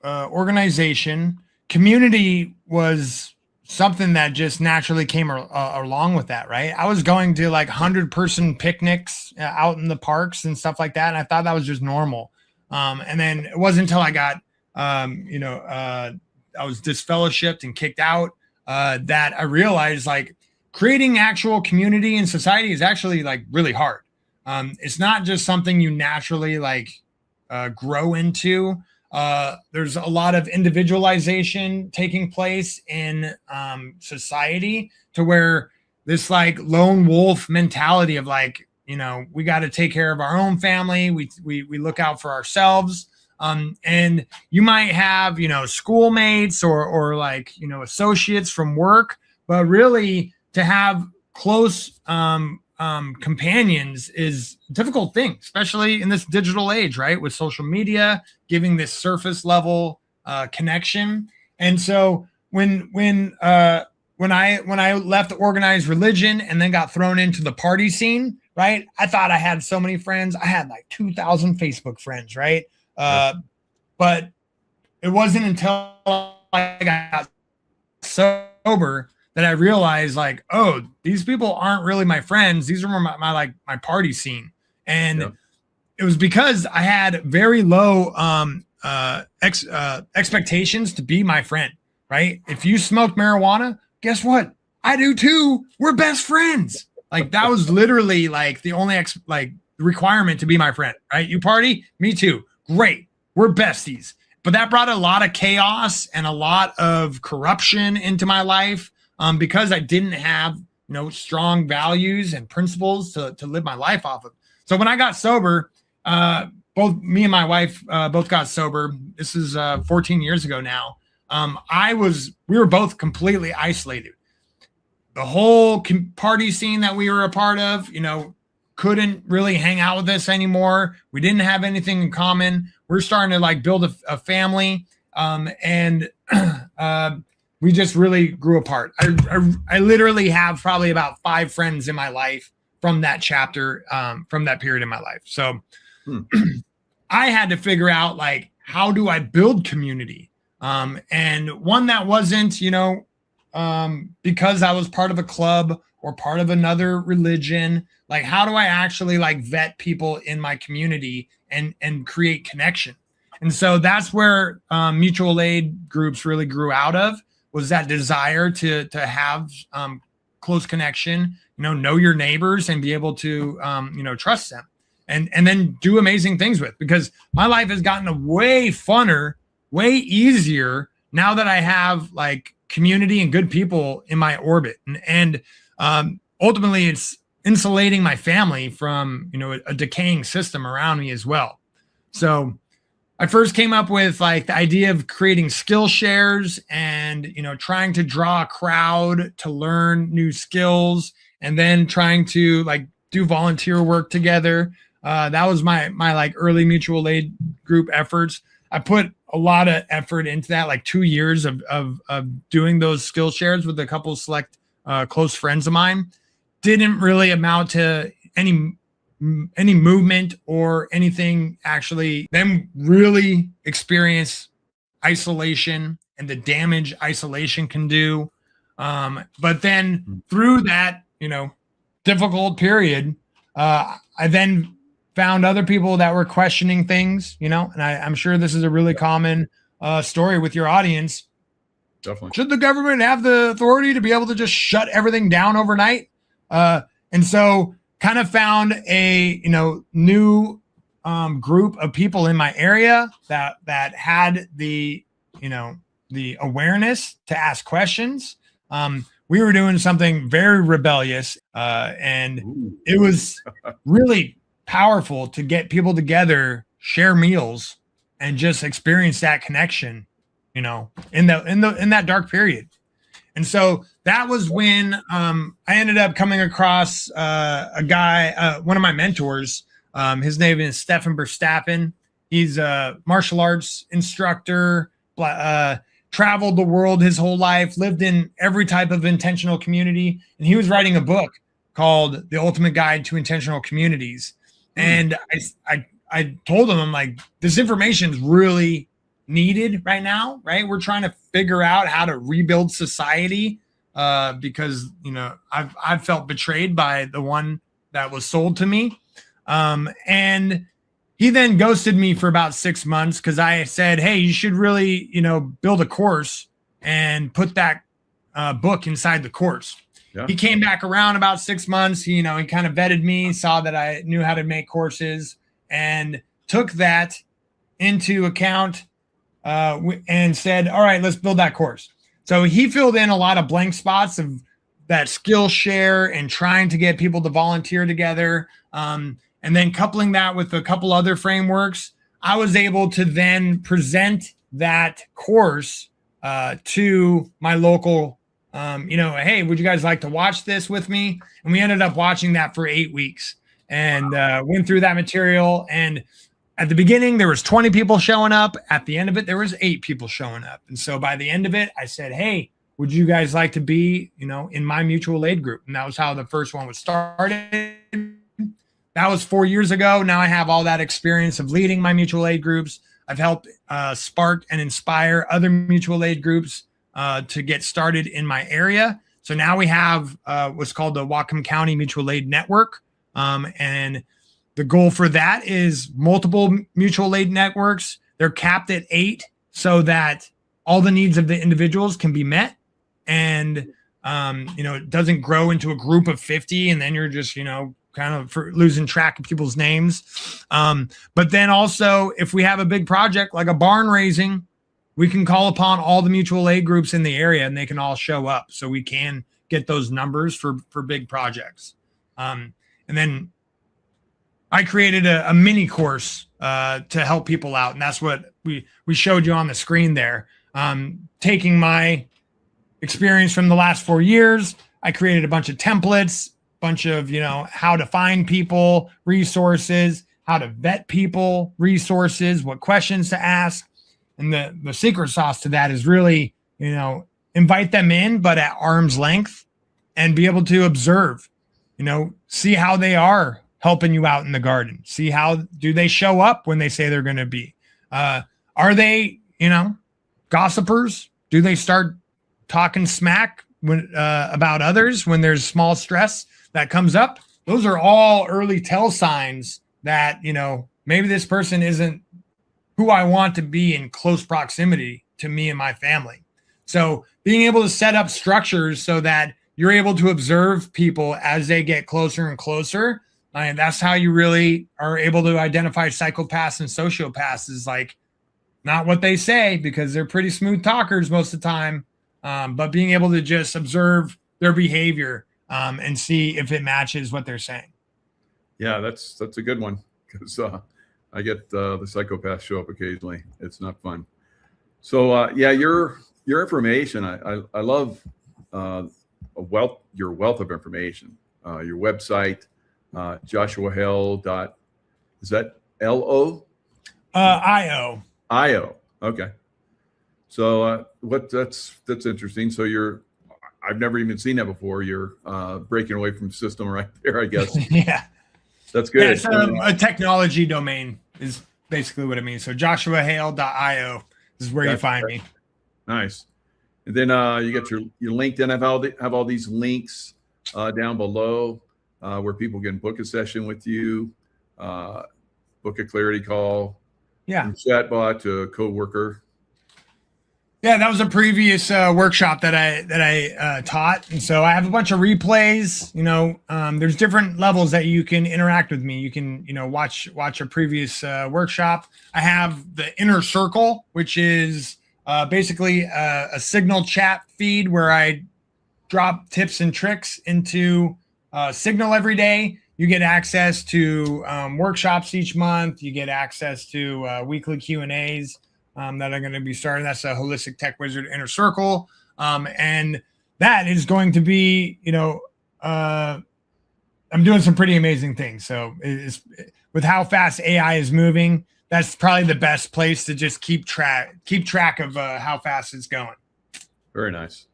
K: organization, community was something that just naturally came along with that, right? I was going to 100-person picnics out in the parks and stuff like that, and I thought that was just normal. And then it wasn't until I got, I was disfellowshipped and kicked out that I realized creating actual community and society is actually really hard. It's not just something you naturally grow into. There's a lot of individualization taking place in society, to where this lone wolf mentality of we got to take care of our own family. We look out for ourselves. And you might have, schoolmates or associates from work, but really to have close companions is a difficult thing, especially in this digital age, right? With social media giving this surface level connection. And so when I left the organized religion and then got thrown into the party scene, right? I thought I had so many friends. I had like 2,000 Facebook friends, right? But it wasn't until I got sober that I realized, like, oh, these people aren't really my friends. These are my party scene. And it was because I had very low expectations to be my friend, right? If you smoke marijuana, guess what? I do too. We're best friends. Like, that was literally like the only requirement to be my friend, right? You party, me too. Great. We're besties. But that brought a lot of chaos and a lot of corruption into my life, because I didn't have, strong values and principles to live my life off of. So when I got sober, both me and my wife both got sober. This is 14 years ago now. We were both completely isolated. The whole party scene that we were a part of, couldn't really hang out with us anymore. We didn't have anything in common. We're starting to build a family. And we just really grew apart. I literally have probably about 5 friends in my life from that chapter, from that period in my life. So I had to figure out, how do I build community? And one that wasn't, because I was part of a club or part of another religion, how do I actually vet people in my community and create connection? And so that's where mutual aid groups really grew out of, was that desire to have close connection, know your neighbors and be able to, trust them and then do amazing things with, because my life has gotten way funner, way easier now that I have community and good people in my orbit. And ultimately it's insulating my family from, a decaying system around me as well. So I first came up with the idea of creating skill shares and, trying to draw a crowd to learn new skills, and then trying to do volunteer work together. That was my early mutual aid group efforts. I put a lot of effort into that, 2 years of doing those skill shares with a couple of select close friends of mine. Didn't really amount to any movement or anything, actually. Then really experience isolation and the damage isolation can do. But then through that, difficult period, I then found other people that were questioning things, and I'm sure this is a really common story with your audience.
A: Definitely.
K: Should the government have the authority to be able to just shut everything down overnight? And so kind of found a, new group of people in my area that had the, the awareness to ask questions. We were doing something very rebellious, and it was really powerful to get people together, share meals, and just experience that connection, in that dark period. And so that was when I ended up coming across a guy, one of my mentors. His name is Stefan Verstappen. He's a martial arts instructor, traveled the world his whole life, lived in every type of intentional community. And he was writing a book called The Ultimate Guide to Intentional Communities. And I told him, I'm like, this information is really needed right now, right? We're trying to figure out how to rebuild society because, I've felt betrayed by the one that was sold to me. And he then ghosted me for about 6 months because I said, hey, you should really, build a course and put that book inside the course. Yeah. He came back around about 6 months. He kind of vetted me, saw that I knew how to make courses, and took that into account and said, all right, let's build that course. So he filled in a lot of blank spots of that skill share and trying to get people to volunteer together. And then coupling that with a couple other frameworks, I was able to then present that course to my local Hey, would you guys like to watch this with me? And we ended up watching that for 8 weeks and went through that material. And at the beginning, there was 20 people showing up. At the end of it, there was 8 people showing up. And so by the end of it, I said, hey, would you guys like to be, in my mutual aid group? And that was how the first one was started. That was 4 years ago. Now I have all that experience of leading my mutual aid groups. I've helped spark and inspire other mutual aid groups to get started in my area. So now we have what's called the Whatcom County Mutual Aid Network. And the goal for that is multiple mutual aid networks. They're capped at 8 so that all the needs of the individuals can be met. And, it doesn't grow into a group of 50 and then you're just, kind of losing track of people's names. But then also if we have a big project like a barn raising, we can call upon all the mutual aid groups in the area and they can all show up. So we can get those numbers for big projects. And then I created a mini course to help people out. And that's what we showed you on the screen there. Taking my experience from the last 4 years, I created a bunch of templates, bunch of, how to find people, resources, how to vet people, resources, what questions to ask. And the secret sauce to that is really, invite them in, but at arm's length and be able to observe, see how they are helping you out in the garden. See how do they show up when they say they're going to be? Are they, gossipers? Do they start talking smack about others when there's small stress that comes up? Those are all early tell signs that, maybe this person isn't who I want to be in close proximity to me and my family. So being able to set up structures so that you're able to observe people as they get closer and closer. And that's how you really are able to identify psychopaths and sociopaths, is like not what they say, because they're pretty smooth talkers most of the time. But being able to just observe their behavior and see if it matches what they're saying.
A: Yeah, that's a good one, because I get the psychopaths show up occasionally. It's not fun. So your information, I love your wealth of information. Your website, Joshua Hale. Is that LO?
K: IO.
A: IO. Okay. So that's interesting. So I've never even seen that before. You're breaking away from the system right there, I guess.
K: Yeah.
A: That's good.
K: Yeah, it's a technology domain is basically what it means. So joshuahale.io is where you find me.
A: Nice. And then you got your LinkedIn. Have all these links down below where people can book a session with you, book a clarity call, from chatbot to a coworker.
K: Yeah, that was a previous workshop that I taught, and so I have a bunch of replays. There's different levels that you can interact with me. You can watch a previous workshop. I have the Inner Circle, which is basically a Signal chat feed where I drop tips and tricks into Signal every day. You get access to workshops each month. You get access to weekly Q&As. That are going to be starting. That's a Holistic Tech Wizard Inner Circle. And that is going to be, I'm doing some pretty amazing things. So with how fast AI is moving, that's probably the best place to just keep track of how fast it's going.
A: Very nice.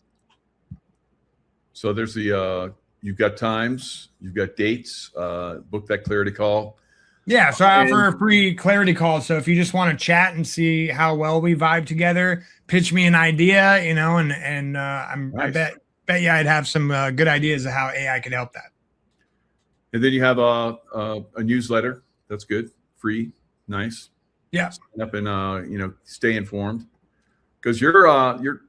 A: So there's you've got times, you've got dates, book that clarity call.
K: Yeah, so I offer a free clarity call. So if you just want to chat and see how well we vibe together, pitch me an idea, and I bet you I'd have some good ideas of how AI could help that.
A: And then you have a newsletter. That's good, free, nice.
K: Yeah.
A: Sign up and stay informed, because the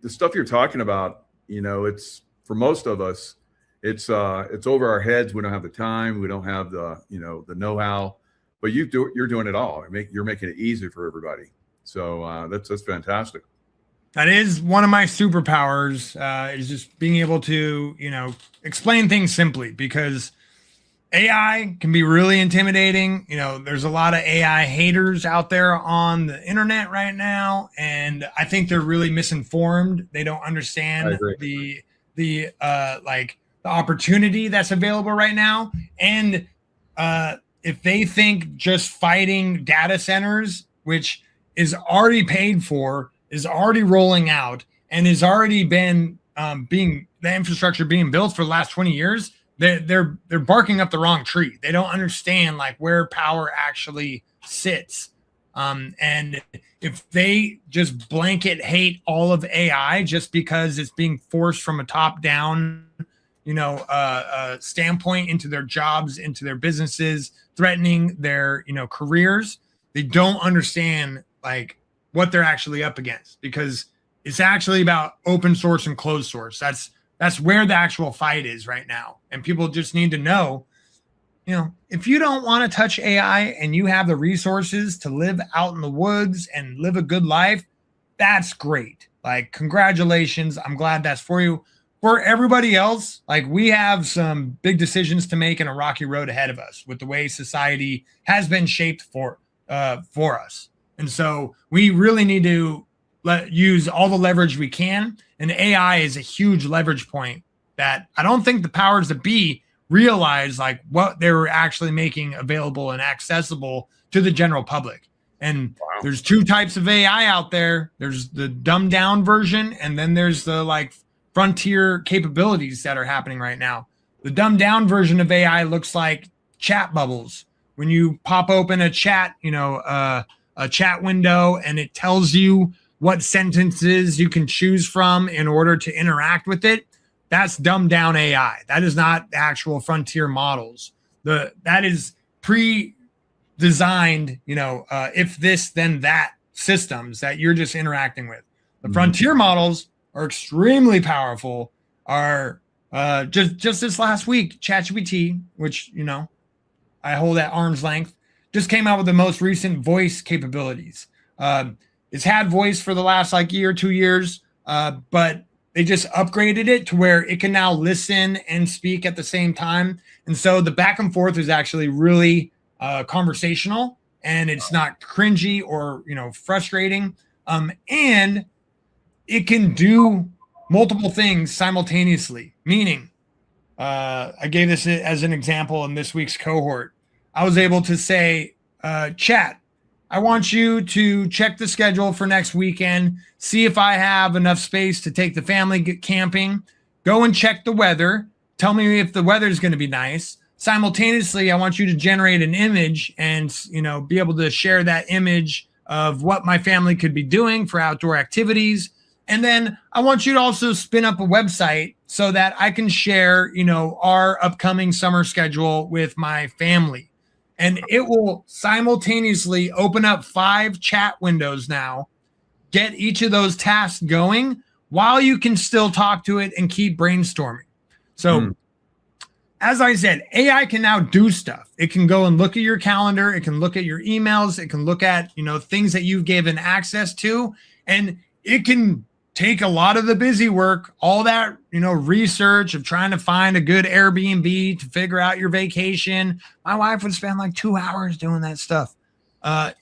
A: stuff you're talking about. It's for most of us. It's over our heads. We don't have the time. We don't have the the know-how. But you're doing it all. You're making it easy for everybody. So that's fantastic.
K: That is one of my superpowers. Is just being able to explain things simply, because AI can be really intimidating. You know, there's a lot of AI haters out there on the internet right now, and I think they're really misinformed. They don't understand the opportunity that's available right now. And if they think just fighting data centers, which is already paid for, is already rolling out, and has already been the infrastructure being built for the last 20 years, they're barking up the wrong tree. They don't understand like where power actually sits. And if they just blanket hate all of AI just because it's being forced from a top down, standpoint into their jobs, into their businesses, threatening their, careers, they don't understand like what they're actually up against, because it's actually about open source and closed source. That's where the actual fight is right now. And people just need to know, if you don't want to touch AI and you have the resources to live out in the woods and live a good life, that's great. Like, congratulations. I'm glad that's for you. For everybody else, like, we have some big decisions to make and a rocky road ahead of us with the way society has been shaped for us. And so we really need to use all the leverage we can. And AI is a huge leverage point that I don't think the powers that be realize like what they were actually making available and accessible to the general public. And there's two types of AI out there. There's the dumbed down version, and then there's the like frontier capabilities that are happening right now. The dumbed down version of AI looks like chat bubbles. When you pop open a chat, a chat window, and it tells you what sentences you can choose from in order to interact with it. That's dumbed down AI. That is not actual frontier models. That is pre-designed, if this, then that systems that you're just interacting with. The frontier models are extremely powerful. Are just this last week, ChatGPT, which, I hold at arm's length, just came out with the most recent voice capabilities. It's had voice for the last year, 2 years, but they just upgraded it to where it can now listen and speak at the same time. And so the back and forth is actually really conversational, and it's not cringy or, frustrating. And it can do multiple things simultaneously, meaning I gave this as an example in this week's cohort. I was able to say, chat, I want you to check the schedule for next weekend, see if I have enough space to take the family camping, go and check the weather, tell me if the weather is going to be nice. Simultaneously, I want you to generate an image and, be able to share that image of what my family could be doing for outdoor activities. And then I want you to also spin up a website so that I can share, our upcoming summer schedule with my family. And it will simultaneously open up 5 chat windows now, get each of those tasks going while you can still talk to it and keep brainstorming. So as I said, AI can now do stuff. It can go and look at your calendar. It can look at your emails. It can look at, things that you've given access to, and it can take a lot of the busy work, all that, research of trying to find a good Airbnb to figure out your vacation. My wife would spend 2 hours doing that stuff.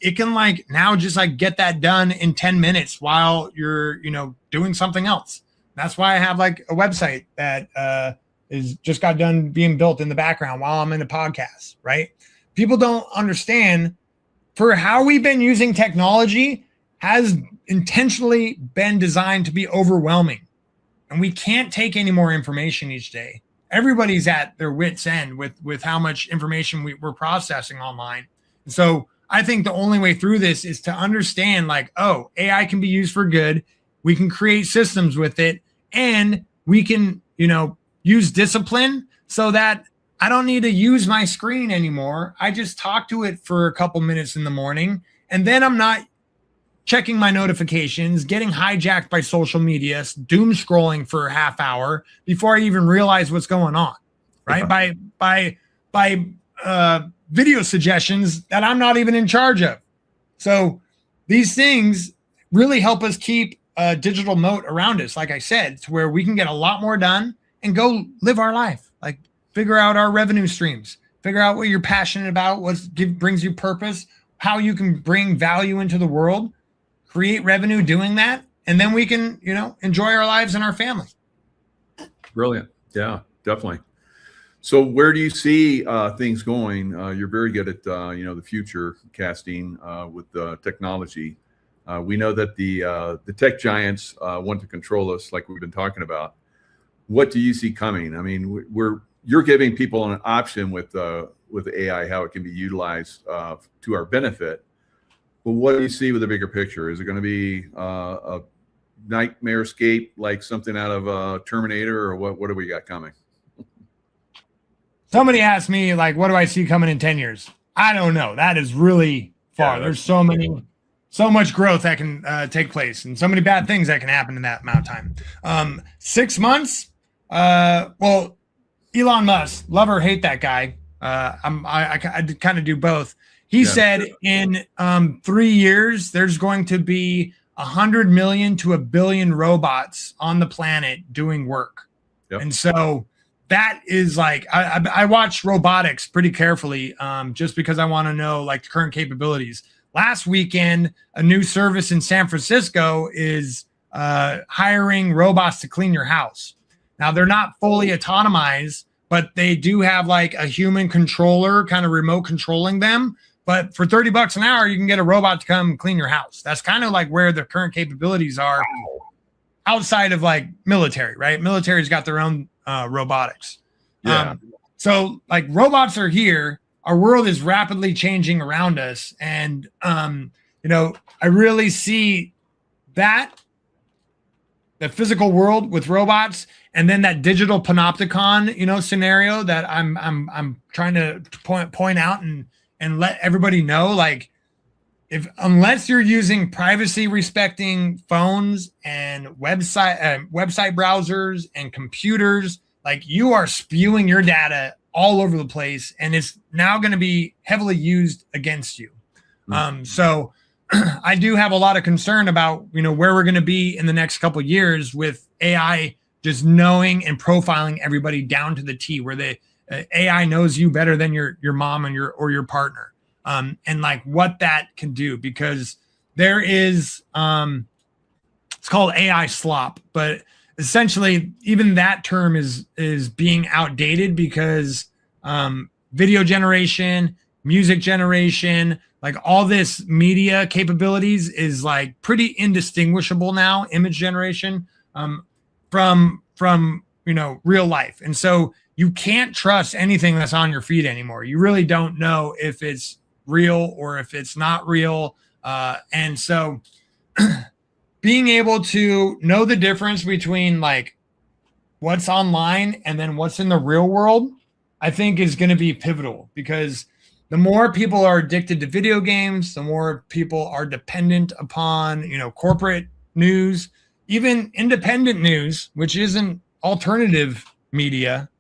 K: It can now just get that done in 10 minutes while you're, doing something else. That's why I have a website that is just got done being built in the background while I'm in the podcast, right? People don't understand for how we've been using technology has intentionally been designed to be overwhelming, and we can't take any more information each day. Everybody's at their wit's end with how much information we're processing online. And so I think the only way through this is to understand AI can be used for good. We can create systems with it, and we can, use discipline so that I don't need to use my screen anymore. I just talk to it for a couple minutes in the morning, and then I'm not checking my notifications, getting hijacked by social media, doom scrolling for a half hour before I even realize what's going on, right? By video suggestions that I'm not even in charge of. So these things really help us keep a digital moat around us, like I said, to where we can get a lot more done and go live our life, figure out our revenue streams, figure out what you're passionate about, brings you purpose, how you can bring value into the world, create revenue doing that, and then we can, enjoy our lives and our family.
A: Brilliant. Yeah, definitely. So where do you see things going? You're very good at, the future casting with technology. We know that the tech giants want to control us, like we've been talking about. What do you see coming? I mean, you're giving people an option with AI, how it can be utilized to our benefit. But what do you see with the bigger picture? Is it going to be a nightmare escape, like something out of Terminator, or what do we got coming?
K: Somebody asked me, like, what do I see coming in 10 years? I don't know. That is really far. There's so much growth that can take place, and so many bad things that can happen in that amount of time. 6 months. Well, Elon Musk, love or hate that guy. I kind of do both. He said in 3 years, there's going to be 100 million to 1 billion robots on the planet doing work.
A: Yep.
K: And so that is like, I watch robotics pretty carefully just because I want to know like the current capabilities. Last weekend, a new service in San Francisco is hiring robots to clean your house. Now, they're not fully autonomized, but they do have like a human controller kind of remote controlling them. But for $30 an hour, you can get a robot to come clean your house. That's kind of like where the current capabilities are outside of like military, right? Military's got their own robotics.
A: Yeah.
K: So like robots are here. Our world is rapidly changing around us. And, I really see that the physical world with robots, and then that digital panopticon, scenario that I'm trying to point out and let everybody know, like, unless you're using privacy respecting phones and website browsers and computers, like, you are spewing your data all over the place, and it's now going to be heavily used against you. So I do have a lot of concern about, where we're going to be in the next couple of years with AI just knowing and profiling everybody down to the T, where the AI knows you better than your mom and your partner. And like what that can do, because there is, it's called AI slop, but essentially even that term is being outdated because video generation, music generation, like all this media capabilities is like pretty indistinguishable now, image generation, from real life. And so you can't trust anything that's on your feed anymore. You really don't know if it's real or if it's not real. And so being able to know the difference between like what's online and then what's in the real world, I think is going to be pivotal, because the more people are addicted to video games, the more people are dependent upon, corporate news, even independent news, which isn't alternative media.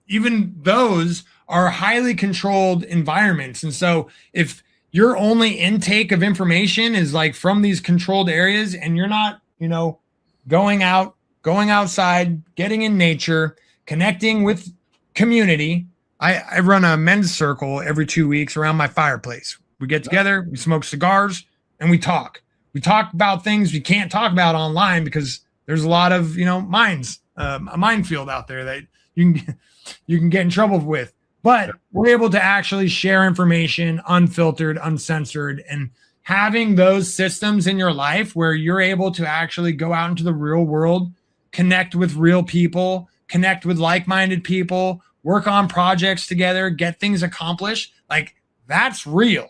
K: Even those are highly controlled environments. And so if your only intake of information is like from these controlled areas, and you're not, going outside, getting in nature, connecting with community. I run a men's circle every 2 weeks around my fireplace. We get together, we smoke cigars, and we talk. We talk about things we can't talk about online because there's a lot of, a minefield out there that you can get in trouble with. But we're able to actually share information unfiltered, uncensored, and having those systems in your life where you're able to actually go out into the real world, connect with real people, connect with like-minded people, work on projects together, get things accomplished. Like, that's real.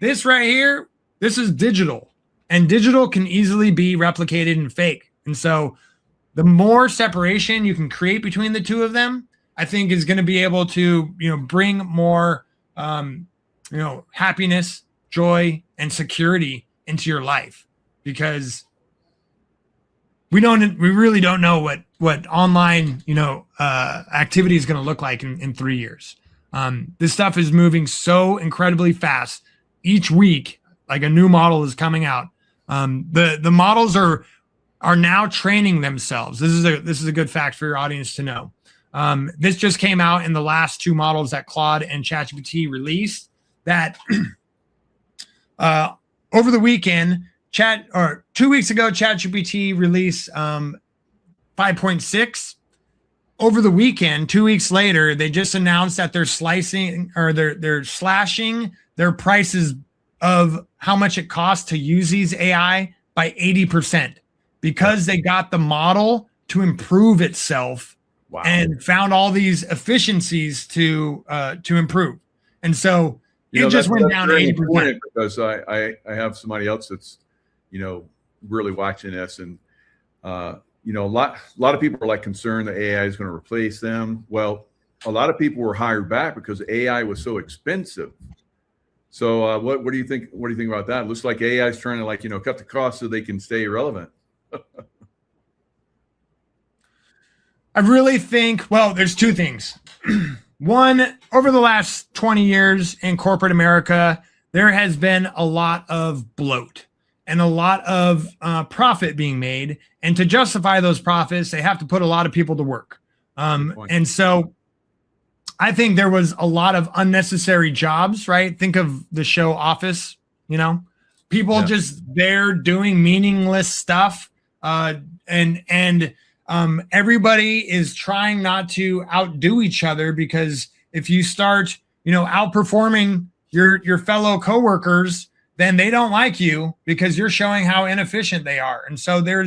K: This right here, this is digital, and digital can easily be replicated and fake. And so the more separation you can create between the two of them, I think is going to be able to, bring more, happiness, joy, and security into your life, because we really don't know what online, activity is going to look like in 3 years. This stuff is moving so incredibly fast. Each week, like a new model is coming out. The models are now training themselves. This is a good fact for your audience to know. This just came out in the last two models that Claude and ChatGPT released. That over the weekend, 2 weeks ago, ChatGPT released 5.6. Over the weekend, 2 weeks later, they just announced that they're slashing their prices of how much it costs to use these AI by 80% because they got the model to improve itself. Wow. And found all these efficiencies to improve. And so it just went down 80%.
A: Because I have somebody else that's, really watching this, and a lot of people are like concerned that AI is going to replace them. Well, a lot of people were hired back because AI was so expensive. So what do you think? What do you think about that? It looks like AI is trying to cut the cost so they can stay relevant.
K: I really think, well, there's two things. One, over the last 20 years in corporate America, there has been a lot of bloat and a lot of profit being made. And to justify those profits, they have to put a lot of people to work. And so I think there was a lot of unnecessary jobs, right? Think of the show Office, people just there doing meaningless stuff. Everybody is trying not to outdo each other, because if you start, outperforming your fellow coworkers, then they don't like you because you're showing how inefficient they are. And so there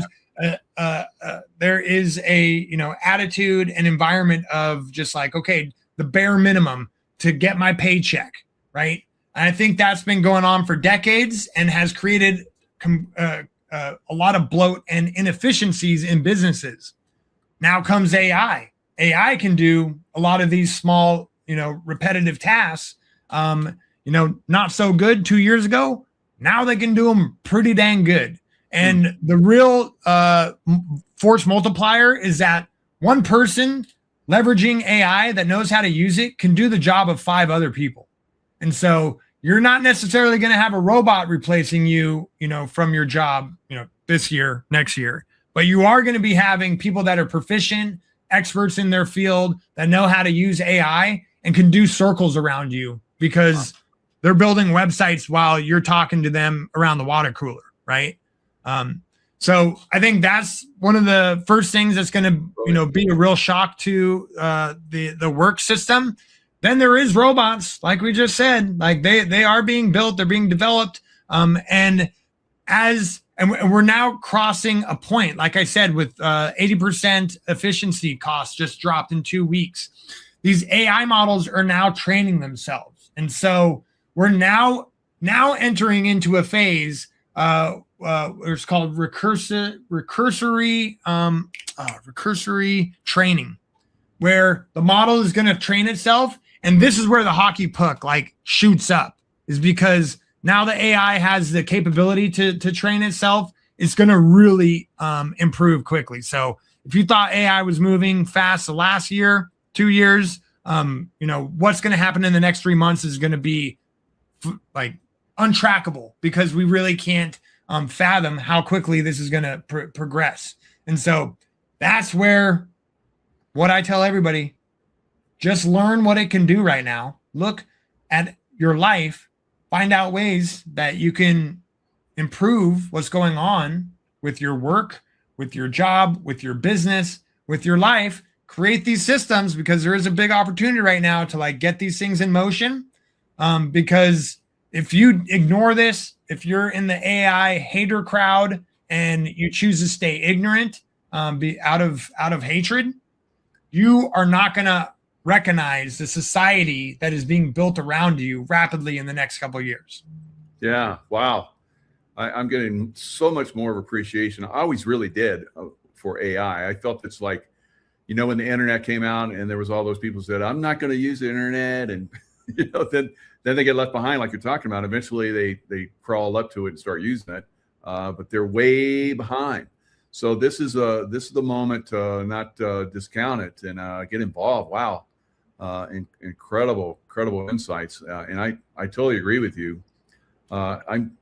K: is a attitude and environment of just like, okay, the bare minimum to get my paycheck, right? And I think that's been going on for decades and has created a lot of bloat and inefficiencies in businesses. Now comes AI. AI can do a lot of these small, repetitive tasks. Not so good 2 years ago. Now they can do them pretty dang good. And the real force multiplier is that one person leveraging AI that knows how to use it can do the job of 5 other people. And so you're not necessarily going to have a robot replacing you, from your job, this year, next year, but you are going to be having people that are proficient, experts in their field that know how to use AI and can do circles around you because they're building websites while you're talking to them around the water cooler, right? So I think that's one of the first things that's going to, be a real shock to the work system. Then there is robots, like we just said, like they are being built, they're being developed, and we're now crossing a point, like I said, with 80% efficiency costs just dropped in 2 weeks. These AI models are now training themselves, and so we're now entering into a phase. It's called recursory training, where the model is going to train itself. And this is where the hockey puck shoots up, is because now the AI has the capability to train itself. It's going to really improve quickly. So if you thought AI was moving fast the last year, 2 years, what's going to happen in the next 3 months is going to be untrackable, because we really can't fathom how quickly this is going to progress. And so that's where what I tell everybody, just learn what it can do right now. Look at your life, find out ways that you can improve what's going on with your work, with your job, with your business, with your life. Create these systems, because there is a big opportunity right now to get these things in motion. Because if you ignore this, if you're in the AI hater crowd and you choose to stay ignorant, be out of hatred, you are not going to recognize the society that is being built around you rapidly in the next couple of years.
A: Yeah. Wow. I'm getting so much more of appreciation. I always really did for AI. I felt it's like, when the internet came out and there was all those people who said, I'm not going to use the internet. And, then they get left behind, like you're talking about. Eventually they crawl up to it and start using it. But they're way behind. So this is the moment to not discount it and get involved. Wow. Incredible insights. And I totally agree with you. I'm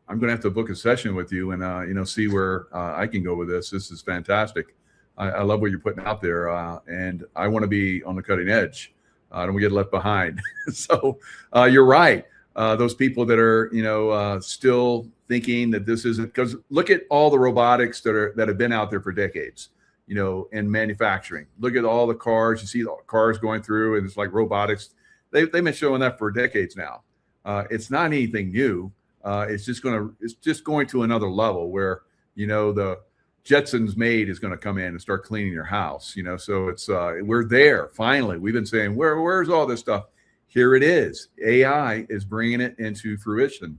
A: going to have to book a session with you and, see where I can go with this. This is fantastic. I love what you're putting out there, and I want to be on the cutting edge. I don't want to get left behind. So you're right. Those people that are, still thinking that this isn't, because look at all the robotics that have been out there for decades, in manufacturing. Look at all the cars. You see the cars going through, and it's like robotics. They've been showing that for decades now. It's not anything new. It's just going to another level where, the Jetsons maid is going to come in and start cleaning your house, so it's, we're there. Finally, we've been saying, where's all this stuff? Here it is. AI is bringing it into fruition.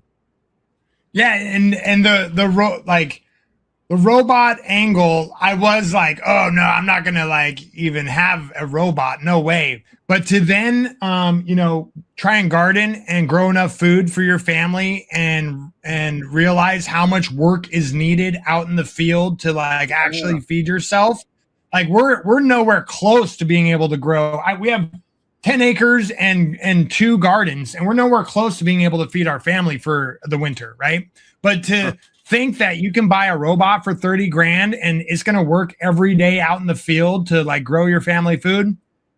K: Yeah. And the robot angle, I was like, oh no, I'm not going to even have a robot. No way. But to then, try and garden and grow enough food for your family and realize how much work is needed out in the field to actually feed yourself. We're nowhere close to being able to grow. We have 10 acres and 2 gardens, and we're nowhere close to being able to feed our family for the winter. Right. But to think that you can buy a robot for 30 grand and it's going to work every day out in the field to grow your family food.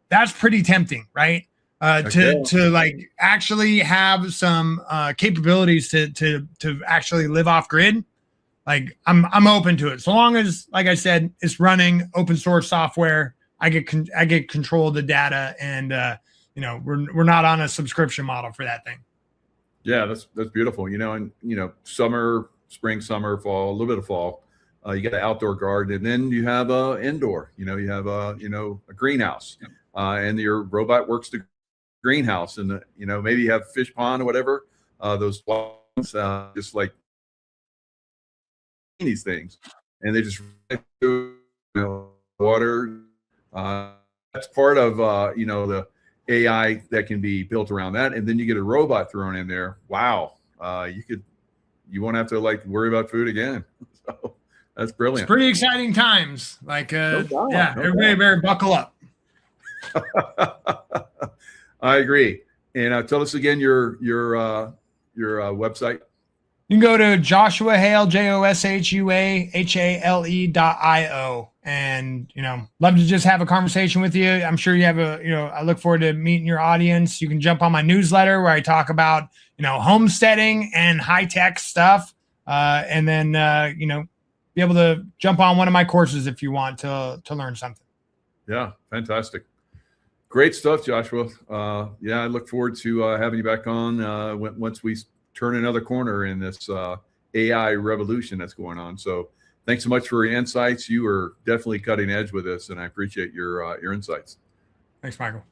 K: That's pretty tempting, right? To actually have some capabilities to actually live off grid. I'm open to it. So long as, like I said, it's running open source software, I get control of the data, and we're not on a subscription model for that thing.
A: Yeah, that's beautiful. And summer, spring, summer, fall, a little bit of fall. You got an outdoor garden, and then you have indoor. You have a greenhouse, and your robot works the greenhouse, and maybe you have fish pond or whatever. Those ones, just like these things, and they just water. That's part of the AI that can be built around that, and then you get a robot thrown in there. Wow, you won't have to worry about food again. So that's brilliant.
K: It's pretty exciting times. Everybody better buckle up.
A: I agree. And tell us again your website.
K: You can go to Joshua Hale, JOSHUAHALE.io, and love to just have a conversation with you. I'm sure you have I look forward to meeting your audience. You can jump on my newsletter where I talk about homesteading and high tech stuff, and then be able to jump on one of my courses if you want to learn something.
A: Yeah, fantastic. Great stuff, Joshua. I look forward to having you back on once we turn another corner in this AI revolution that's going on. So thanks so much for your insights. You are definitely cutting edge with this, and I appreciate your insights.
K: Thanks, Michael.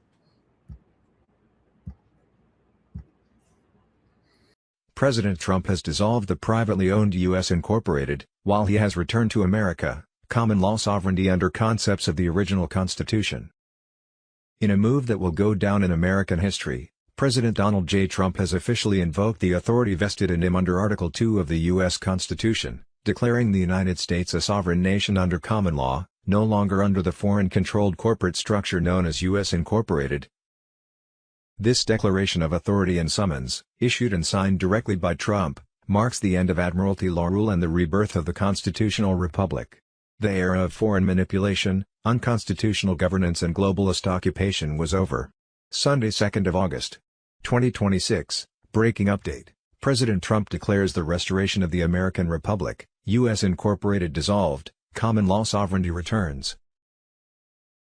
L: President Trump has dissolved the privately owned U.S. Incorporated, while he has returned to America, common law sovereignty under concepts of the original Constitution. In a move that will go down in American history, President Donald J. Trump has officially invoked the authority vested in him under Article 2 of the U.S. Constitution, declaring the United States a sovereign nation under common law, no longer under the foreign-controlled corporate structure known as U.S. Incorporated. This declaration of authority and summons, issued and signed directly by Trump, marks the end of Admiralty law rule and the rebirth of the constitutional republic. The era of foreign manipulation, unconstitutional governance and globalist occupation was over. Sunday, 2nd of August, 2026, breaking update. President Trump declares the restoration of the American Republic, U.S. Incorporated dissolved, common law sovereignty returns.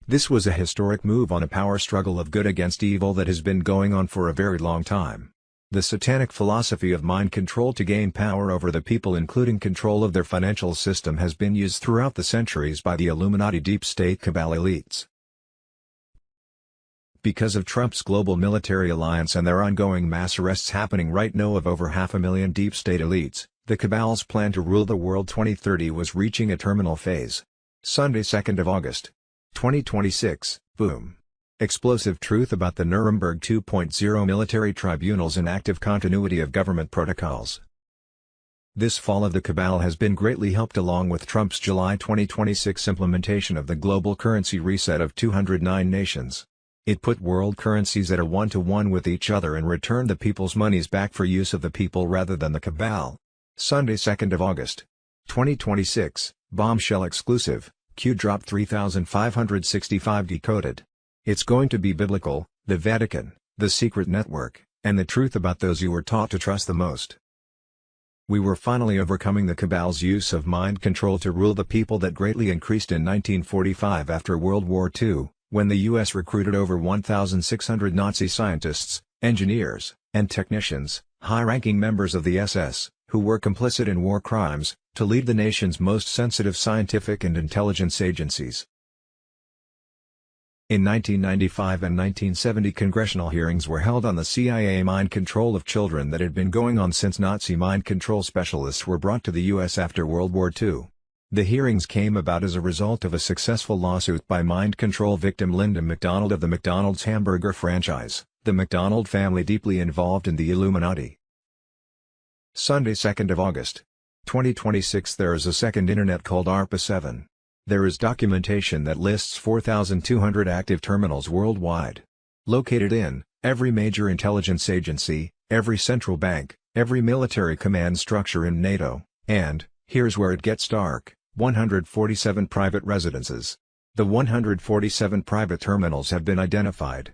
L: This was a historic move on a power struggle of good against evil that has been going on for a very long time. The satanic philosophy of mind control to gain power over the people, including control of their financial system, has been used throughout the centuries by the Illuminati deep state cabal elites. Because of Trump's global military alliance and their ongoing mass arrests happening right now of over 500,000 deep state elites, the cabal's plan to rule the world 2030 was reaching a terminal phase. Sunday, 2nd of August, 2026, boom. Explosive truth about the Nuremberg 2.0 military tribunals and active continuity of government protocols. This fall of the cabal has been greatly helped along with Trump's July 2026 implementation of the global currency reset of 209 nations. It put world currencies at a one-to-one with each other and returned the people's monies back for use of the people rather than the cabal. Sunday, 2nd of August, 2026, bombshell exclusive. Q drop 3565 decoded. It's going to be biblical, the Vatican, the secret network, and the truth about those you were taught to trust the most. We were finally overcoming the cabal's use of mind control to rule the people that greatly increased in 1945 after World War II, when the U.S. recruited over 1,600 Nazi scientists, engineers, and technicians, high-ranking members of the SS, who were complicit in war crimes, to lead the nation's most sensitive scientific and intelligence agencies. In 1995 and 1970 congressional hearings were held on the CIA mind control of children that had been going on since Nazi mind control specialists were brought to the U.S. after World War II. The hearings came about as a result of a successful lawsuit by mind control victim Linda McDonald of the McDonald's hamburger franchise, the McDonald family deeply involved in the Illuminati. Sunday, 2nd of August, 2026. There is a second internet called ARPA 7. There is documentation that lists 4,200 active terminals worldwide. Located in every major intelligence agency, every central bank, every military command structure in NATO, and, here's where it gets dark, 147 private residences. The 147 private terminals have been identified.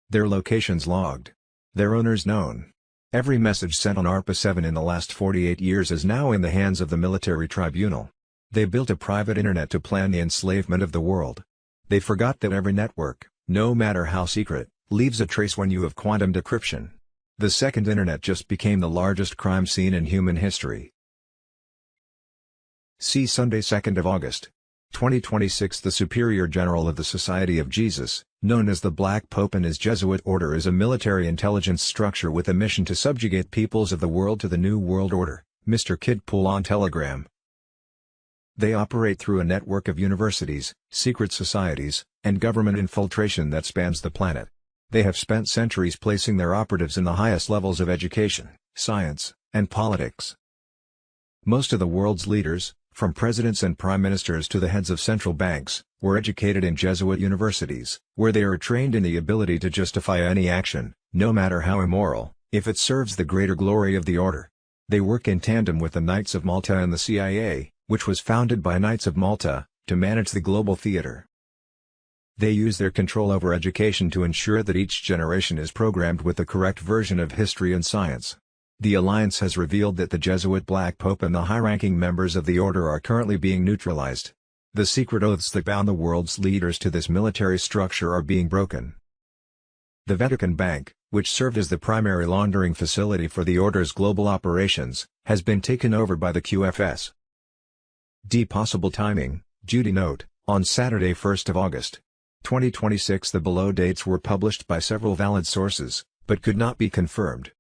L: Their locations logged. Their owners known. Every message sent on ARPA 7 in the last 48 years is now in the hands of the military tribunal. They built a private internet to plan the enslavement of the world. They forgot that every network, no matter how secret, leaves a trace when you have quantum decryption. The second internet just became the largest crime scene in human history. See Sunday, 2nd of August, 2026. The Superior General of the Society of Jesus, known as the Black Pope, and his Jesuit order is a military intelligence structure with a mission to subjugate peoples of the world to the New World Order, Mr. Kidpool on Telegram. They operate through a network of universities, secret societies, and government infiltration that spans the planet. They have spent centuries placing their operatives in the highest levels of education, science, and politics. Most of the world's leaders, from presidents and prime ministers to the heads of central banks, were educated in Jesuit universities, where they are trained in the ability to justify any action, no matter how immoral, if it serves the greater glory of the order. They work in tandem with the Knights of Malta and the CIA, which was founded by Knights of Malta, to manage the global theater. They use their control over education to ensure that each generation is programmed with the correct version of history and science. The alliance has revealed that the Jesuit Black Pope and the high-ranking members of the order are currently being neutralized. The secret oaths that bound the world's leaders to this military structure are being broken. The Vatican Bank, which served as the primary laundering facility for the order's global operations, has been taken over by the QFS. Possible timing, Judy note, on Saturday, 1st of August, 2026. The below dates were published by several valid sources, but could not be confirmed.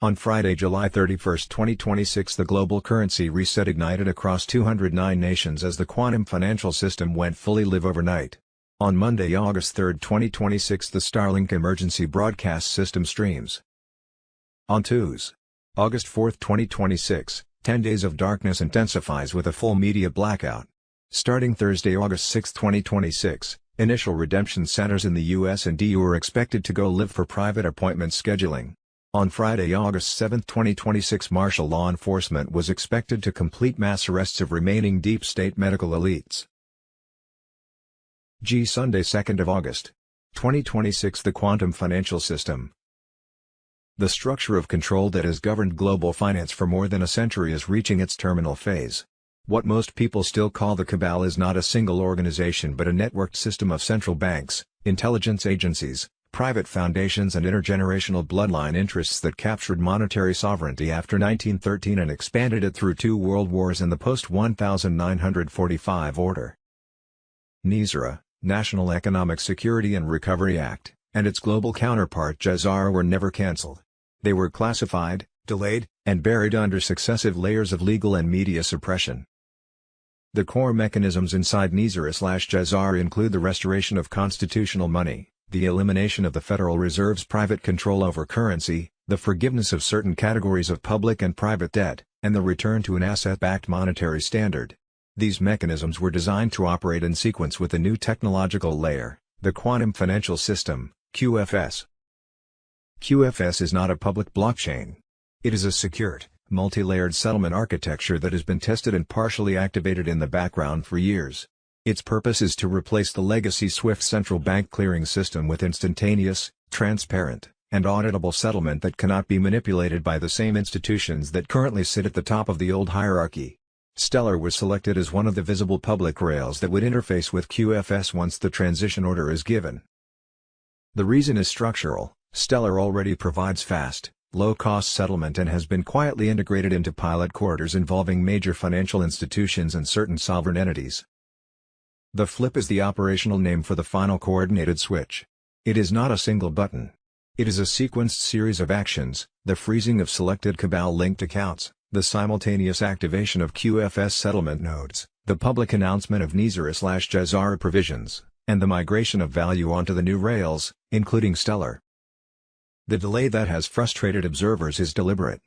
L: On Friday, July 31, 2026, the global currency reset ignited across 209 nations as the quantum financial system went fully live overnight. On Monday, August 3, 2026, the Starlink emergency broadcast system streams. On Tuesday, August 4, 2026, 10 Days of Darkness intensifies with a full media blackout. Starting Thursday, August 6, 2026, initial redemption centers in the US and EU are expected to go live for private appointment scheduling. On Friday, August 7, 2026, martial law enforcement was expected to complete mass arrests of remaining deep state medical elites. Sunday, 2nd of August, 2026, the quantum financial system. The structure of control that has governed global finance for more than a century is reaching its terminal phase. What most people still call the cabal is not a single organization but a networked system of central banks, intelligence agencies, private foundations and intergenerational bloodline interests that captured monetary sovereignty after 1913 and expanded it through 2 world wars and the post-1945 order. NESRA, National Economic Security and Recovery Act, and its global counterpart JSR were never cancelled. They were classified, delayed, and buried under successive layers of legal and media suppression. The core mechanisms inside NESRA/JSR include the restoration of constitutional money, the elimination of the Federal Reserve's private control over currency, the forgiveness of certain categories of public and private debt, and the return to an asset-backed monetary standard. These mechanisms were designed to operate in sequence with a new technological layer, the quantum financial system, QFS. QFS is not a public blockchain. It is a secured, multi-layered settlement architecture that has been tested and partially activated in the background for years. Its purpose is to replace the legacy SWIFT central bank clearing system with instantaneous, transparent, and auditable settlement that cannot be manipulated by the same institutions that currently sit at the top of the old hierarchy. Stellar was selected as one of the visible public rails that would interface with QFS once the transition order is given. The reason is structural. Stellar already provides fast, low-cost settlement and has been quietly integrated into pilot corridors involving major financial institutions and certain sovereign entities. The flip is the operational name for the final coordinated switch. It is not a single button. It is a sequenced series of actions, the freezing of selected Cabal-linked accounts, the simultaneous activation of QFS settlement nodes, the public announcement of NISR/Jazara provisions, and the migration of value onto the new rails, including Stellar. The delay that has frustrated observers is deliberate.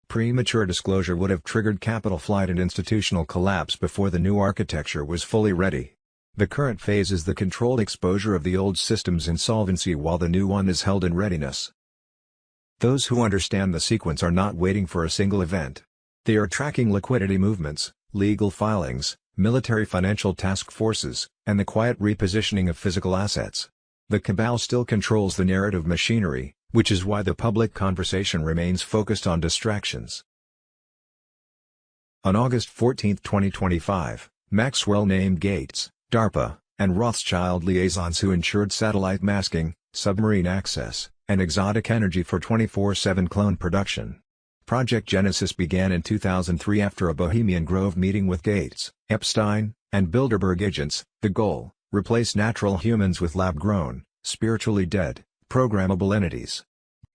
L: Premature disclosure would have triggered capital flight and institutional collapse before the new architecture was fully ready. The current phase is the controlled exposure of the old system's insolvency while the new one is held in readiness. Those who understand the sequence are not waiting for a single event. They are tracking liquidity movements, legal filings, military financial task forces, and the quiet repositioning of physical assets. The Cabal still controls the narrative machinery, which is why the public conversation remains focused on distractions. On August 14, 2025, Maxwell named Gates, DARPA, and Rothschild liaisons who ensured satellite masking, submarine access, and exotic energy for 24/7 clone production. Project Genesis began in 2003 after a Bohemian Grove meeting with Gates, Epstein, and Bilderberg agents. The goal: replace natural humans with lab-grown, spiritually dead, programmable entities.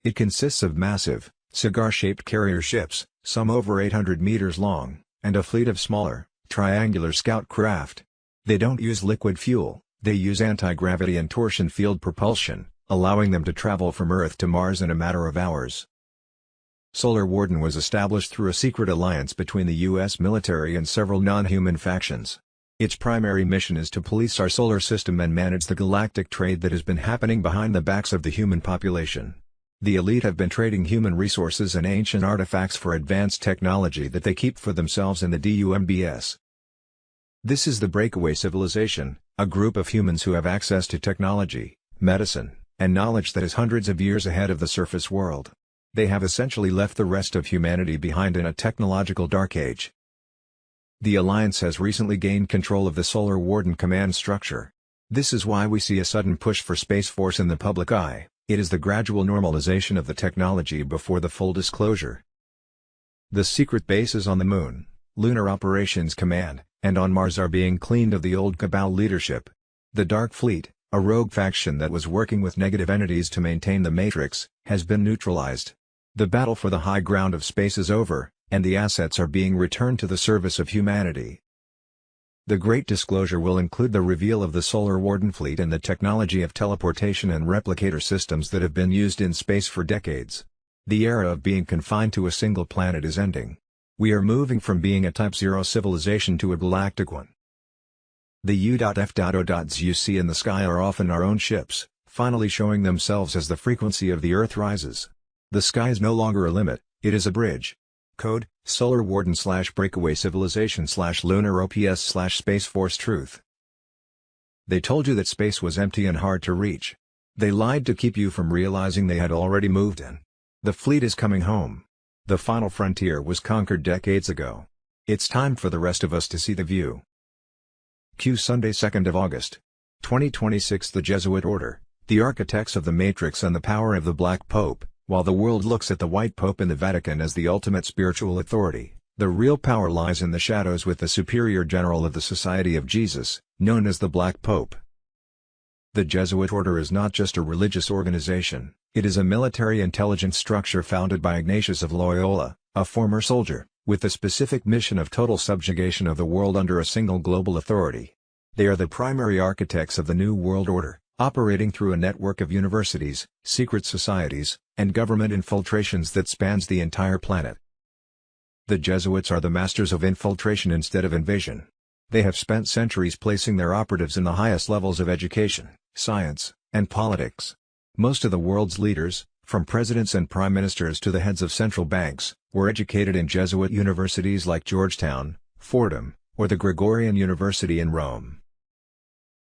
L: It consists of massive, cigar-shaped carrier ships, some over 800 meters long, and a fleet of smaller, triangular scout craft. They don't use liquid fuel, they use anti-gravity and torsion field propulsion, allowing them to travel from Earth to Mars in a matter of hours. Solar Warden was established through a secret alliance between the U.S. military and several non-human factions. Its primary mission is to police our solar system and manage the galactic trade that has been happening behind the backs of the human population. The elite have been trading human resources and ancient artifacts for advanced technology that they keep for themselves in the DUMBS. This is the breakaway civilization, a group of humans who have access to technology, medicine, and knowledge that is hundreds of years ahead of the surface world. They have essentially left the rest of humanity behind in a technological dark age. The Alliance has recently gained control of the Solar Warden command structure. This is why we see a sudden push for Space Force in the public eye. It is the gradual normalization of the technology before the full disclosure. The secret bases on the Moon, Lunar Operations Command, and on Mars are being cleaned of the old Cabal leadership. The Dark Fleet, a rogue faction that was working with negative entities to maintain the Matrix, has been neutralized. The battle for the high ground of space is over, and the assets are being returned to the service of humanity. The Great Disclosure will include the reveal of the Solar Warden fleet and the technology of teleportation and replicator systems that have been used in space for decades. The era of being confined to a single planet is ending. We are moving from being a Type 0 civilization to a galactic one. The U.F.O.s you see in the sky are often our own ships, finally showing themselves as the frequency of the Earth rises. The sky is no longer a limit, it is a bridge. Code: Solar Warden /Breakaway Civilization /Lunar OPS /Space Force Truth. They told you that space was empty and hard to reach. They lied to keep you from realizing they had already moved in. The fleet is coming home. The final frontier was conquered decades ago. It's time for the rest of us to see the view. Q Sunday 2nd of August. 2026 The Jesuit Order, the architects of the Matrix and the power of the Black Pope. While the world looks at the White Pope in the Vatican as the ultimate spiritual authority, the real power lies in the shadows with the superior general of the Society of Jesus, known as the Black Pope. The Jesuit Order is not just a religious organization, it is a military intelligence structure founded by Ignatius of Loyola, a former soldier, with the specific mission of total subjugation of the world under a single global authority. They are the primary architects of the New World Order, operating through a network of universities, secret societies, and government infiltrations that spans the entire planet. The Jesuits are the masters of infiltration instead of invasion. They have spent centuries placing their operatives in the highest levels of education, science, and politics. Most of the world's leaders, from presidents and prime ministers to the heads of central banks, were educated in Jesuit universities like Georgetown, Fordham, or the Gregorian University in Rome.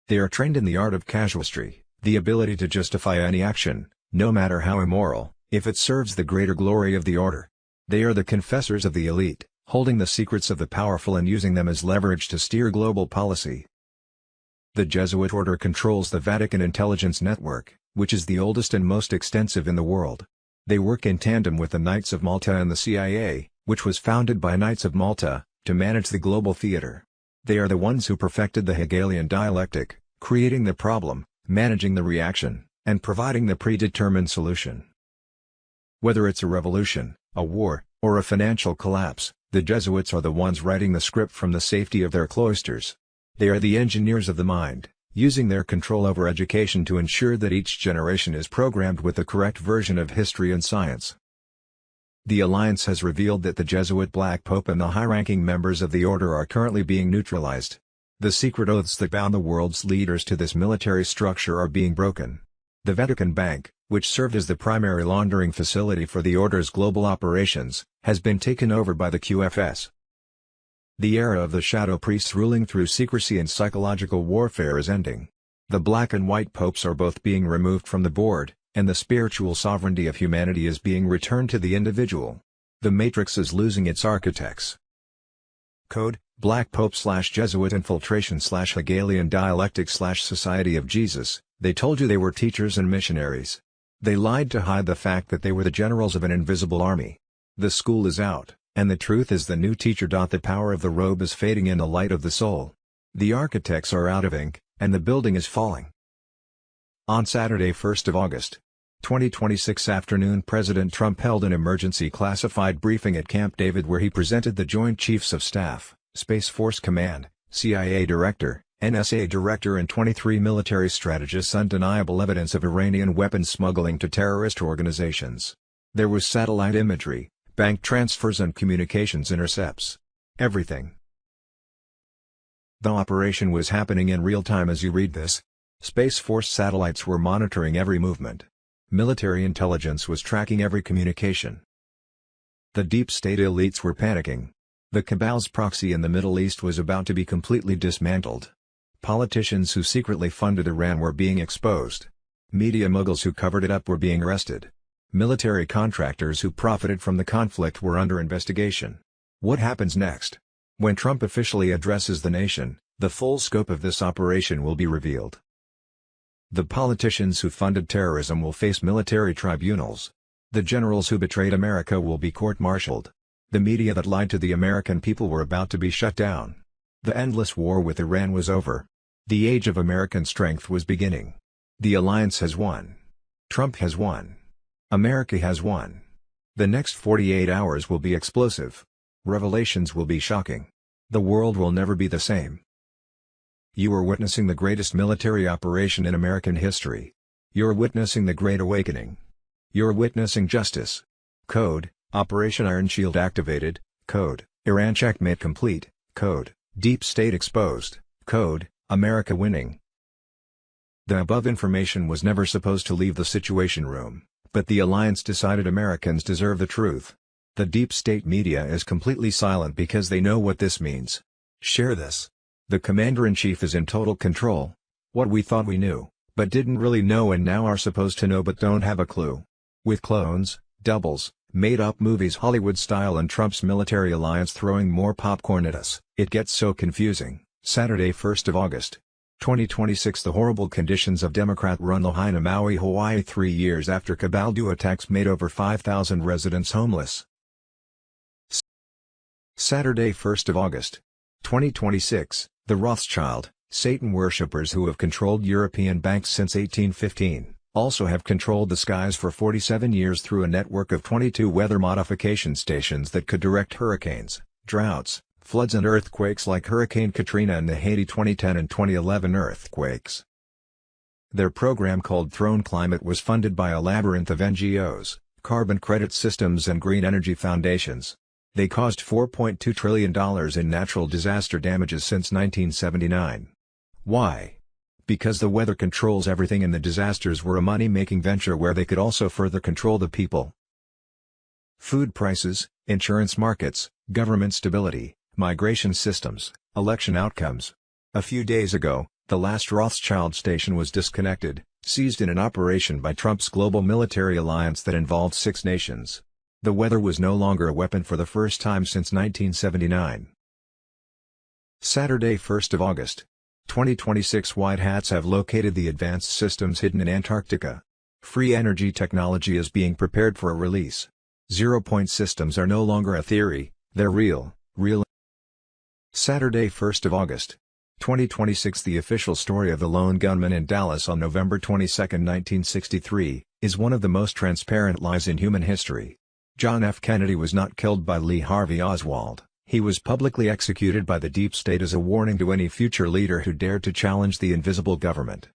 L: They are trained in the art of casuistry, the ability to justify any action, no matter how immoral, if it serves the greater glory of the order. They are the confessors of the elite, holding the secrets of the powerful and using them as leverage to steer global policy. The Jesuit order controls the Vatican intelligence network, which is the oldest and most extensive in the world. They work in tandem with the Knights of Malta and the CIA, which was founded by Knights of Malta, to manage the global theater. They are the ones who perfected the Hegelian dialectic, creating the problem, managing the reaction, and providing the predetermined solution. Whether it's a revolution, a war, or a financial collapse, the Jesuits are the ones writing the script from the safety of their cloisters. They are the engineers of the mind, using their control over education to ensure that each generation is programmed with the correct version of history and science. The Alliance has revealed that the Jesuit Black Pope and the high-ranking members of the order are currently being neutralized. The secret oaths that bound the world's leaders to this military structure are being broken. The Vatican Bank, which served as the primary laundering facility for the order's global operations, has been taken over by the QFS. The era of the shadow priests ruling through secrecy and psychological warfare is ending. The black and white popes are both being removed from the board, and the spiritual sovereignty of humanity is being returned to the individual. The Matrix is losing its architects. Code: Black Pope / Jesuit infiltration / Hegelian dialectic / Society of Jesus. They told you they were teachers and missionaries. They lied to hide the fact that they were the generals of an invisible army. The school is out, and the truth is the new teacher. The power of the robe is fading in the light of the soul. The architects are out of ink, and the building is falling. On Saturday, 1st of August, 2026 afternoon, President Trump held an emergency classified briefing at Camp David where he presented the Joint Chiefs of Staff, Space Force Command, CIA Director, NSA Director and 23 military strategists undeniable evidence of Iranian weapons smuggling to terrorist organizations. There was satellite imagery, bank transfers and communications intercepts. Everything. The operation was happening in real time as you read this. Space Force satellites were monitoring every movement. Military intelligence was tracking every communication. The deep state elites were panicking. The cabal's proxy in the Middle East was about to be completely dismantled. Politicians who secretly funded Iran were being exposed. Media moguls who covered it up were being arrested. Military contractors who profited from the conflict were under investigation. What happens next? When Trump officially addresses the nation, the full scope of this operation will be revealed. The politicians who funded terrorism will face military tribunals. The generals who betrayed America will be court-martialed. The media that lied to the American people were about to be shut down. The endless war with Iran was over. The age of American strength was beginning. The alliance has won. Trump has won. America has won. The next 48 hours will be explosive. Revelations will be shocking. The world will never be the same. You are witnessing the greatest military operation in American history. You're witnessing the Great Awakening. You're witnessing justice. Code: Operation Iron Shield activated. Code: Iran checkmate complete. Code: Deep State exposed. Code: America winning. The above information was never supposed to leave the Situation Room, but the alliance decided Americans deserve the truth. The deep state media is completely silent because they know what this means. Share this. The Commander-in-Chief is in total control. What we thought we knew, but didn't really know and now are supposed to know but don't have a clue. With clones, doubles, made-up movies Hollywood style and Trump's military alliance throwing more popcorn at us, it gets so confusing. Saturday, 1st of August, 2026. The horrible conditions of Democrat-run Lahaina, Maui, Hawaii 3 years after Cabaldo attacks made over 5,000 residents homeless. Saturday, 1st of August, 2026. The Rothschild, Satan worshippers who have controlled European banks since 1815, also have controlled the skies for 47 years through a network of 22 weather modification stations that could direct hurricanes, droughts, floods and earthquakes like Hurricane Katrina and the Haiti 2010 and 2011 earthquakes. Their program called Throne Climate was funded by a labyrinth of NGOs, carbon credit systems and green energy foundations. They caused $4.2 trillion in natural disaster damages since 1979. Why? Because the weather controls everything and the disasters were a money-making venture where they could also further control the people. Food prices, insurance markets, government stability, migration systems, election outcomes. A few days ago, the last Rothschild station was disconnected, seized in an operation by Trump's global military alliance that involved 6 nations. The weather was no longer a weapon for the first time since 1979. Saturday, 1st of August. 2026 White Hats have located the advanced systems hidden in Antarctica. Free energy technology is being prepared for a release. Zero-point systems are no longer a theory, they're real. Saturday, 1st of August. 2026 The official story of the lone gunman in Dallas on November 22, 1963, is one of the most transparent lies in human history. John F. Kennedy was not killed by Lee Harvey Oswald. He was publicly executed by the deep state as a warning to any future leader who dared to challenge the invisible government.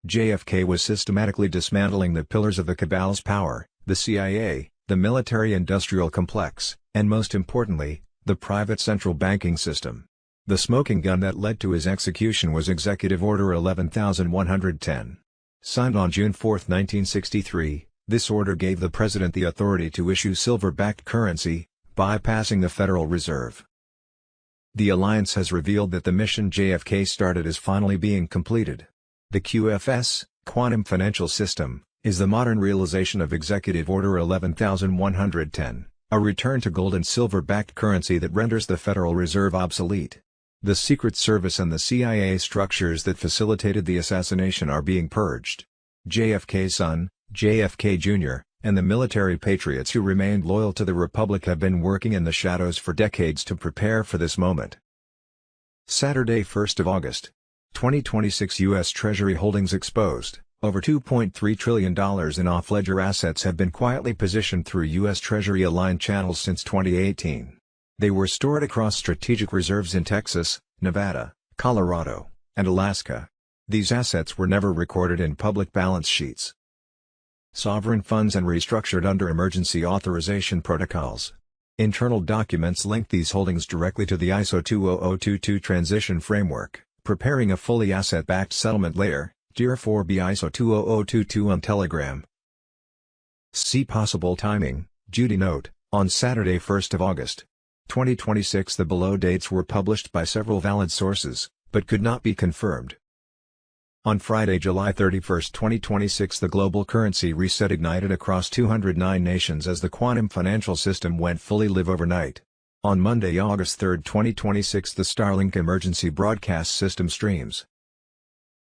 L: JFK was systematically dismantling the pillars of the cabal's power, the CIA, the military-industrial complex, and most importantly, the private central banking system. The smoking gun that led to his execution was Executive Order 11110. Signed on June 4, 1963, this order gave the president the authority to issue silver-backed currency, bypassing the Federal Reserve. The alliance has revealed that the mission JFK started is finally being completed. The QFS, Quantum Financial System, is the modern realization of Executive Order 11110, a return to gold and silver-backed currency that renders the Federal Reserve obsolete. The Secret Service and the CIA structures that facilitated the assassination are being purged. JFK's son, JFK Jr., and the military patriots who remained loyal to the Republic have been working in the shadows for decades to prepare for this moment. Saturday, 1st of August. 2026 U.S. Treasury holdings exposed. Over $2.3 trillion in off-ledger assets have been quietly positioned through U.S. Treasury-aligned channels since 2018. They were stored across strategic reserves in Texas, Nevada, Colorado, and Alaska. These assets were never recorded in public balance sheets. Sovereign funds and restructured under emergency authorization protocols. Internal documents link these holdings directly to the ISO 20022 transition framework, preparing a fully asset-backed settlement layer, Tier 4B ISO 20022 on Telegram. See possible timing, Judy note, on Saturday 1st of August. 2026 The below dates were published by several valid sources, but could not be confirmed. On Friday, July 31, 2026 the global currency reset ignited across 209 nations as the quantum financial system went fully live overnight. On Monday, August 3, 2026 the Starlink emergency broadcast system streams.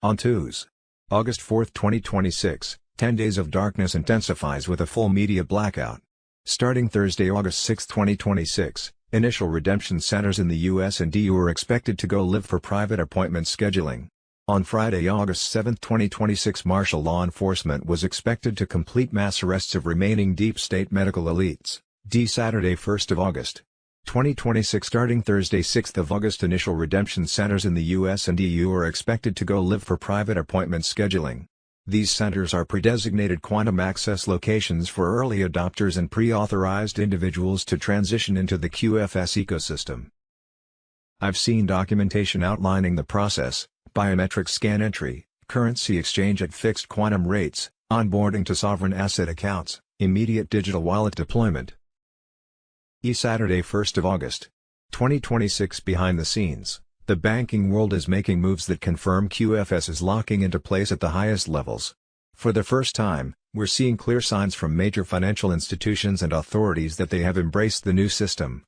L: On Tuesday, August 4, 2026, 10 days of darkness intensifies with a full media blackout. Starting Thursday, August 6, 2026, initial redemption centers in the US and EU are expected to go live for private appointment scheduling. On Friday, August 7, 2026 martial law enforcement was expected to complete mass arrests of remaining deep state medical elites. Saturday 1st of August. 2026 starting Thursday 6th of August initial redemption centers in the US and EU are expected to go live for private appointment scheduling. These centers are pre-designated quantum access locations for early adopters and pre-authorized individuals to transition into the QFS ecosystem. I've seen documentation outlining the process: biometric scan entry, currency exchange at fixed quantum rates, onboarding to sovereign asset accounts, immediate digital wallet deployment. Saturday 1st of August. 2026 behind the scenes, the banking world is making moves that confirm QFS is locking into place at the highest levels. For the first time, we're seeing clear signs from major financial institutions and authorities that they have embraced the new system.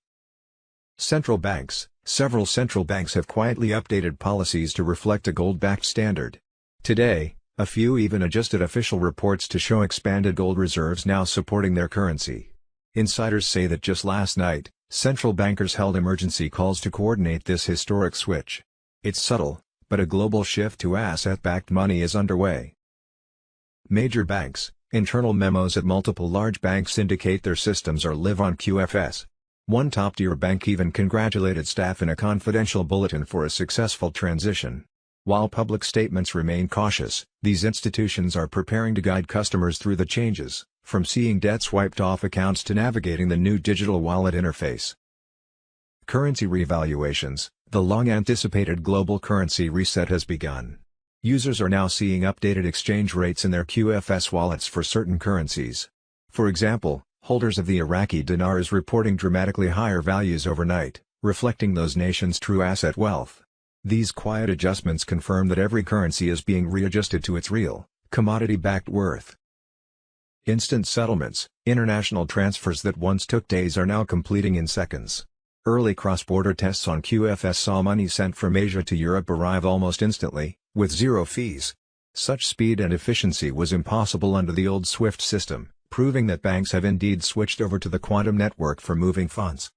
L: Central banks. Several central banks have quietly updated policies to reflect a gold-backed standard. Today, a few even adjusted official reports to show expanded gold reserves now supporting their currency. Insiders say that just last night, central bankers held emergency calls to coordinate this historic switch. It's subtle, but a global shift to asset-backed money is underway. Major banks. Internal memos at multiple large banks indicate their systems are live on QFS. One top-tier bank even congratulated staff in a confidential bulletin for a successful transition. While public statements remain cautious, these institutions are preparing to guide customers through the changes, from seeing debts wiped off accounts to navigating the new digital wallet interface. Currency revaluations. The long-anticipated global currency reset has begun. Users are now seeing updated exchange rates in their QFS wallets for certain currencies. For example, holders of the Iraqi dinar is reporting dramatically higher values overnight, reflecting those nations' true asset wealth. These quiet adjustments confirm that every currency is being readjusted to its real, commodity-backed worth. Instant settlements, international transfers that once took days are now completing in seconds. Early cross-border tests on QFS saw money sent from Asia to Europe arrive almost instantly, with zero fees. Such speed and efficiency was impossible under the old SWIFT system, proving that banks have indeed switched over to the quantum network for moving funds.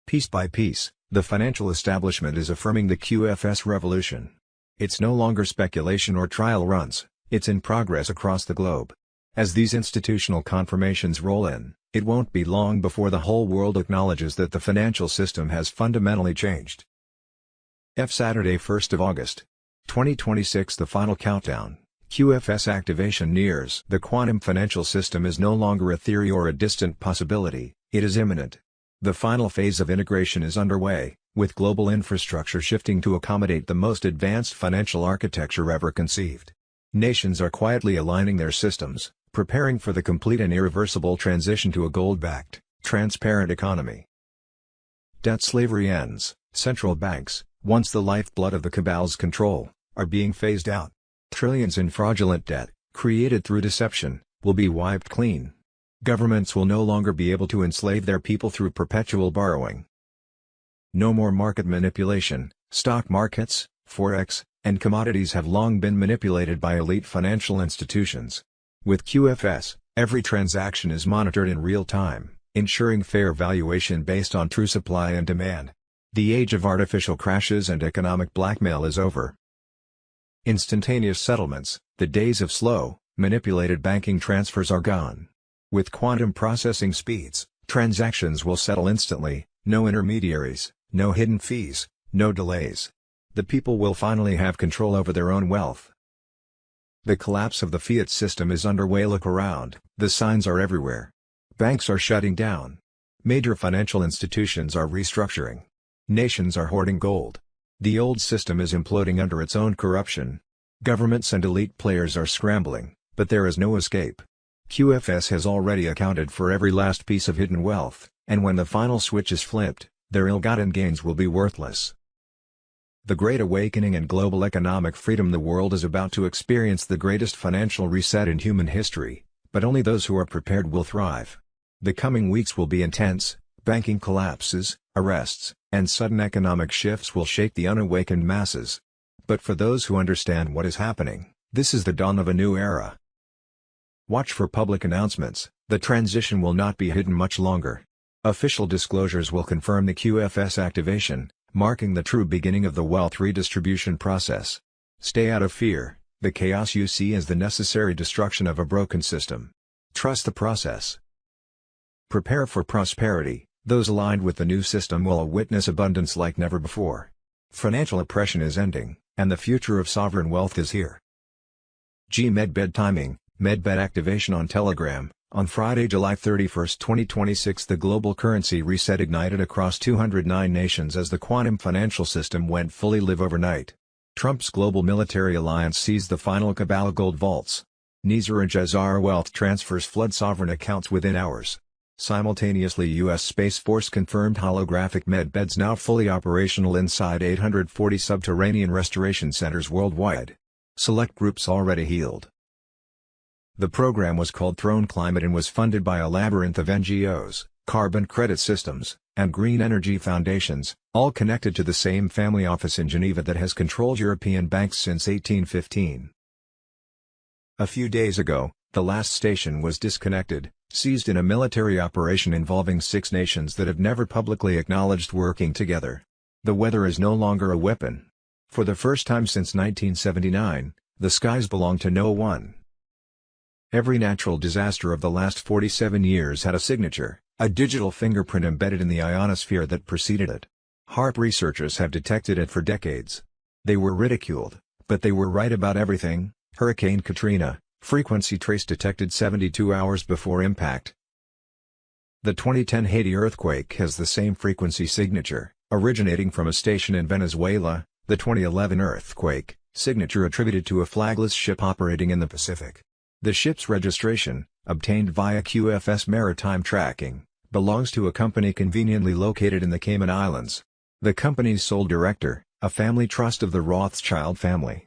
L: Piece by piece, the financial establishment is affirming the QFS revolution. It's no longer speculation or trial runs, it's in progress across the globe. As these institutional confirmations roll in, it won't be long before the whole world acknowledges that the financial system has fundamentally changed. Saturday 1st of August, 2026, the final countdown. QFS activation nears. The quantum financial system is no longer a theory or a distant possibility, it is imminent. The final phase of integration is underway, with global infrastructure shifting to accommodate the most advanced financial architecture ever conceived. Nations are quietly aligning their systems, preparing for the complete and irreversible transition to a gold-backed, transparent economy. Debt slavery ends. Central banks, once the lifeblood of the cabal's control, are being phased out. Trillions in fraudulent debt, created through deception, will be wiped clean. Governments will no longer be able to enslave their people through perpetual borrowing. No more market manipulation. Stock markets, forex, and commodities have long been manipulated by elite financial institutions. With QFS, every transaction is monitored in real time, ensuring fair valuation based on true supply and demand. The age of artificial crashes and economic blackmail is over. Instantaneous settlements, the days of slow, manipulated banking transfers are gone. With quantum processing speeds, transactions will settle instantly, no intermediaries, no hidden fees, no delays. The people will finally have control over their own wealth. The collapse of the fiat system is underway. Look around, the signs are everywhere. Banks are shutting down. Major financial institutions are restructuring. Nations are hoarding gold. The old system is imploding under its own corruption. Governments and elite players are scrambling, but there is no escape. QFS has already accounted for every last piece of hidden wealth, and when the final switch is flipped, their ill-gotten gains will be worthless. The Great Awakening and global economic freedom. The world is about to experience the greatest financial reset in human history, but only those who are prepared will thrive. The coming weeks will be intense. Banking collapses, arrests, and sudden economic shifts will shake the unawakened masses. But for those who understand what is happening, this is the dawn of a new era. Watch for public announcements. The transition will not be hidden much longer. Official disclosures will confirm the QFS activation, marking the true beginning of the wealth redistribution process. Stay out of fear. The chaos you see is the necessary destruction of a broken system. Trust the process. Prepare for prosperity. Those aligned with the new system will witness abundance like never before. Financial oppression is ending, and the future of sovereign wealth is here. Medbed timing. Medbed activation on Telegram. On Friday, July 31, 2026, the global currency reset ignited across 209 nations as the quantum financial system went fully live overnight. Trump's global military alliance seized the final cabal gold vaults. Nizar and Jazar wealth transfers flood sovereign accounts within hours. Simultaneously, U.S. Space Force confirmed holographic medbeds now fully operational inside 840 subterranean restoration centers worldwide. Select groups already healed. The program was called Throne Climate and was funded by a labyrinth of NGOs, carbon credit systems, and green energy foundations, all connected to the same family office in Geneva that has controlled European banks since 1815. A few days ago, the last station was disconnected, seized in a military operation involving 6 nations that have never publicly acknowledged working together. The weather is no longer a weapon. For the first time since 1979, the skies belong to no one. Every natural disaster of the last 47 years had a signature, a digital fingerprint embedded in the ionosphere that preceded it. HAARP researchers have detected it for decades. They were ridiculed, but they were right about everything. Hurricane Katrina, frequency trace detected 72 hours before impact. The 2010 Haiti earthquake has the same frequency signature, originating from a station in Venezuela. The 2011 earthquake, Signature attributed to a flagless ship operating in the Pacific. The ship's registration, obtained via QFS Maritime Tracking, belongs to a company conveniently located in the Cayman Islands. The company's sole director, a family trust of the Rothschild family.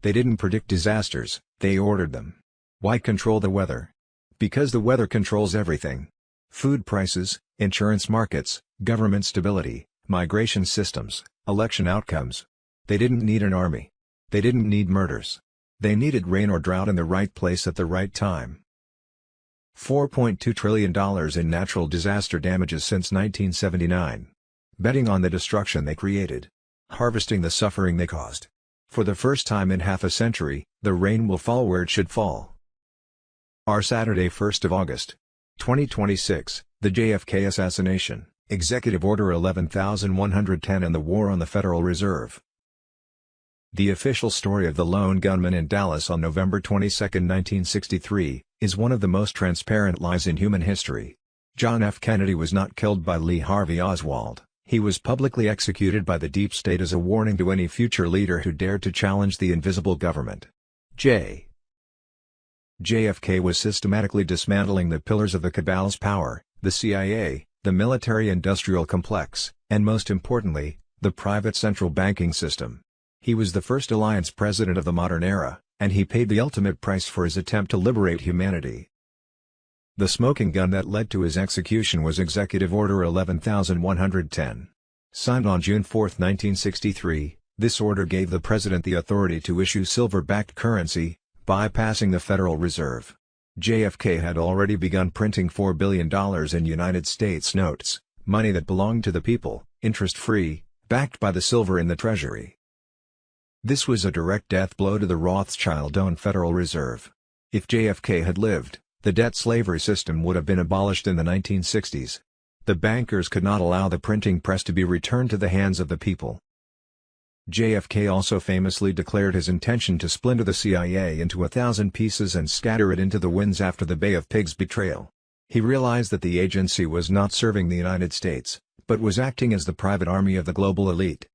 L: They didn't predict disasters, they ordered them. Why control the weather? Because the weather controls everything. Food prices, insurance markets, government stability, migration systems, election outcomes. They didn't need an army. They didn't need murders. They needed rain or drought in the right place at the right time. $4.2 trillion in natural disaster damages since 1979. Betting on the destruction they created. Harvesting the suffering they caused. For the first time in half a century, the rain will fall where it should fall. Our Saturday, 1st of August, 2026, the JFK assassination, Executive Order 11110 and the War on the Federal Reserve. The official story of the lone gunman in Dallas on November 22, 1963, is one of the most transparent lies in human history. John F. Kennedy was not killed by Lee Harvey Oswald, he was publicly executed by the deep state as a warning to any future leader who dared to challenge the invisible government. JFK was systematically dismantling the pillars of the cabal's power, the CIA, the military-industrial complex, and most importantly, the private central banking system. He was the first alliance president of the modern era, and he paid the ultimate price for his attempt to liberate humanity. The smoking gun that led to his execution was Executive Order 11110. Signed on June 4, 1963, this order gave the president the authority to issue silver-backed currency, bypassing the Federal Reserve. JFK had already begun printing $4 billion in United States notes, money that belonged to the people, interest-free, backed by the silver in the Treasury. This was a direct death blow to the Rothschild-owned Federal Reserve. If JFK had lived, the debt slavery system would have been abolished in the 1960s. The bankers could not allow the printing press to be returned to the hands of the people. JFK also famously declared his intention to splinter the CIA into 1,000 pieces and scatter it into the winds after the Bay of Pigs betrayal. He realized that the agency was not serving the United States, but was acting as the private army of the global elite.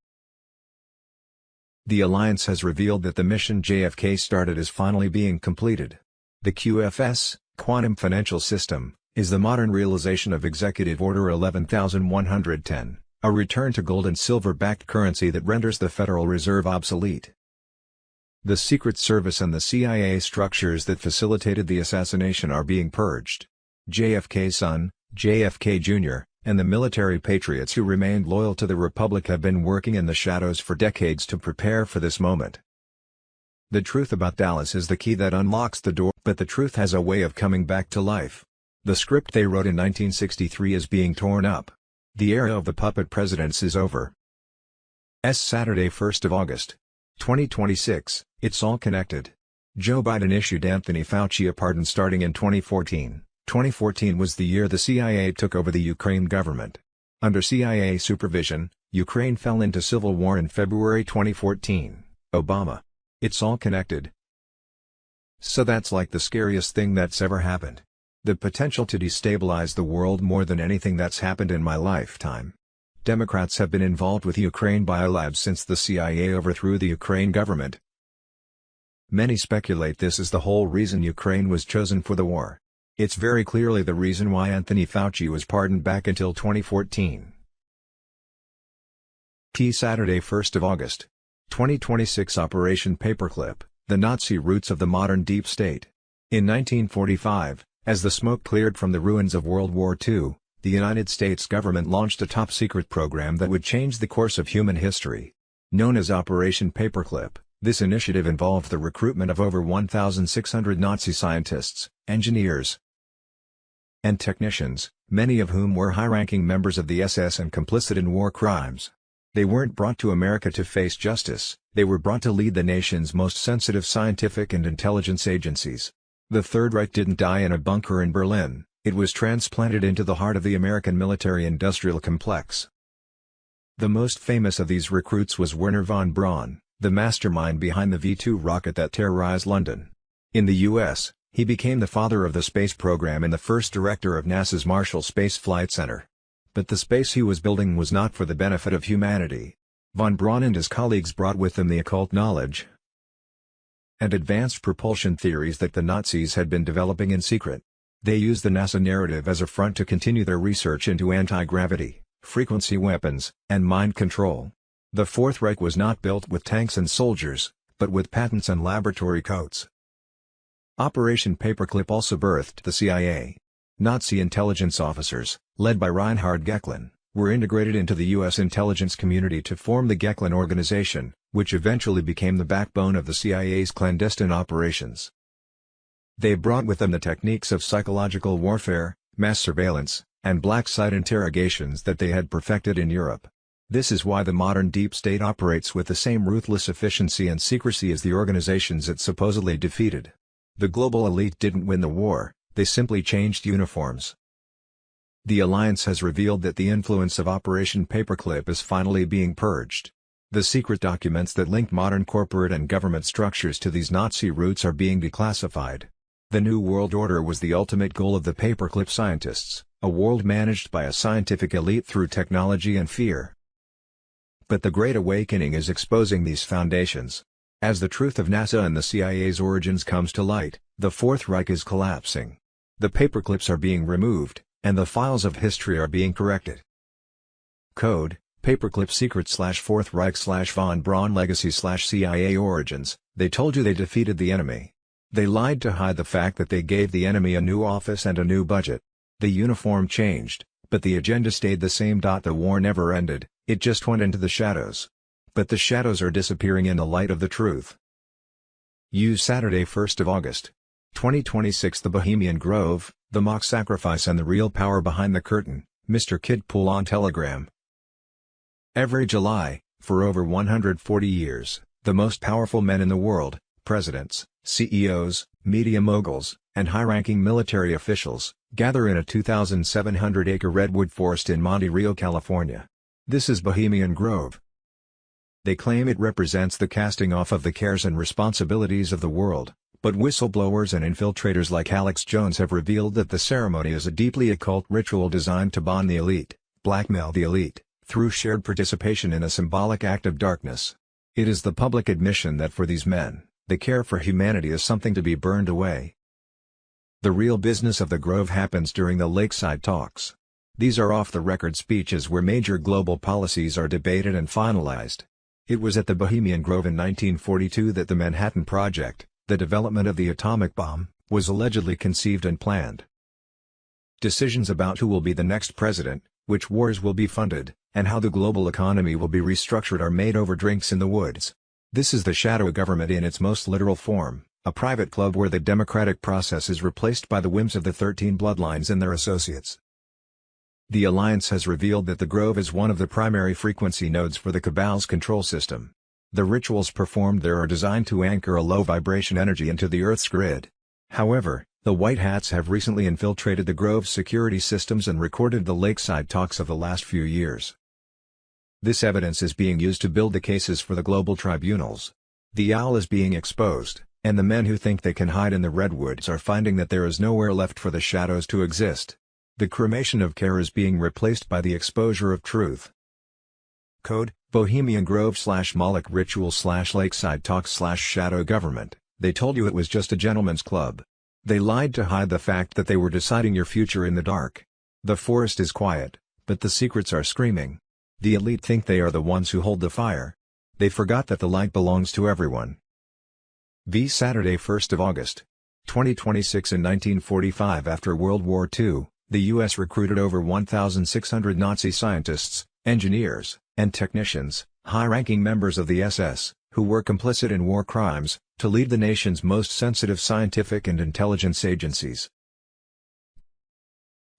L: The alliance has revealed that the mission JFK started is finally being completed. The QFS, Quantum Financial System, is the modern realization of Executive Order 11110, a return to gold and silver-backed currency that renders the Federal Reserve obsolete. The Secret Service and the CIA structures that facilitated the assassination are being purged. JFK's son, JFK Jr., and the military patriots who remained loyal to the Republic have been working in the shadows for decades to prepare for this moment. The truth about Dallas is the key that unlocks the door, but the truth has a way of coming back to life. The script they wrote in 1963 is being torn up. The era of the puppet presidents is over. Saturday, 1st of August, 2026, it's all connected. Joe Biden issued Anthony Fauci a pardon starting in 2014. 2014 was the year the CIA took over the Ukraine government. Under CIA supervision, Ukraine fell into civil war in February 2014. Obama. It's all connected. So that's like the scariest thing that's ever happened. The potential to destabilize the world more than anything that's happened in my lifetime. Democrats have been involved with Ukraine biolabs since the CIA overthrew the Ukraine government. Many speculate this is the whole reason Ukraine was chosen for the war. It's very clearly the reason why Anthony Fauci was pardoned back until 2014. Saturday, 1st of August, 2026 Operation Paperclip, the Nazi roots of the modern deep state. In 1945, as the smoke cleared from the ruins of World War II, the United States government launched a top-secret program that would change the course of human history. Known as Operation Paperclip, this initiative involved the recruitment of over 1,600 Nazi scientists, engineers, and technicians, many of whom were high-ranking members of the SS and complicit in war crimes. They weren't brought to America to face justice, they were brought to lead the nation's most sensitive scientific and intelligence agencies. The Third Reich didn't die in a bunker in Berlin, it was transplanted into the heart of the American military-industrial complex. The most famous of these recruits was Wernher von Braun, the mastermind behind the V-2 rocket that terrorized London. In the U.S., he became the father of the space program and the first director of NASA's Marshall Space Flight Center. But the space he was building was not for the benefit of humanity. Von Braun and his colleagues brought with them the occult knowledge and advanced propulsion theories that the Nazis had been developing in secret. They used the NASA narrative as a front to continue their research into anti-gravity, frequency weapons, and mind control. The Fourth Reich was not built with tanks and soldiers, but with patents and laboratory coats. Operation Paperclip also birthed the CIA. Nazi intelligence officers, led by Reinhard Gecklin, were integrated into the U.S. intelligence community to form the Gecklin Organization, which eventually became the backbone of the CIA's clandestine operations. They brought with them the techniques of psychological warfare, mass surveillance, and black site interrogations that they had perfected in Europe. This is why the modern deep state operates with the same ruthless efficiency and secrecy as the organizations it supposedly defeated. The global elite didn't win the war, they simply changed uniforms. The alliance has revealed that the influence of Operation Paperclip is finally being purged. The secret documents that link modern corporate and government structures to these Nazi roots are being declassified. The New World Order was the ultimate goal of the Paperclip scientists, a world managed by a scientific elite through technology and fear. But the Great Awakening is exposing these foundations. As the truth of NASA and the CIA's origins comes to light, the Fourth Reich is collapsing. The paperclips are being removed, and the files of history are being corrected. Code: Paperclip Secret /Fourth Reich /Von Braun Legacy /CIA Origins. They told you they defeated the enemy. They lied to hide the fact that they gave the enemy a new office and a new budget. The uniform changed, but the agenda stayed the same. The war never ended, it just went into the shadows. But the shadows are disappearing in the light of the truth. Saturday 1st of August. 2026 The Bohemian Grove, the mock sacrifice and the real power behind the curtain, Mr. Kidpool on Telegram. Every July, for over 140 years, the most powerful men in the world, presidents, CEOs, media moguls, and high-ranking military officials, gather in a 2,700-acre redwood forest in Monte Rio, California. This is Bohemian Grove. They claim it represents the casting off of the cares and responsibilities of the world, but whistleblowers and infiltrators like Alex Jones have revealed that the ceremony is a deeply occult ritual designed to bond the elite, blackmail the elite, through shared participation in a symbolic act of darkness. It is the public admission that for these men, the care for humanity is something to be burned away. The real business of the Grove happens during the lakeside talks. These are off-the-record speeches where major global policies are debated and finalized. It was at the Bohemian Grove in 1942 that the Manhattan Project, the development of the atomic bomb, was allegedly conceived and planned. Decisions about who will be the next president, which wars will be funded, and how the global economy will be restructured are made over drinks in the woods. This is the shadow government in its most literal form, a private club where the democratic process is replaced by the whims of the 13 bloodlines and their associates. The alliance has revealed that the Grove is one of the primary frequency nodes for the cabal's control system. The rituals performed there are designed to anchor a low-vibration energy into the Earth's grid. However, the White Hats have recently infiltrated the Grove's security systems and recorded the lakeside talks of the last few years. This evidence is being used to build the cases for the global tribunals. The owl is being exposed, and the men who think they can hide in the redwoods are finding that there is nowhere left for the shadows to exist. The cremation of care is being replaced by the exposure of truth. Code: Bohemian Grove /Moloch Ritual /Lakeside Talks /Shadow Government. They told you it was just a gentleman's club. They lied to hide the fact that they were deciding your future in the dark. The forest is quiet, but the secrets are screaming. The elite think they are the ones who hold the fire. They forgot that the light belongs to everyone. Saturday 1st of August. 2026 In 1945 after World War II, the U.S. recruited over 1,600 Nazi scientists, engineers, and technicians, high-ranking members of the SS, who were complicit in war crimes, to lead the nation's most sensitive scientific and intelligence agencies.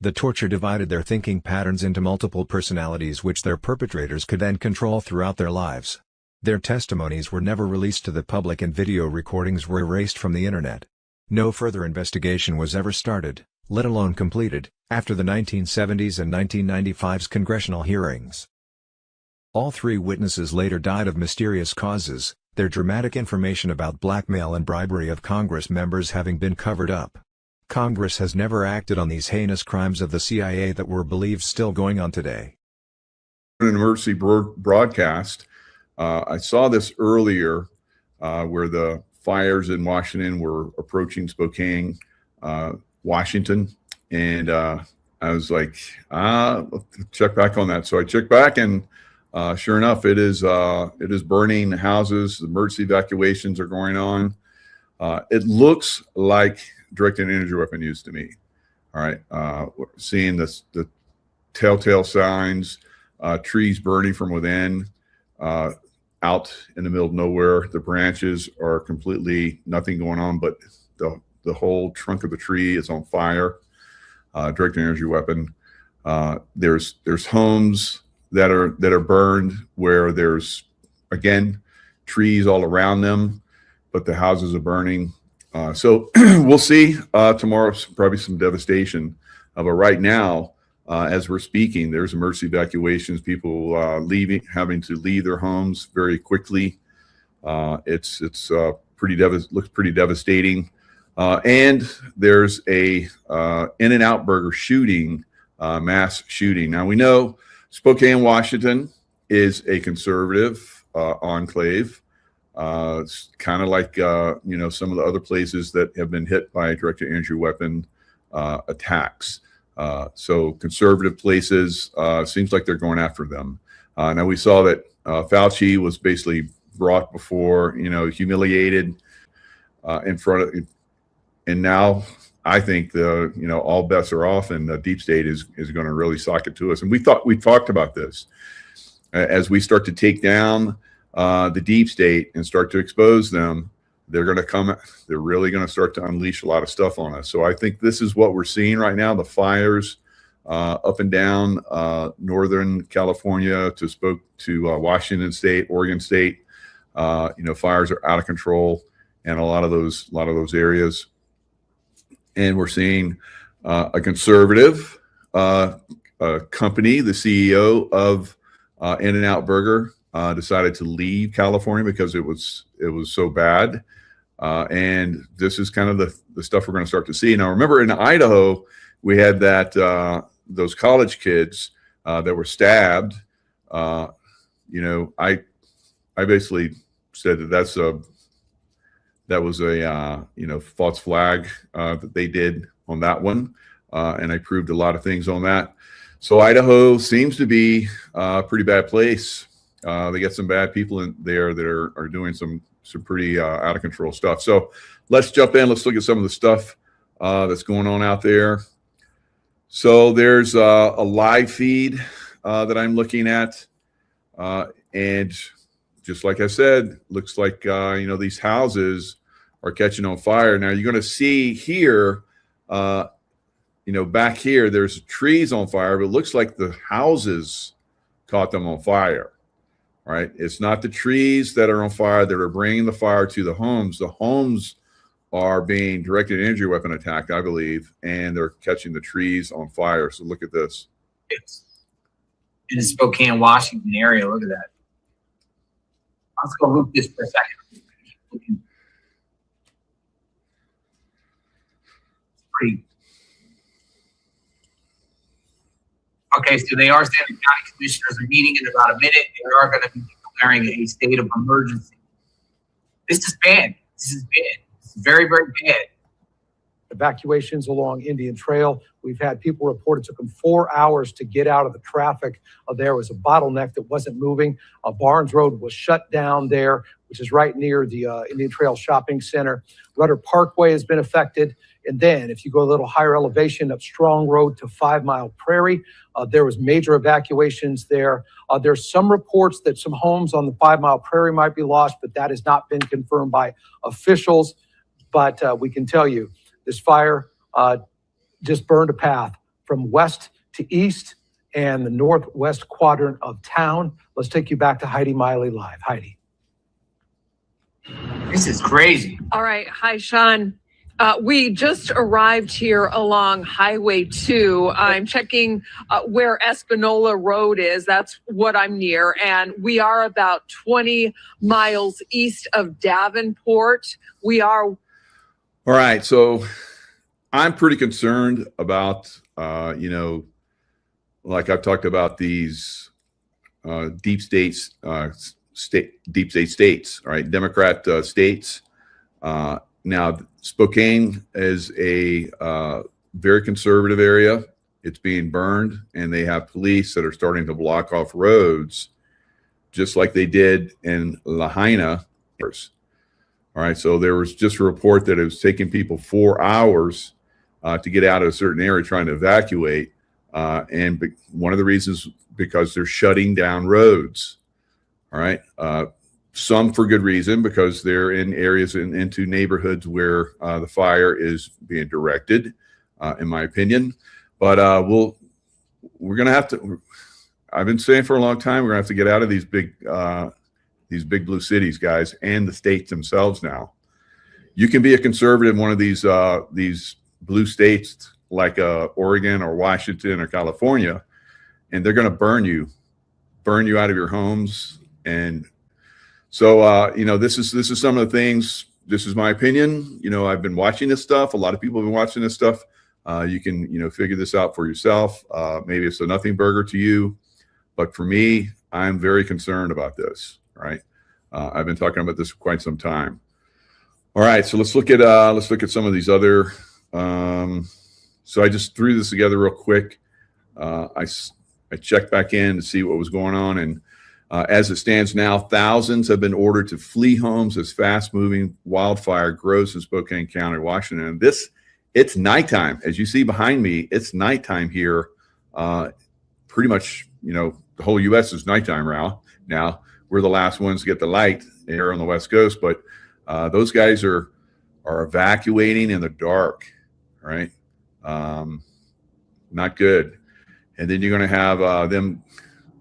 L: The torture divided their thinking patterns into multiple personalities which their perpetrators could then control throughout their lives. Their testimonies were never released to the public and video recordings were erased from the internet. No further investigation was ever started, let alone completed, after the 1970s and 1995's congressional hearings. All three witnesses later died of mysterious causes, their dramatic information about blackmail and bribery of Congress members having been covered up. Congress has never acted on these heinous crimes of the CIA that were believed still going on today.
A: An emergency broadcast I saw this earlier where the fires in Washington were approaching Spokane, Washington, and I was like, check back on that. So I checked back, and sure enough, it is burning houses. Emergency evacuations are going on. It looks like directed energy weapon use to me. All right, we're seeing the telltale signs, trees burning from within, out in the middle of nowhere. The branches are completely nothing going on, but the whole trunk of the tree is on fire. Directed energy weapon. There's homes that are burned where there's, again, trees all around them, but the houses are burning. So we'll see tomorrow, probably some devastation. But right now, as we're speaking, there's emergency evacuations, people having to leave their homes very quickly. It's looks pretty devastating. And there's a In-N-Out Burger shooting, mass shooting. Now we know Spokane, Washington is a conservative enclave. It's kind of like some of the other places that have been hit by directed energy weapon attacks. So conservative places, seems like they're going after them. Now we saw that Fauci was basically brought before, humiliated in front of, and now I think all bets are off, and the deep state is going to really sock it to us. And we talked about this as we start to take down the deep state and start to expose them. They're really going to start to unleash a lot of stuff on us. So I think this is what we're seeing right now. The fires up and down Northern California to Washington State, Oregon State. Fires are out of control in a lot of those areas. And we're seeing a conservative company, the CEO of In-N-Out Burger, decided to leave California because it was so bad. And this is kind of the stuff we're going to start to see. Now, remember in Idaho, we had those college kids that were stabbed. I basically said that was a false flag that they did on that one, and I proved a lot of things on that. So Idaho seems to be a pretty bad place. They got some bad people in there that are doing some pretty out of control stuff. So let's jump in. Let's look at some of the stuff that's going on out there. So there's a live feed that I'm looking at, and just like I said, looks like these houses are catching on fire. Now you're going to see here, back here, there's trees on fire, but it looks like the houses caught them on fire. All right, it's not the trees that are on fire that are bringing the fire to the homes. The homes are being directed energy weapon attacked, I believe, and they're catching the trees on fire. So look at this.
C: It's in the Spokane, Washington area. Look at that. Let's go loop this for a second. It's pretty. Okay, so they are saying the county commissioners are meeting in about a minute. They are going to be declaring a state of emergency. This is bad. This is bad. It's very, very bad.
M: Evacuations along Indian Trail. We've had people report it took them 4 hours to get out of the traffic. There was a bottleneck that wasn't moving. Barnes Road was shut down there, which is right near the Indian Trail Shopping Center. Rudder Parkway has been affected. And then if you go a little higher elevation up Strong Road to 5 Mile Prairie, there was major evacuations there. There's some reports that some homes on the 5 Mile Prairie might be lost, but that has not been confirmed by officials. But we can tell you this fire just burned a path from west to east and the northwest quadrant of town. Let's take you back to Heidi Miley live. Heidi.
C: This is crazy.
N: All right. Hi, Sean. We just arrived here along Highway 2. I'm checking where Espanola Road is. That's what I'm near. And we are about 20 miles east of Davenport. We are.
A: All right. So I'm pretty concerned about, like I've talked about these deep states deep state states, right? Democrat states. Now, Spokane is a very conservative area. It's being burned, and they have police that are starting to block off roads, just like they did in Lahaina. All right, so there was just a report that it was taking people 4 hours to get out of a certain area trying to evacuate. One of the reasons because they're shutting down roads. All right, some for good reason, because they're in areas into neighborhoods where the fire is being directed, in my opinion. But we're going to have to. I've been saying for a long time, we're going to have to get out of these big blue cities, guys, and the states themselves now. You can be a conservative in one of these blue states like Oregon or Washington or California, and they're going to burn you out of your homes. And so, this is some of the things. This is my opinion. I've been watching this stuff. A lot of people have been watching this stuff. You can, figure this out for yourself. Maybe it's a nothing burger to you, but for me, I'm very concerned about this. Right? I've been talking about this for quite some time. All right, so let's look at some of these other. So I just threw this together real quick. I checked back in to see what was going on, and as it stands now, thousands have been ordered to flee homes as fast-moving wildfire grows in Spokane County, Washington. And it's nighttime, as you see behind me. It's nighttime here. Pretty much, the whole U.S. is nighttime now. We're the last ones to get the light here on the West Coast, but those guys are evacuating in the dark, right? Not good. And then you're going to have them.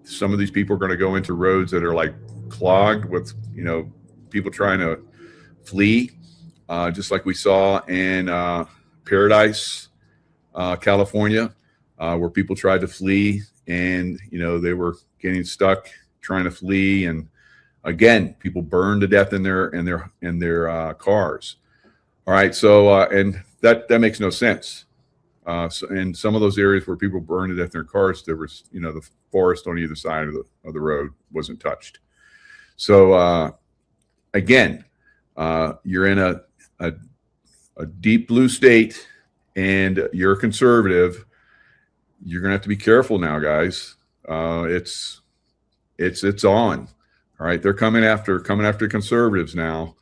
A: Some of these people are going to go into roads that are like clogged with, people trying to flee, just like we saw in Paradise, California, where people tried to flee, and they were getting stuck trying to flee, and again, people burned to death in their cars. All right, so and that makes no sense. So in some of those areas where people burned to death in their cars, there was the forest on either side of the road wasn't touched. So again, you're in a deep blue state, and you're conservative. You're gonna have to be careful now, guys. It's on. All right, they're coming after conservatives now,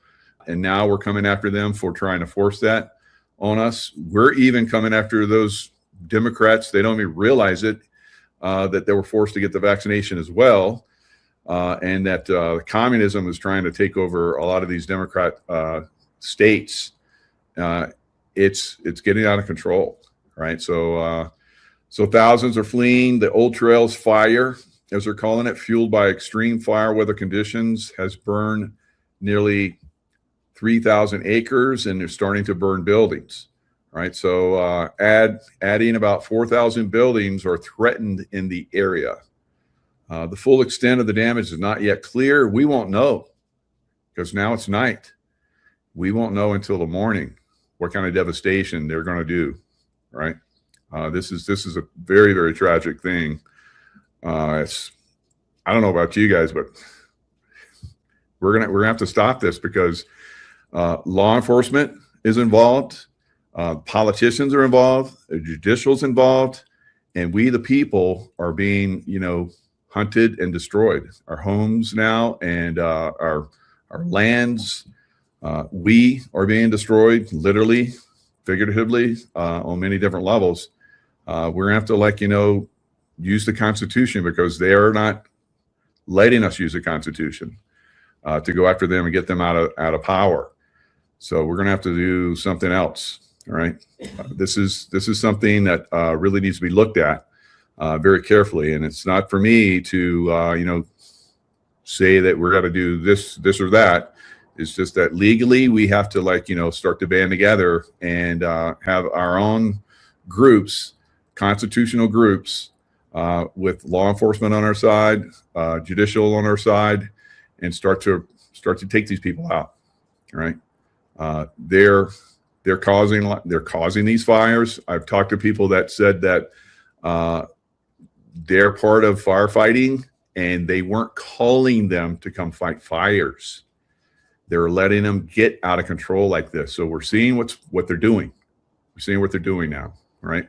A: and now we're coming after them for trying to force that on us. We're even coming after those Democrats. They don't even realize it, that they were forced to get the vaccination as well, and that communism is trying to take over a lot of these Democrat states. It's getting out of control, right? So thousands are fleeing. The Old Trails fire, as they're calling it, fueled by extreme fire weather conditions, has burned nearly 3,000 acres, and they're starting to burn buildings. Right, so adding about 4,000 buildings are threatened in the area. The full extent of the damage is not yet clear. We won't know, because now it's night. We won't know until the morning what kind of devastation they're going to do. Right, this is a very, very tragic thing. I don't know about you guys, but we're gonna have to stop this, because law enforcement is involved. Politicians are involved, the judicial's involved, and we, the people, are being, hunted and destroyed. Our homes now, and our lands, we are being destroyed, literally, figuratively, on many different levels. We're gonna have to, use the Constitution, because they are not letting us use the Constitution to go after them and get them out of power. So we're gonna have to do something else. All right, this is something that really needs to be looked at very carefully, and it's not for me to say that we're going to do this or that. It's just that legally we have to start to band together and have our own groups, constitutional groups, with law enforcement on our side, judicial on our side, and start to take these people out. All right, they're causing these fires. I've talked to people that said that they're part of firefighting and they weren't calling them to come fight fires. They were letting them get out of control like this. So we're seeing what they're doing. We're seeing what they're doing now, right?